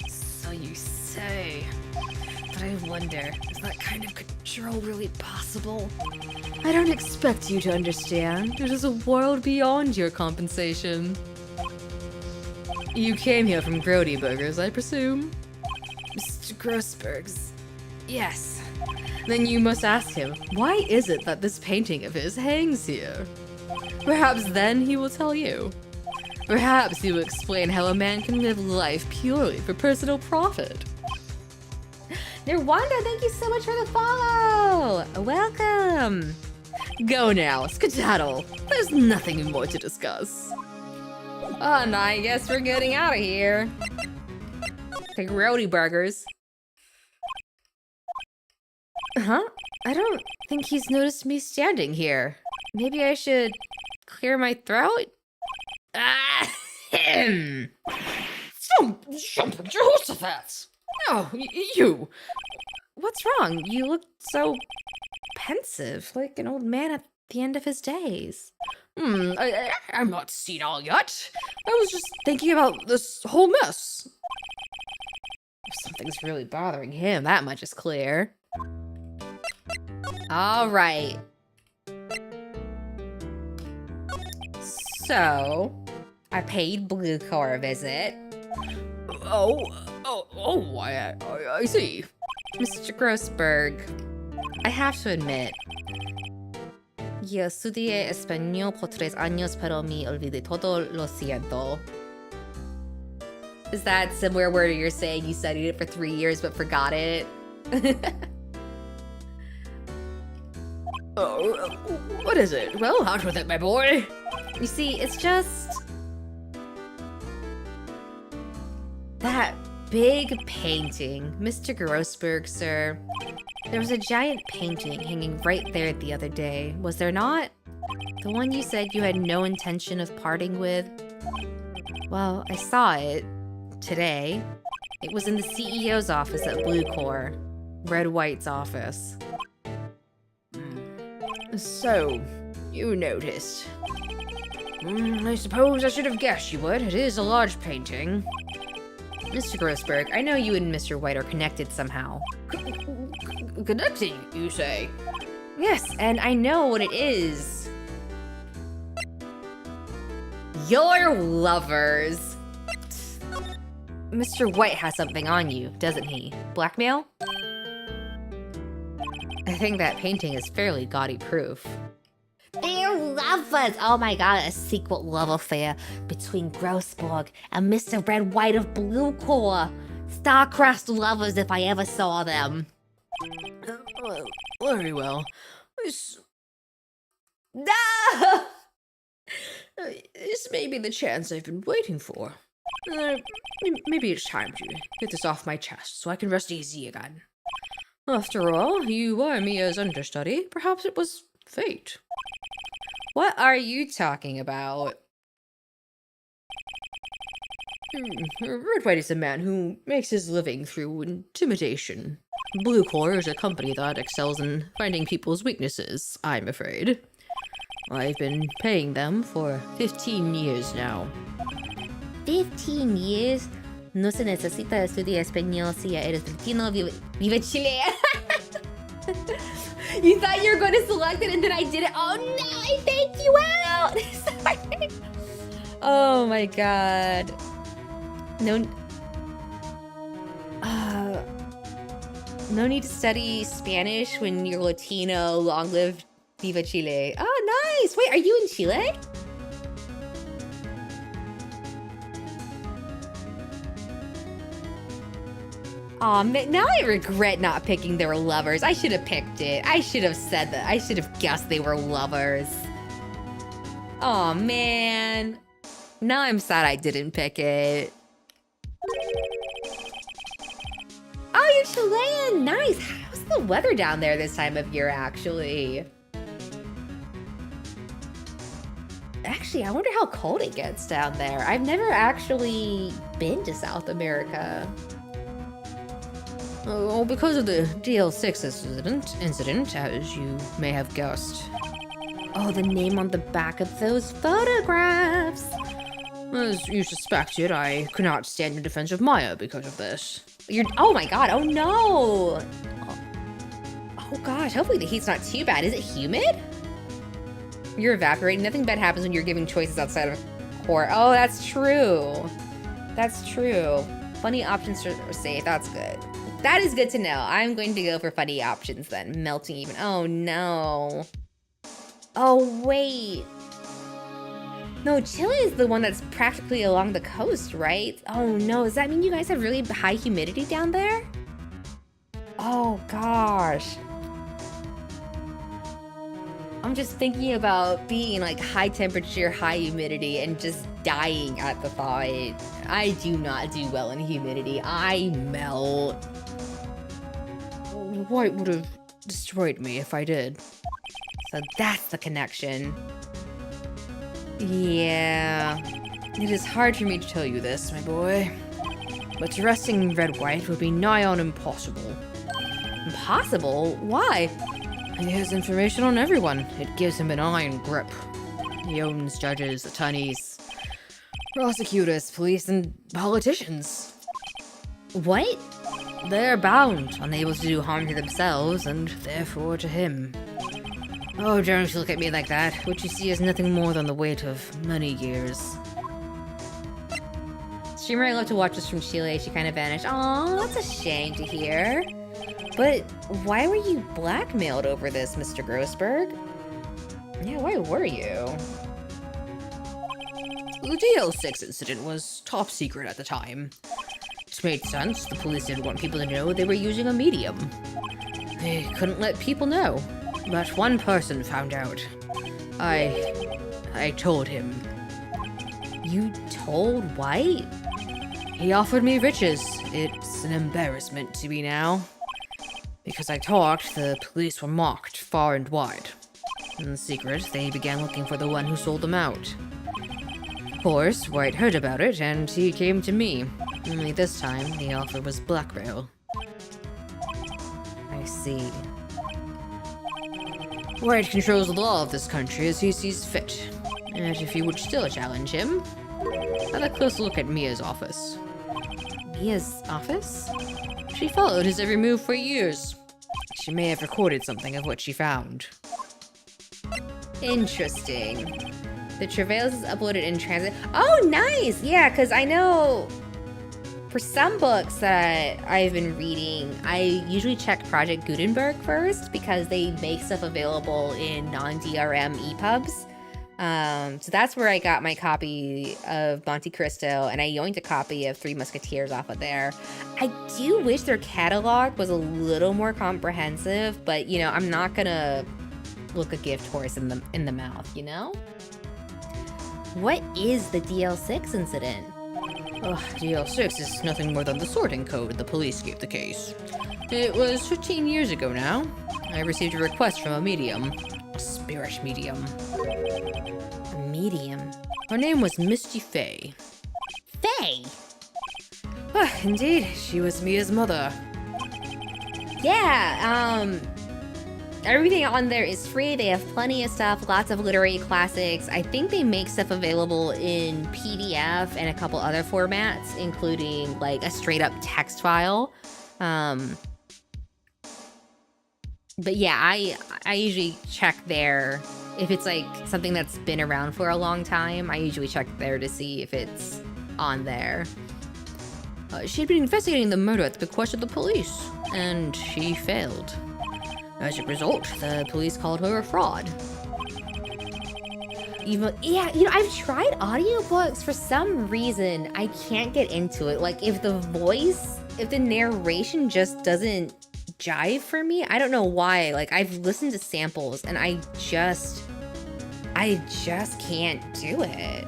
So you say. But I wonder, is that kind of control really possible? I don't expect you to understand. It is a world beyond your compensation. You came here from Grody Burgers, I presume? Mr. Grossberg's. Yes. Then you must ask him, why is it that this painting of his hangs here? Perhaps then he will tell you. Perhaps he will explain how a man can live life purely for personal profit. Nirwanda, thank you so much for the follow! Welcome! Go now, skedaddle. There's nothing more to discuss. And I guess we're getting out of here. The Grody Burgers. Huh? I don't think he's noticed me standing here. Maybe I should clear my throat? Ah, him! Jump, Jehoshaphat! Oh, you! What's wrong? You look so pensive, like an old man at the end of his days. I'm not senile yet. I was just thinking about this whole mess. If something's really bothering him, that much is clear. All right. So, I paid Blue Core a visit. I see. Mr. Grossberg, I have to admit, yo estudié español por 3 años, pero me olvidé todo, lo siento. Is that somewhere where you're saying you studied it for 3 years but forgot it? Oh, what is it? Well, out with it, my boy. You see, it's just that big painting, Mr. Grossberg, sir. There was a giant painting hanging right there the other day, was there not? The one you said you had no intention of parting with? Well, I saw it today. It was in the CEO's office at Blue Core, Red White's office. So, you noticed. I suppose I should have guessed you would. It is a large painting. Mr. Grossberg, I know you and Mr. White are connected somehow. Connecting, you say? Yes, and I know what it is. You're lovers. Mr. White has something on you, doesn't he? Blackmail? I think that painting is fairly gaudy proof. They're lovers! Oh my god, a secret love affair between Grossberg and Mr. Red White of Blue Core. Star-crossed lovers if I ever saw them. Very well. This may be the chance I've been waiting for. Maybe it's time to get this off my chest so I can rest easy again. After all, you are Mia's understudy. Perhaps it was fate. What are you talking about? Red White is a man who makes his living through intimidation. Blue Core is a company that excels in finding people's weaknesses, I'm afraid. I've been paying them for 15 years now. 15 years? No se necesita estudiar español si ya eres latino, vive Chile. You thought you were going to select it and then I did it. Oh no, I faked you out. Sorry. Oh my god. No need to study Spanish when you're Latino. Long live Viva Chile. Oh, nice. Wait, are you in Chile? Aw, man, now I regret not picking their lovers. I should have picked it. I should have said that. I should have guessed they were lovers. Aw, man. Now I'm sad I didn't pick it. Oh, you're Chilean. Nice. How's the weather down there this time of year, actually? Actually, I wonder how cold it gets down there. I've never actually been to South America. Oh, because of the DL6 incident, as you may have guessed. Oh, the name on the back of those photographs. As you suspected, I could not stand in defense of Maya because of this. Oh my god, oh no! Oh gosh, hopefully the heat's not too bad. Is it humid? You're evaporating. Nothing bad happens when you're giving choices outside of court. Oh, that's true. That's true. Funny options are safe. That's good. That is good to know. I'm going to go for funny options then. Melting even. Oh no. Oh wait. No, Chile is the one that's practically along the coast, right? Oh no, does that mean you guys have really high humidity down there? Oh gosh. I'm just thinking about being in like high temperature, high humidity, and just dying at the thought. I do not do well in humidity. I melt. Wright would have destroyed me if I did. So that's the connection. Yeah. It is hard for me to tell you this, my boy, but arresting Red White would be nigh on impossible. Impossible? Why? He has information on everyone. It gives him an iron grip. He owns judges, attorneys, prosecutors, police, and politicians. What? They're bound, unable to do harm to themselves, and therefore to him. Oh, don't look at me like that. What you see is nothing more than the weight of many years. Streamer I love to watch this from Chile. She kind of vanished. Aw, that's a shame to hear. But why were you blackmailed over this, Mr. Grossberg? Yeah, why were you? The DL6 incident was top secret at the time. It made sense. The police didn't want people to know they were using a medium. They couldn't let people know. But one person found out. I told him. You told White? He offered me riches. It's an embarrassment to me now. Because I talked, the police were mocked far and wide. In secret, they began looking for the one who sold them out. Of course, White heard about it, and he came to me. Only this time, the offer was blackmail. I see. White controls the law of this country as he sees fit. And if you would still challenge him, have a close look at Mia's office. Mia's office? She followed his every move for years. She may have recorded something of what she found. Interesting. The Travails is uploaded in transit. Oh, nice! Yeah, because I know for some books that I've been reading, I usually check Project Gutenberg first because they make stuff available in non-DRM EPUBs. So that's where I got my copy of Monte Cristo, and I yoinked a copy of Three Musketeers off of there. I do wish their catalog was a little more comprehensive, but you know, I'm not gonna look a gift horse in the mouth, you know? What is the DL6 incident? DL6 is nothing more than the sorting code the police gave the case. It was 15 years ago now. I received a request from a medium. A spirit medium. A medium? Her name was Misty Fey. Faye? Indeed, she was Mia's mother. Yeah, everything on there is free. They have plenty of stuff, lots of literary classics. I think they make stuff available in PDF and a couple other formats, including like a straight up text file. But yeah, I usually check there. If it's like something that's been around for a long time, I usually check there to see if it's on there. She had been investigating the murder at the bequest of the police, and she failed. As a result, the police called her a fraud. Yeah, you know, I've tried audiobooks. For some reason, I can't get into it. Like, if the narration just doesn't jive for me, I don't know why. Like, I've listened to samples, and I just can't do it.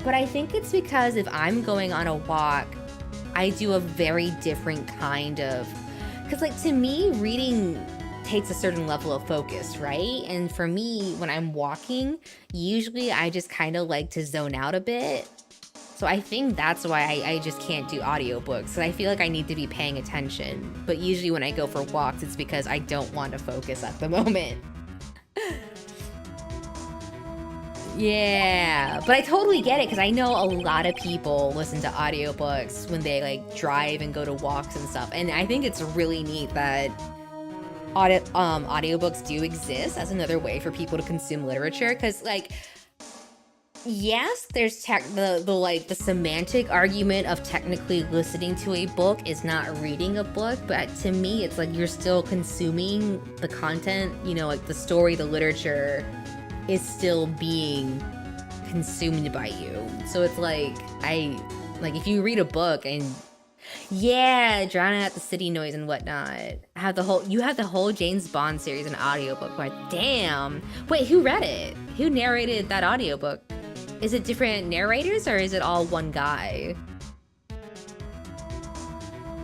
But I think it's because if I'm going on a walk, I do a very different kind of... Because, like, to me, reading takes a certain level of focus, right? And for me, when I'm walking, usually I just kind of like to zone out a bit. So I think that's why I just can't do audiobooks. Because I feel like I need to be paying attention. But usually when I go for walks, it's because I don't want to focus at the moment. Yeah, but I totally get it because I know a lot of people listen to audiobooks when they like drive and go to walks and stuff. And I think it's really neat that audiobooks do exist as another way for people to consume literature because like yes, there's the semantic argument of technically listening to a book is not reading a book, but to me it's like you're still consuming the content, you know, like the story, the literature is still being consumed by you. So it's like if you read a book and yeah, drown out the city noise and whatnot. You have the whole James Bond series in audiobook. But damn. Wait, who read it? Who narrated that audiobook? Is it different narrators or is it all one guy?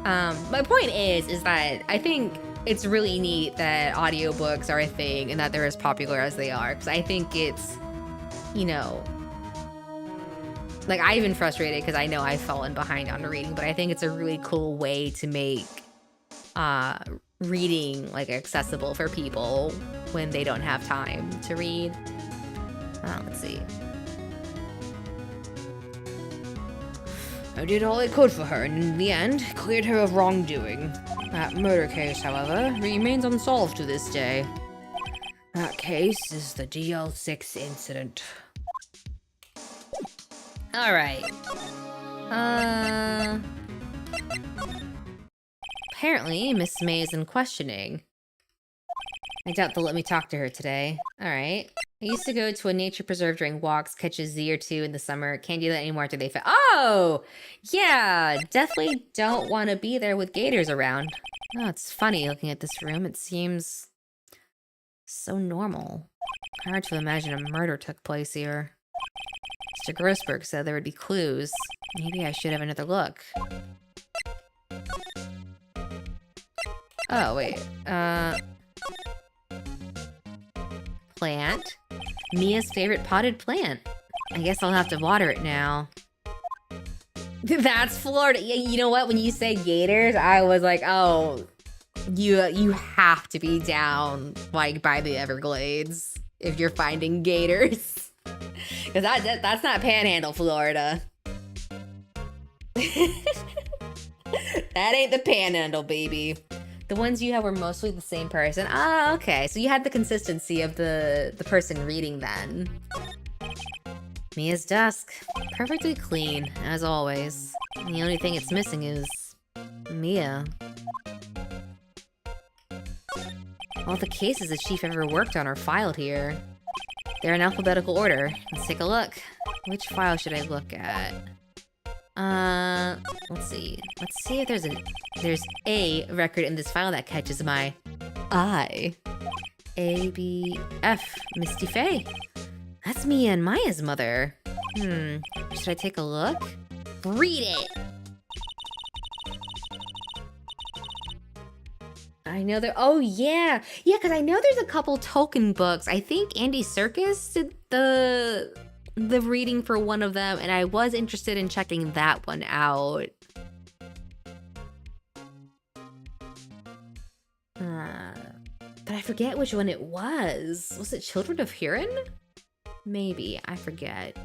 My point is that I think it's really neat that audiobooks are a thing and that they're as popular as they are. Because I think it's, you know, like I've been frustrated because I know I've fallen behind on reading, but I think it's a really cool way to make reading like accessible for people when they don't have time to read. Let's see. I did all I could for her, and in the end, cleared her of wrongdoing. That murder case, however, remains unsolved to this day. That case is the DL6 incident. Alright. Apparently, Miss May is in questioning. I doubt they'll let me talk to her today. Alright. I used to go to a nature preserve during walks, catch a Z or two in the summer. Can't do that anymore after they Oh! Yeah, definitely don't want to be there with gators around. Oh, it's funny looking at this room. It seems so normal. Hard to imagine a murder took place here. Mr. Grossberg said there would be clues. Maybe I should have another look. Oh, wait. Plant. Mia's favorite potted plant. I guess I'll have to water it now. That's Florida. Yeah, you know what? When you say gators, I was like, oh, you have to be down like by the Everglades if you're finding gators. Because that's not Panhandle, Florida. That ain't the Panhandle, baby. The ones you have were mostly the same person. Ah, okay. So you had the consistency of the person reading then. Mia's desk. Perfectly clean, as always. And the only thing it's missing is Mia. All the cases the chief ever worked on are filed here. They're in alphabetical order. Let's take a look. Which file should I look at? Let's see. Let's see if there's a record in this file that catches my eye. ABF, Misty Faye. That's Mia and Maya's mother. Should I take a look? Read it! I know there. Oh, yeah. Yeah, because I know there's a couple token books. I think Andy Serkis did the reading for one of them, and I was interested in checking that one out. But I forget which one it was. Was it Children of Huron? Maybe. I forget.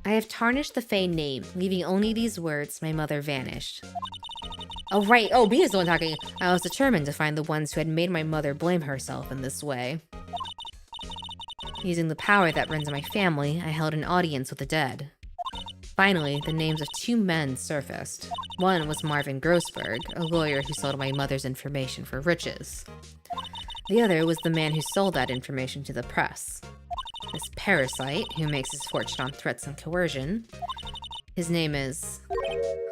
I have tarnished the Fae name, leaving only these words, my mother vanished. Oh, right. Oh, Mia's the one talking. I was determined to find the ones who had made my mother blame herself in this way. Using the power that runs in my family, I held an audience with the dead. Finally, the names of two men surfaced. One was Marvin Grossberg, a lawyer who sold my mother's information for riches. The other was the man who sold that information to the press. This parasite, who makes his fortune on threats and coercion. His name is...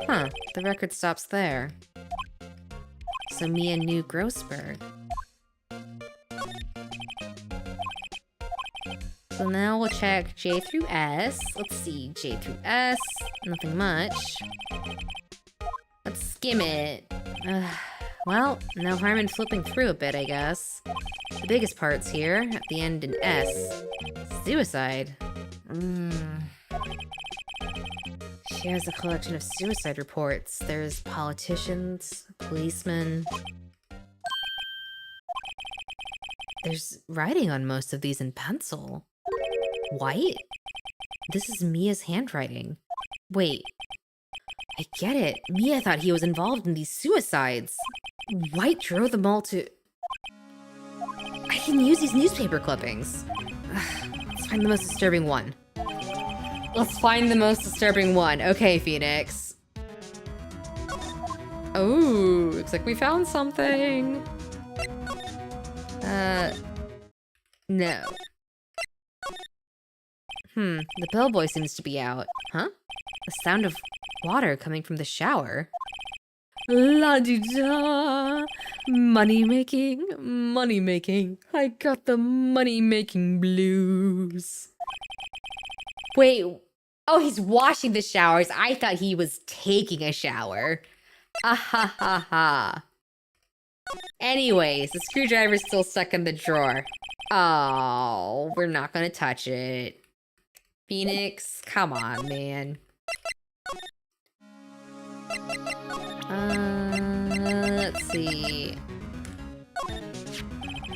the record stops there. So Mia knew Grossberg. So now we'll check J through S. Let's see, J through S. Nothing much. Let's skim it. Well, no harm in flipping through a bit, I guess. The biggest part's here, at the end in S. Suicide. She has a collection of suicide reports. There's politicians, policemen. There's writing on most of these in pencil. White? This is Mia's handwriting. Wait. I get it. Mia thought he was involved in these suicides. White drove them all to... I can use these newspaper clippings. Let's find the most disturbing one. Let's find the most disturbing one. Okay, Phoenix. Oh, looks like we found something. No. The bellboy seems to be out. Huh? The sound of water coming from the shower. La-di-da! Money-making, money-making. I got the money-making blues. Wait. Oh, he's washing the showers. I thought he was taking a shower. Ah ha ha ha. Anyways, the screwdriver's still stuck in the drawer. Oh, we're not gonna touch it. Phoenix, come on, man. Let's see.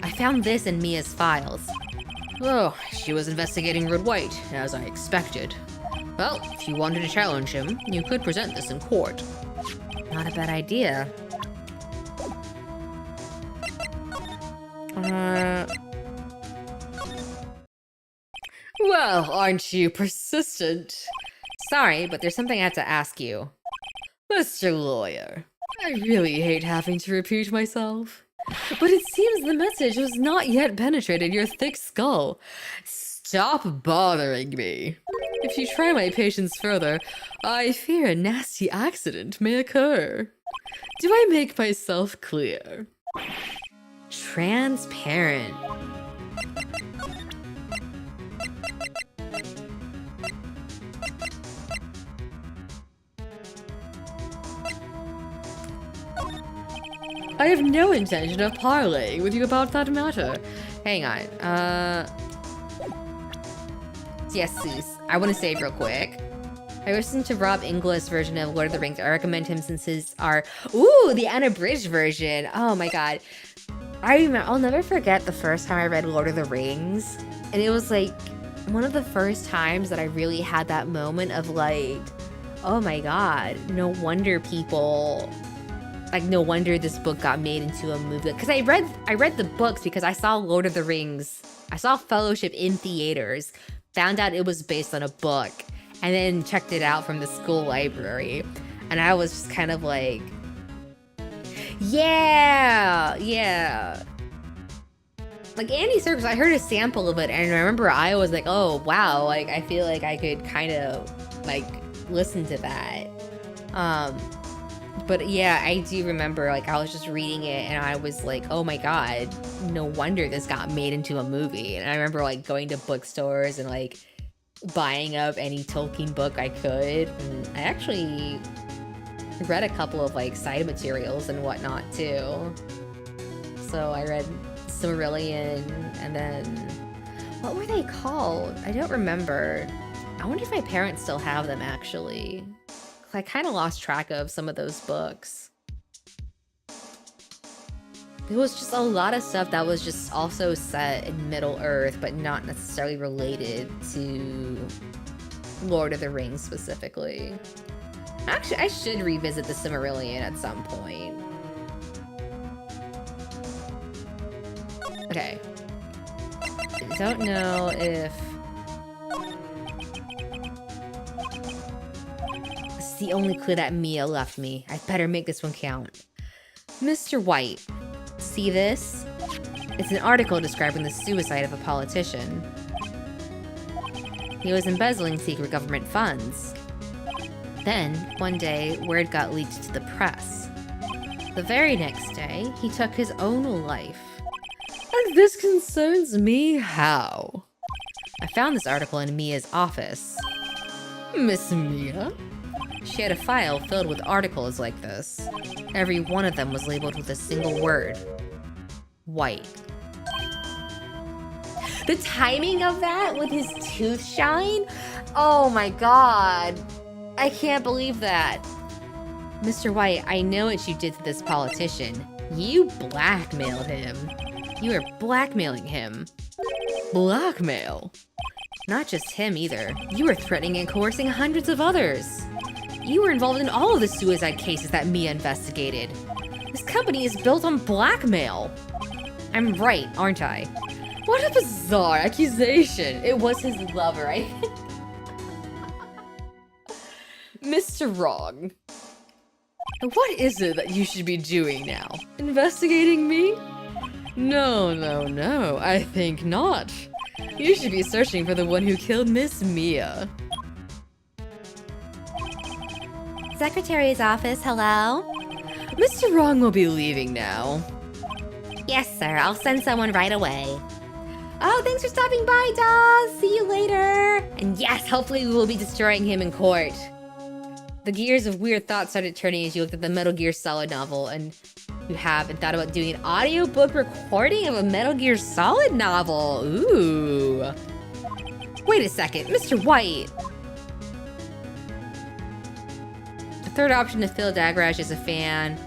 I found this in Mia's files. Oh, she was investigating Wright, as I expected. Well, if you wanted to challenge him, you could present this in court. Not a bad idea. Well, aren't you persistent? Sorry, but there's something I have to ask you. Mr. Lawyer, I really hate having to repeat myself, but it seems the message has not yet penetrated your thick skull. Stop bothering me. If you try my patience further, I fear a nasty accident may occur. Do I make myself clear? Transparent. I have no intention of parleying with you about that matter. Hang on, yes, Seuss. I want to save real quick. I listened to Rob Inglis' version of Lord of the Rings. I recommend him since his are... Ooh, the unabridged version. Oh my god. I'll never forget the first time I read Lord of the Rings. And it was like one of the first times that I really had that moment of like, oh my god, no wonder people... Like, no wonder this book got made into a movie. Because I read the books because I saw Lord of the Rings. I saw Fellowship in theaters. Found out it was based on a book. And then checked it out from the school library. And I was just kind of like... Yeah. Like, Andy Serkis, I heard a sample of it. And I remember I was like, oh, wow. Like, I feel like I could kind of, like, listen to that. But yeah, I do remember, like, I was just reading it and I was like, oh my god, no wonder this got made into a movie. And I remember, like, going to bookstores and, like, buying up any Tolkien book I could. And I actually read a couple of, like, side materials and whatnot, too. So I read Silmarillion, and then... What were they called? I don't remember. I wonder if my parents still have them, actually. I kind of lost track of some of those books. It was just a lot of stuff that was just also set in Middle-earth, but not necessarily related to Lord of the Rings specifically. Actually, I should revisit the Silmarillion at some point. Okay. I don't know if... the only clue that Mia left me. I better make this one count. Mr. White. See this? It's an article describing the suicide of a politician. He was embezzling secret government funds. Then, one day, word got leaked to the press. The very next day, he took his own life. And this concerns me how? I found this article in Mia's office. Miss Mia? She had a file filled with articles like this. Every one of them was labeled with a single word. White. The timing of that with his tooth shine? Oh my god. I can't believe that. Mr. White, I know what you did to this politician. You blackmailed him. You are blackmailing him. Blackmail? Not just him either. You were threatening and coercing hundreds of others. You were involved in all of the suicide cases that Mia investigated. This company is built on blackmail. I'm right, aren't I? What a bizarre accusation. It was his lover, right? Mr. Wrong. What is it that you should be doing now? Investigating me? No, no, no, I think not. You should be searching for the one who killed Miss Mia. Secretary's office, hello? Mr. Wrong will be leaving now. Yes, sir. I'll send someone right away. Oh, thanks for stopping by, Dawes. See you later. And yes, hopefully we will be destroying him in court. The gears of weird thoughts started turning as you looked at the Metal Gear Solid novel, and you haven't thought about doing an audiobook recording of a Metal Gear Solid novel. Ooh. Wait a second, Mr. White. The third option to fill Daggerash is a fan.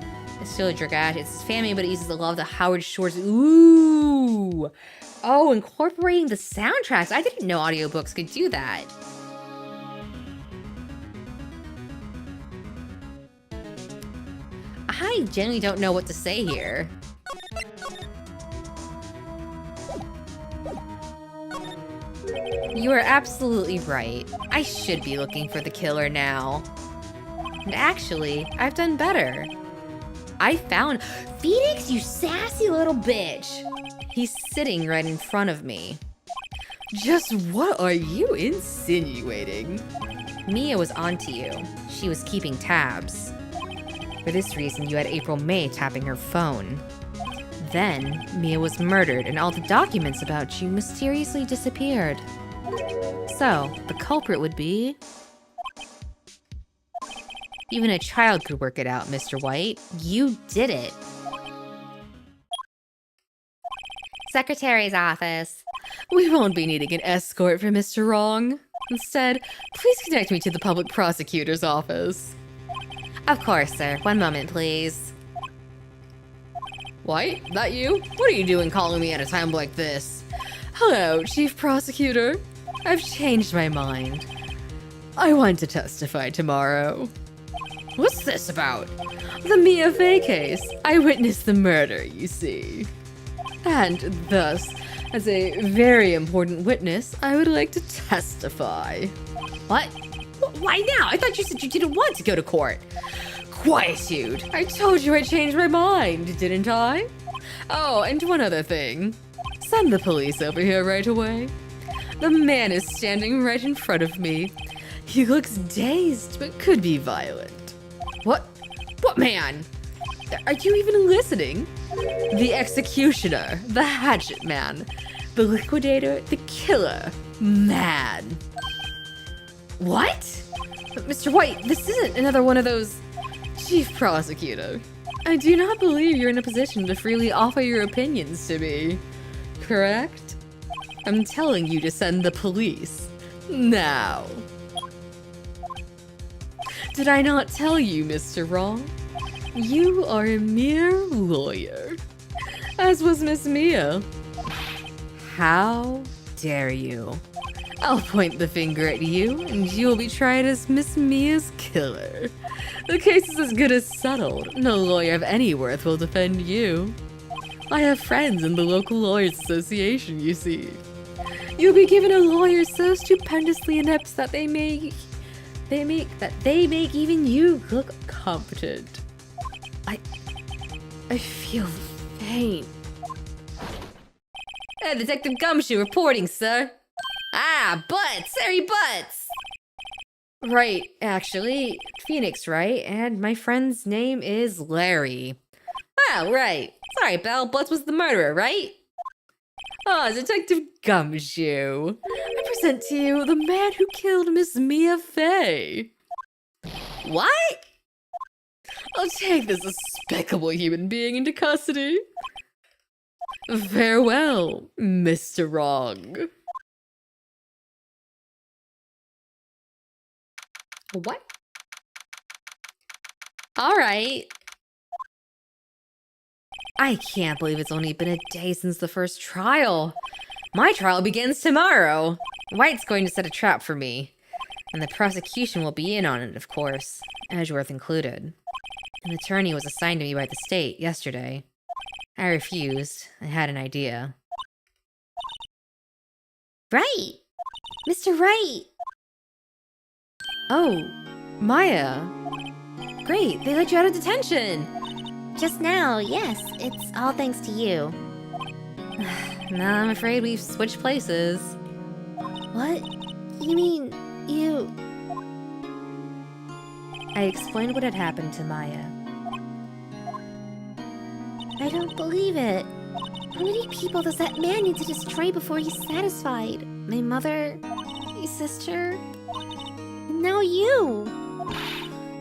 It's still a Dragash. It's family, but it uses a lot of the Howard Shore's. Ooh. Oh, incorporating the soundtracks. I didn't know audiobooks could do that. I genuinely don't know what to say here. You are absolutely right. I should be looking for the killer now. And actually, I've done better. I found Phoenix, you sassy little bitch. He's sitting right in front of me. Just what are you insinuating? Mia was onto you. She was keeping tabs. For this reason, you had April May tapping her phone. Then, Mia was murdered and all the documents about you mysteriously disappeared. So, the culprit would be... Even a child could work it out, Mr. White. You did it. Secretary's office. We won't be needing an escort for Mr. Wrong. Instead, please connect me to the public prosecutor's office. Of course, sir. One moment, please. White, that you? What are you doing calling me at a time like this? Hello, Chief Prosecutor. I've changed my mind. I want to testify tomorrow. What's this about? The Mia Fey case. I witnessed the murder, you see. And thus, as a very important witness, I would like to testify. What? Why now? I thought you said you didn't want to go to court. Quietude. I told you I changed my mind, didn't I? Oh, and one other thing. Send the police over here right away. The man is standing right in front of me. He looks dazed, but could be violent. What? What man? Are you even listening? The executioner, the hatchet man, the liquidator, the killer, man. What? Mr. White, this isn't another one of those... Chief Prosecutor, I do not believe you're in a position to freely offer your opinions to me. Correct? I'm telling you to send the police. Now. Did I not tell you, Mr. Wrong? You are a mere lawyer. As was Miss Mia. How dare you? I'll point the finger at you, and you'll be tried as Miss Mia's killer. The case is as good as settled. No lawyer of any worth will defend you. I have friends in the local lawyers association, you see. You'll be given a lawyer so stupendously inept that they make even you look competent. I feel faint. Hey, Detective Gumshoe reporting, sir. Ah, Butts! Harry Butts! Right, actually. Phoenix, right? And my friend's name is Larry. Oh, right. Sorry, Belle. Butts was the murderer, right? Ah, Detective Gumshoe. I present to you the man who killed Miss Mia Fey. What? I'll take this despicable human being into custody. Farewell, Mr. Wrong. What? All right. I can't believe it's only been a day since the first trial. My trial begins tomorrow. Wright's going to set a trap for me. And the prosecution will be in on it, of course, Edgeworth included. An attorney was assigned to me by the state yesterday. I refused. I had an idea. Right! Mr. Wright! Oh, Maya. Great, they let you out of detention. Just now, yes. It's all thanks to you. Now I'm afraid we've switched places. What? You mean, you... I explained what had happened to Maya. I don't believe it. How many people does that man need to destroy before he's satisfied? My mother, my sister, and now you.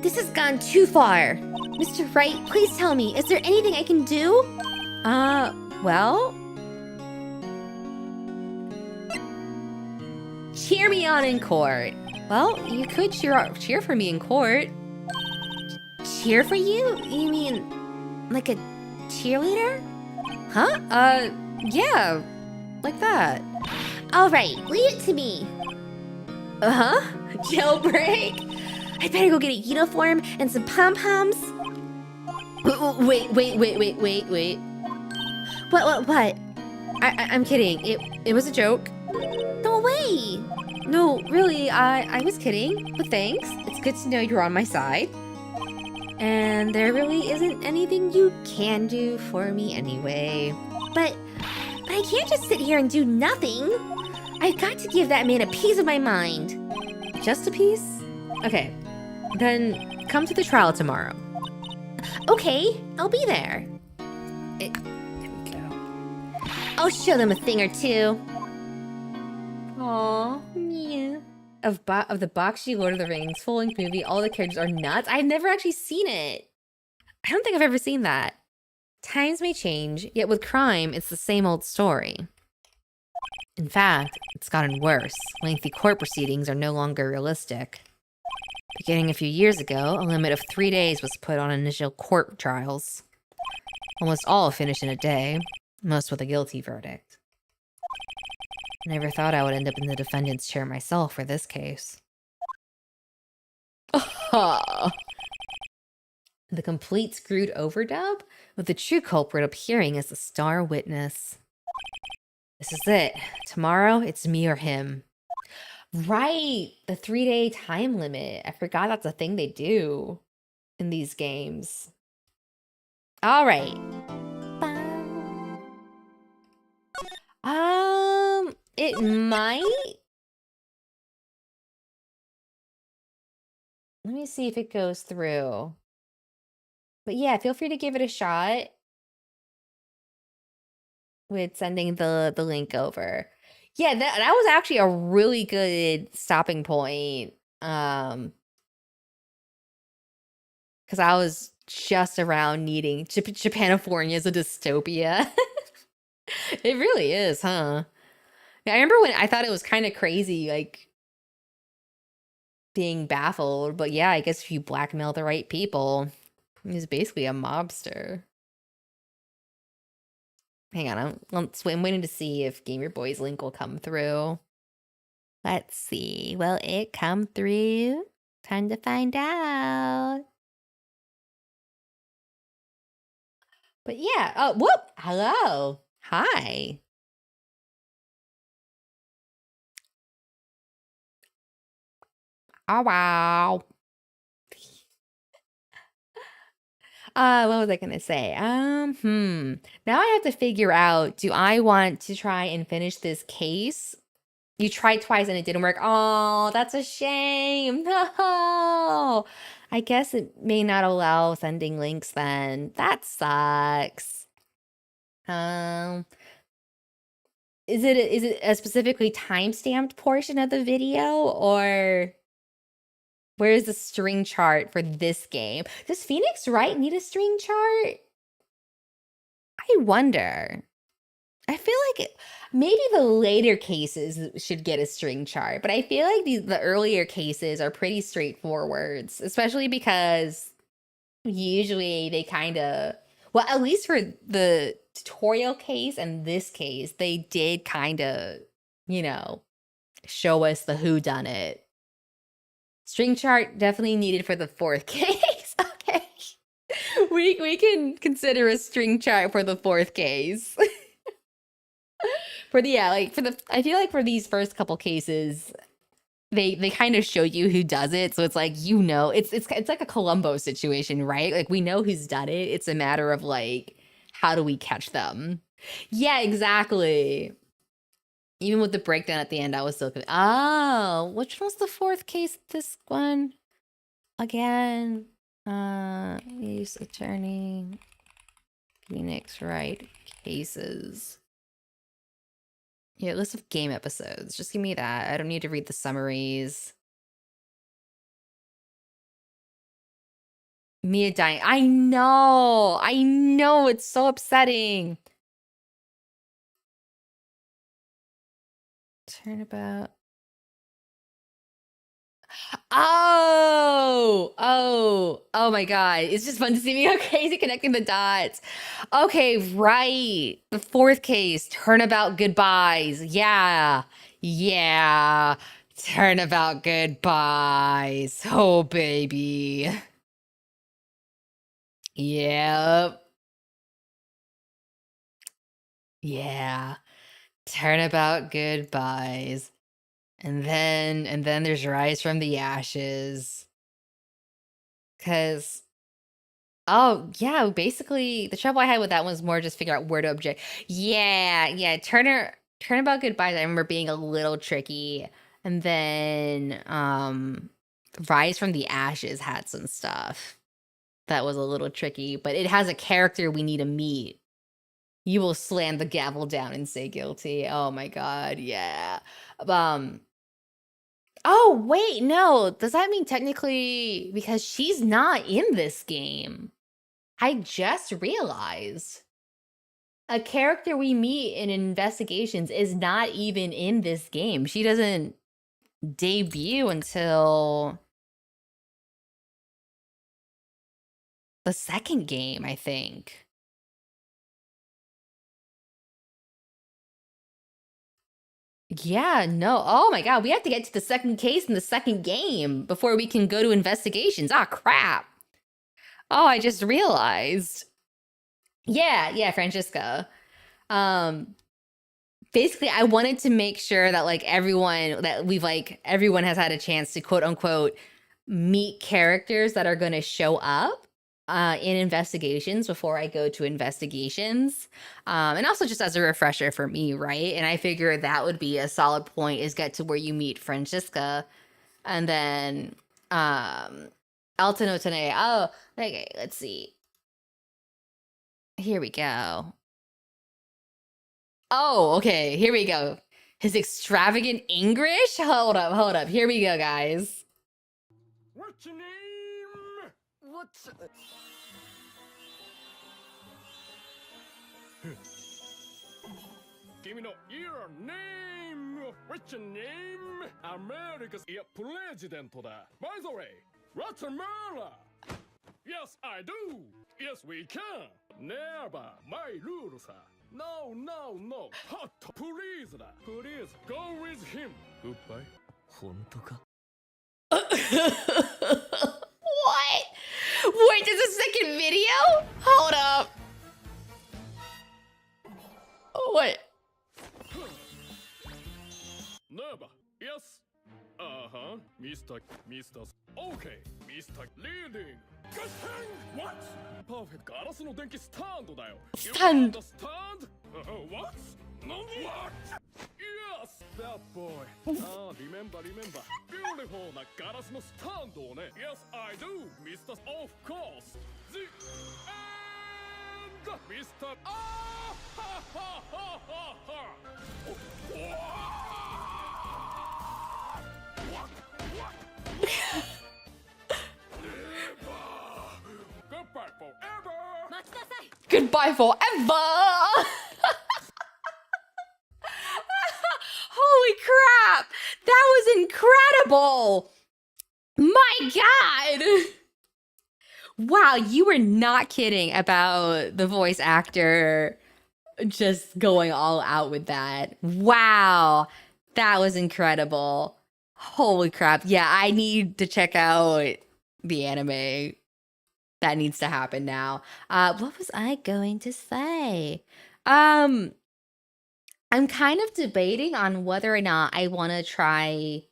This has gone too far. Mr. Wright, please tell me, is there anything I can do? Well? Cheer me on in court. Well, you could cheer for me in court. Cheer for you? You mean, like a cheerleader? Huh? Yeah. Like that. Alright, leave it to me. Uh-huh. Jailbreak? I better go get a uniform and some pom-poms. Wait. What? I'm kidding. It was a joke. No way! No, really, I was kidding, but thanks. It's good to know you're on my side. And there really isn't anything you can do for me anyway. But I can't just sit here and do nothing. I've got to give that man a piece of my mind. Just a piece? Okay, then come to the trial tomorrow. Okay, I'll be there. There we go. I'll show them a thing or two. Aww, yeah. Of the Bakshi Lord of the Rings full-length movie, all the characters are nuts. I've never actually seen it. I don't think I've ever seen that. Times may change, yet with crime, it's the same old story. In fact, it's gotten worse. Lengthy court proceedings are no longer realistic. Beginning a few years ago, a limit of 3 days was put on initial court trials. Almost all finished in a day, most with a guilty verdict. I never thought I would end up in the defendant's chair myself for this case. The complete screwed overdub, with the true culprit appearing as the star witness. This is it. Tomorrow, it's me or him. Right! The 3-day time limit. I forgot that's a thing they do in these games. All right. It might. Let me see if it goes through. But yeah, feel free to give it a shot with sending the link over. Yeah, that was actually a really good stopping point. Because I was just around needing Japanifornia is a dystopia. It really is, huh? Yeah, I remember when I thought it was kind of crazy, like being baffled. But yeah, I guess if you blackmail the right people, he's basically a mobster. Hang on, I'm waiting to see if Gamer Boy's link will come through. Let's see. Will it come through? Time to find out. But yeah. Oh, whoop. Hello. Hi. Oh, wow. What was I gonna say? Now I have to figure out, do I want to try and finish this case? You tried twice and it didn't work. Oh, that's a shame. No. I guess it may not allow sending links then. That sucks. Is it a specifically time-stamped portion of the video, or where's the string chart for this game? Does Phoenix Wright need a string chart? I wonder. I feel like maybe the later cases should get a string chart, but I feel like the earlier cases are pretty straightforward, especially because usually they kind of Well, at least for the tutorial case and this case, they did kind of, you know, show us the whodunit. String chart definitely needed for the fourth case. Okay. We can consider a string chart for the fourth case. For the I feel like for these first couple cases, they kind of show you who does it, so it's like, you know, it's like a Columbo situation, right? Like, we know who's done it. It's a matter of like, how do we catch them? Yeah, exactly. Even with the breakdown at the end, I was still oh, which was the fourth case? This one again. Use attorney Phoenix Wright cases. Yeah, list of game episodes. Just give me that. I don't need to read the summaries. Mia dying. I know. It's so upsetting. Turnabout. Oh my God. It's just fun to see me go crazy connecting the dots. Okay, right. The fourth case, turnabout goodbyes. Yeah. Turnabout goodbyes. Oh, baby. Yep. Yeah. Turnabout goodbyes. And then there's Rise from the Ashes. Cause oh yeah, basically the trouble I had with that one was more just figure out where to object. Yeah, Turnabout Goodbyes, I remember being a little tricky. And then Rise from the Ashes had some stuff that was a little tricky, but it has a character we need to meet. You will slam the gavel down and say guilty. Oh my God, yeah. Oh, wait, no. Does that mean technically because she's not in this game? I just realized a character we meet in investigations is not even in this game. She doesn't debut until the second game, I think. Yeah, no. Oh my God, we have to get to the second case in the second game before we can go to investigations. Ah, crap. Oh, I just realized. Yeah, Francesca. Basically, I wanted to make sure that like everyone has had a chance to quote unquote meet characters that are going to show up in investigations before I go to investigations. And also just as a refresher for me, right? And I figured that would be a solid point, is get to where you meet Francesca and then Alton Otane. Oh, okay, let's see. Here we go. Oh, okay, here we go. His extravagant English? Hold up. Here we go, guys. What's your name? What's... Give me your name. What's your name? America's president. By the way, what's America? Yes, I do. Yes, we can. Never my rules. No. Hot, please. Please go with him. Goodbye. 本当か? What? Wait, there's a second video? Hold up. What? Never. Yes. Uh-huh. Mr. Okay. Mr. Leading. Good thing. What? Perfect. ガラスの電気スタンドだよ。Stand. You understand? What? No. What? Yes, that boy. Remember. Beautiful なガラスのスタンドをね。Yes, I do, Mr. Of course. The end, Mr. Ah! Ha ha ha ha ha! Goodbye forever! Goodbye forever! Holy crap! That was incredible! My God! Wow, you were not kidding about the voice actor just going all out with that. Wow, that was incredible. Holy crap. Yeah, I need to check out the anime. That needs to happen now. What was I going to say? I'm kind of debating on whether or not I want to try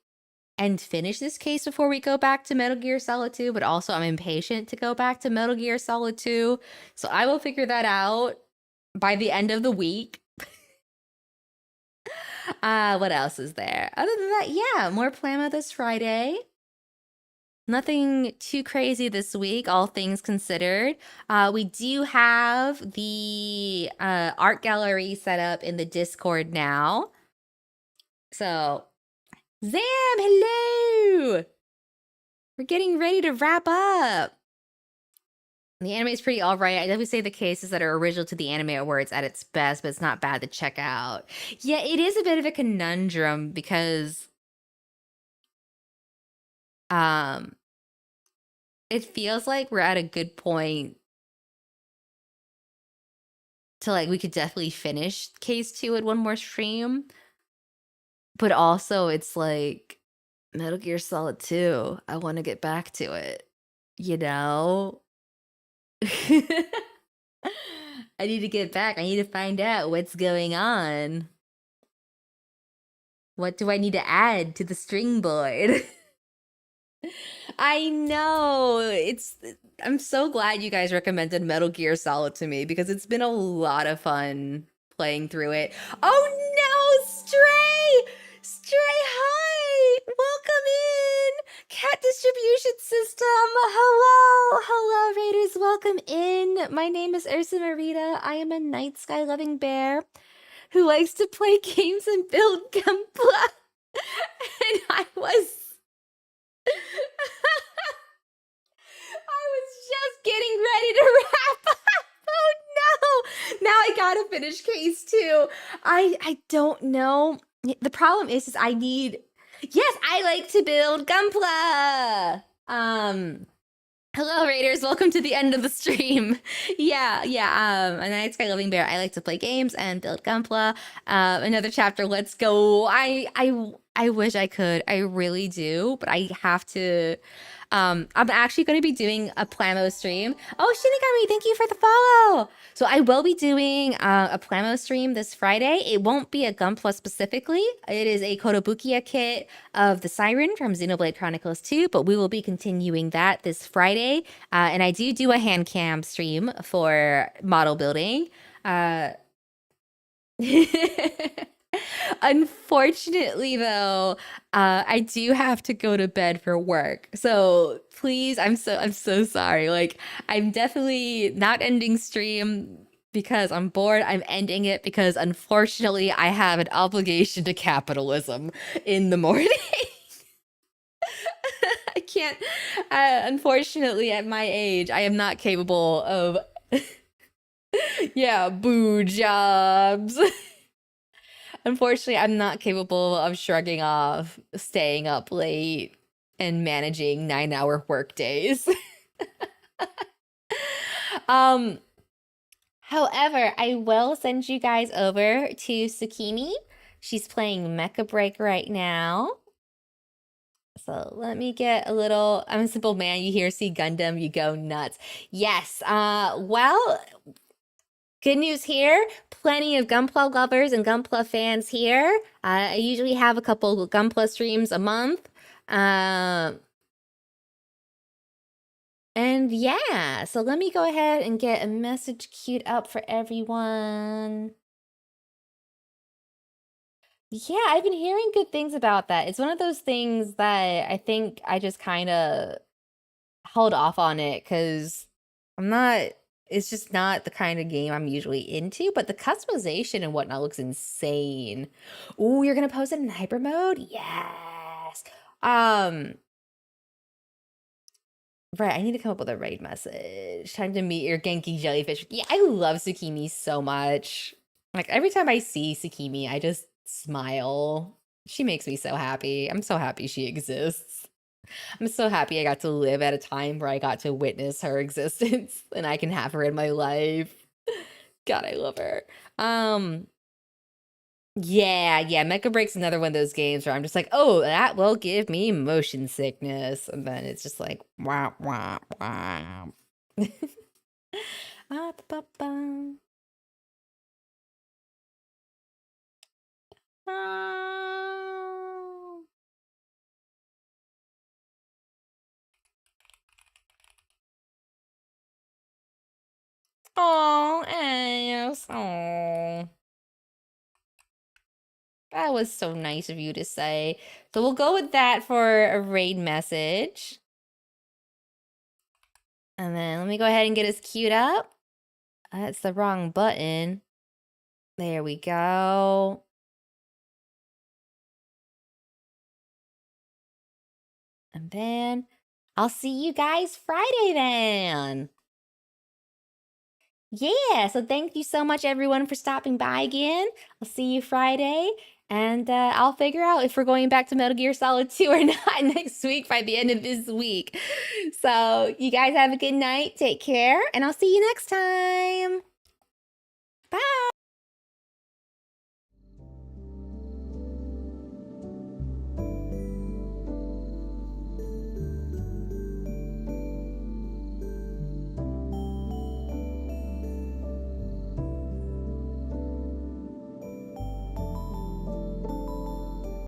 and finish this case before we go back to Metal Gear Solid 2, but also I'm impatient to go back to Metal Gear Solid 2. So I will figure that out by the end of the week. What else is there? Other than that, yeah, more Plama this Friday. Nothing too crazy this week, all things considered. We do have the art gallery set up in the Discord now. So, Zam, hello! We're getting ready to wrap up. The anime is pretty alright. I definitely say the cases that are original to the anime are where it's at its best, but it's not bad to check out. Yeah, it is a bit of a conundrum because it feels like we're at a good point to like we could definitely finish case 2 at one more stream. But also it's like Metal Gear Solid 2. I want to get back to it. You know? I need to get back. I need to find out what's going on. What do I need to add to the string board? I know. I'm so glad you guys recommended Metal Gear Solid to me because it's been a lot of fun playing through it. Oh no, Stray! Stray, hi! Welcome in! Cat Distribution System! Hello! Hello, Raiders, welcome in! My name is Ursa Marida. I am a night sky loving bear who likes to play games and build Gunpla. And I was just getting ready to wrap up. Oh no! Now I gotta finish case 2. I don't know. The problem is I need. Yes, I like to build Gunpla. Hello, Raiders. Welcome to the end of the stream. Yeah. A night sky living bear. I like to play games and build Gunpla. Another chapter. Let's go. I wish I could. I really do, but I have to. I'm actually going to be doing a Plamo stream. Oh, Shinigami, thank you for the follow. So I will be doing a Plamo stream this Friday. It won't be a Gunpla specifically. It is a Kotobukiya kit of the Siren from Xenoblade Chronicles 2, but we will be continuing that this Friday. And I do a hand cam stream for model building. Unfortunately, though, I do have to go to bed for work. So please, I'm so sorry. Like, I'm definitely not ending stream because I'm bored. I'm ending it because unfortunately I have an obligation to capitalism in the morning. I can't. Unfortunately, at my age, I am not capable of. Yeah, boo jobs. Unfortunately, I'm not capable of shrugging off staying up late and managing 9-hour work days. However, I will send you guys over to Tsukimi. She's playing Mecha Break right now. So let me get a little. I'm a simple man. You hear see Gundam, you go nuts. Yes. Well, good news here. Plenty of Gunpla lovers and Gunpla fans here. I usually have a couple Gunpla streams a month. And yeah, so let me go ahead and get a message queued up for everyone. Yeah, I've been hearing good things about that. It's one of those things that I think I just kind of held off on it because it's just not the kind of game I'm usually into, but the customization and whatnot looks insane. Ooh, you're gonna post it in hyper mode? Yes. Right, I need to come up with a raid message. Time to meet your Genki jellyfish. Yeah, I love Tsukimi so much. Like, every time I see Tsukimi, I just smile. She makes me so happy. I'm so happy she exists. I'm so happy I got to live at a time where I got to witness her existence and I can have her in my life. God, I love her. Yeah, Mecha Break's another one of those games where I'm just like, oh, that will give me motion sickness. And then it's just like, wah, wah, wah. Ah, ba, ba. Ah. Oh, yes. Oh. That was so nice of you to say. So we'll go with that for a raid message. And then let me go ahead and get us queued up. That's the wrong button. There we go. And then I'll see you guys Friday then. Yeah, so thank you so much everyone for stopping by again. I'll see you Friday. And I'll figure out if we're going back to Metal Gear Solid 2 or not next week by the end of this week. So you guys have a good night. Take care. And I'll see you next time. Bye.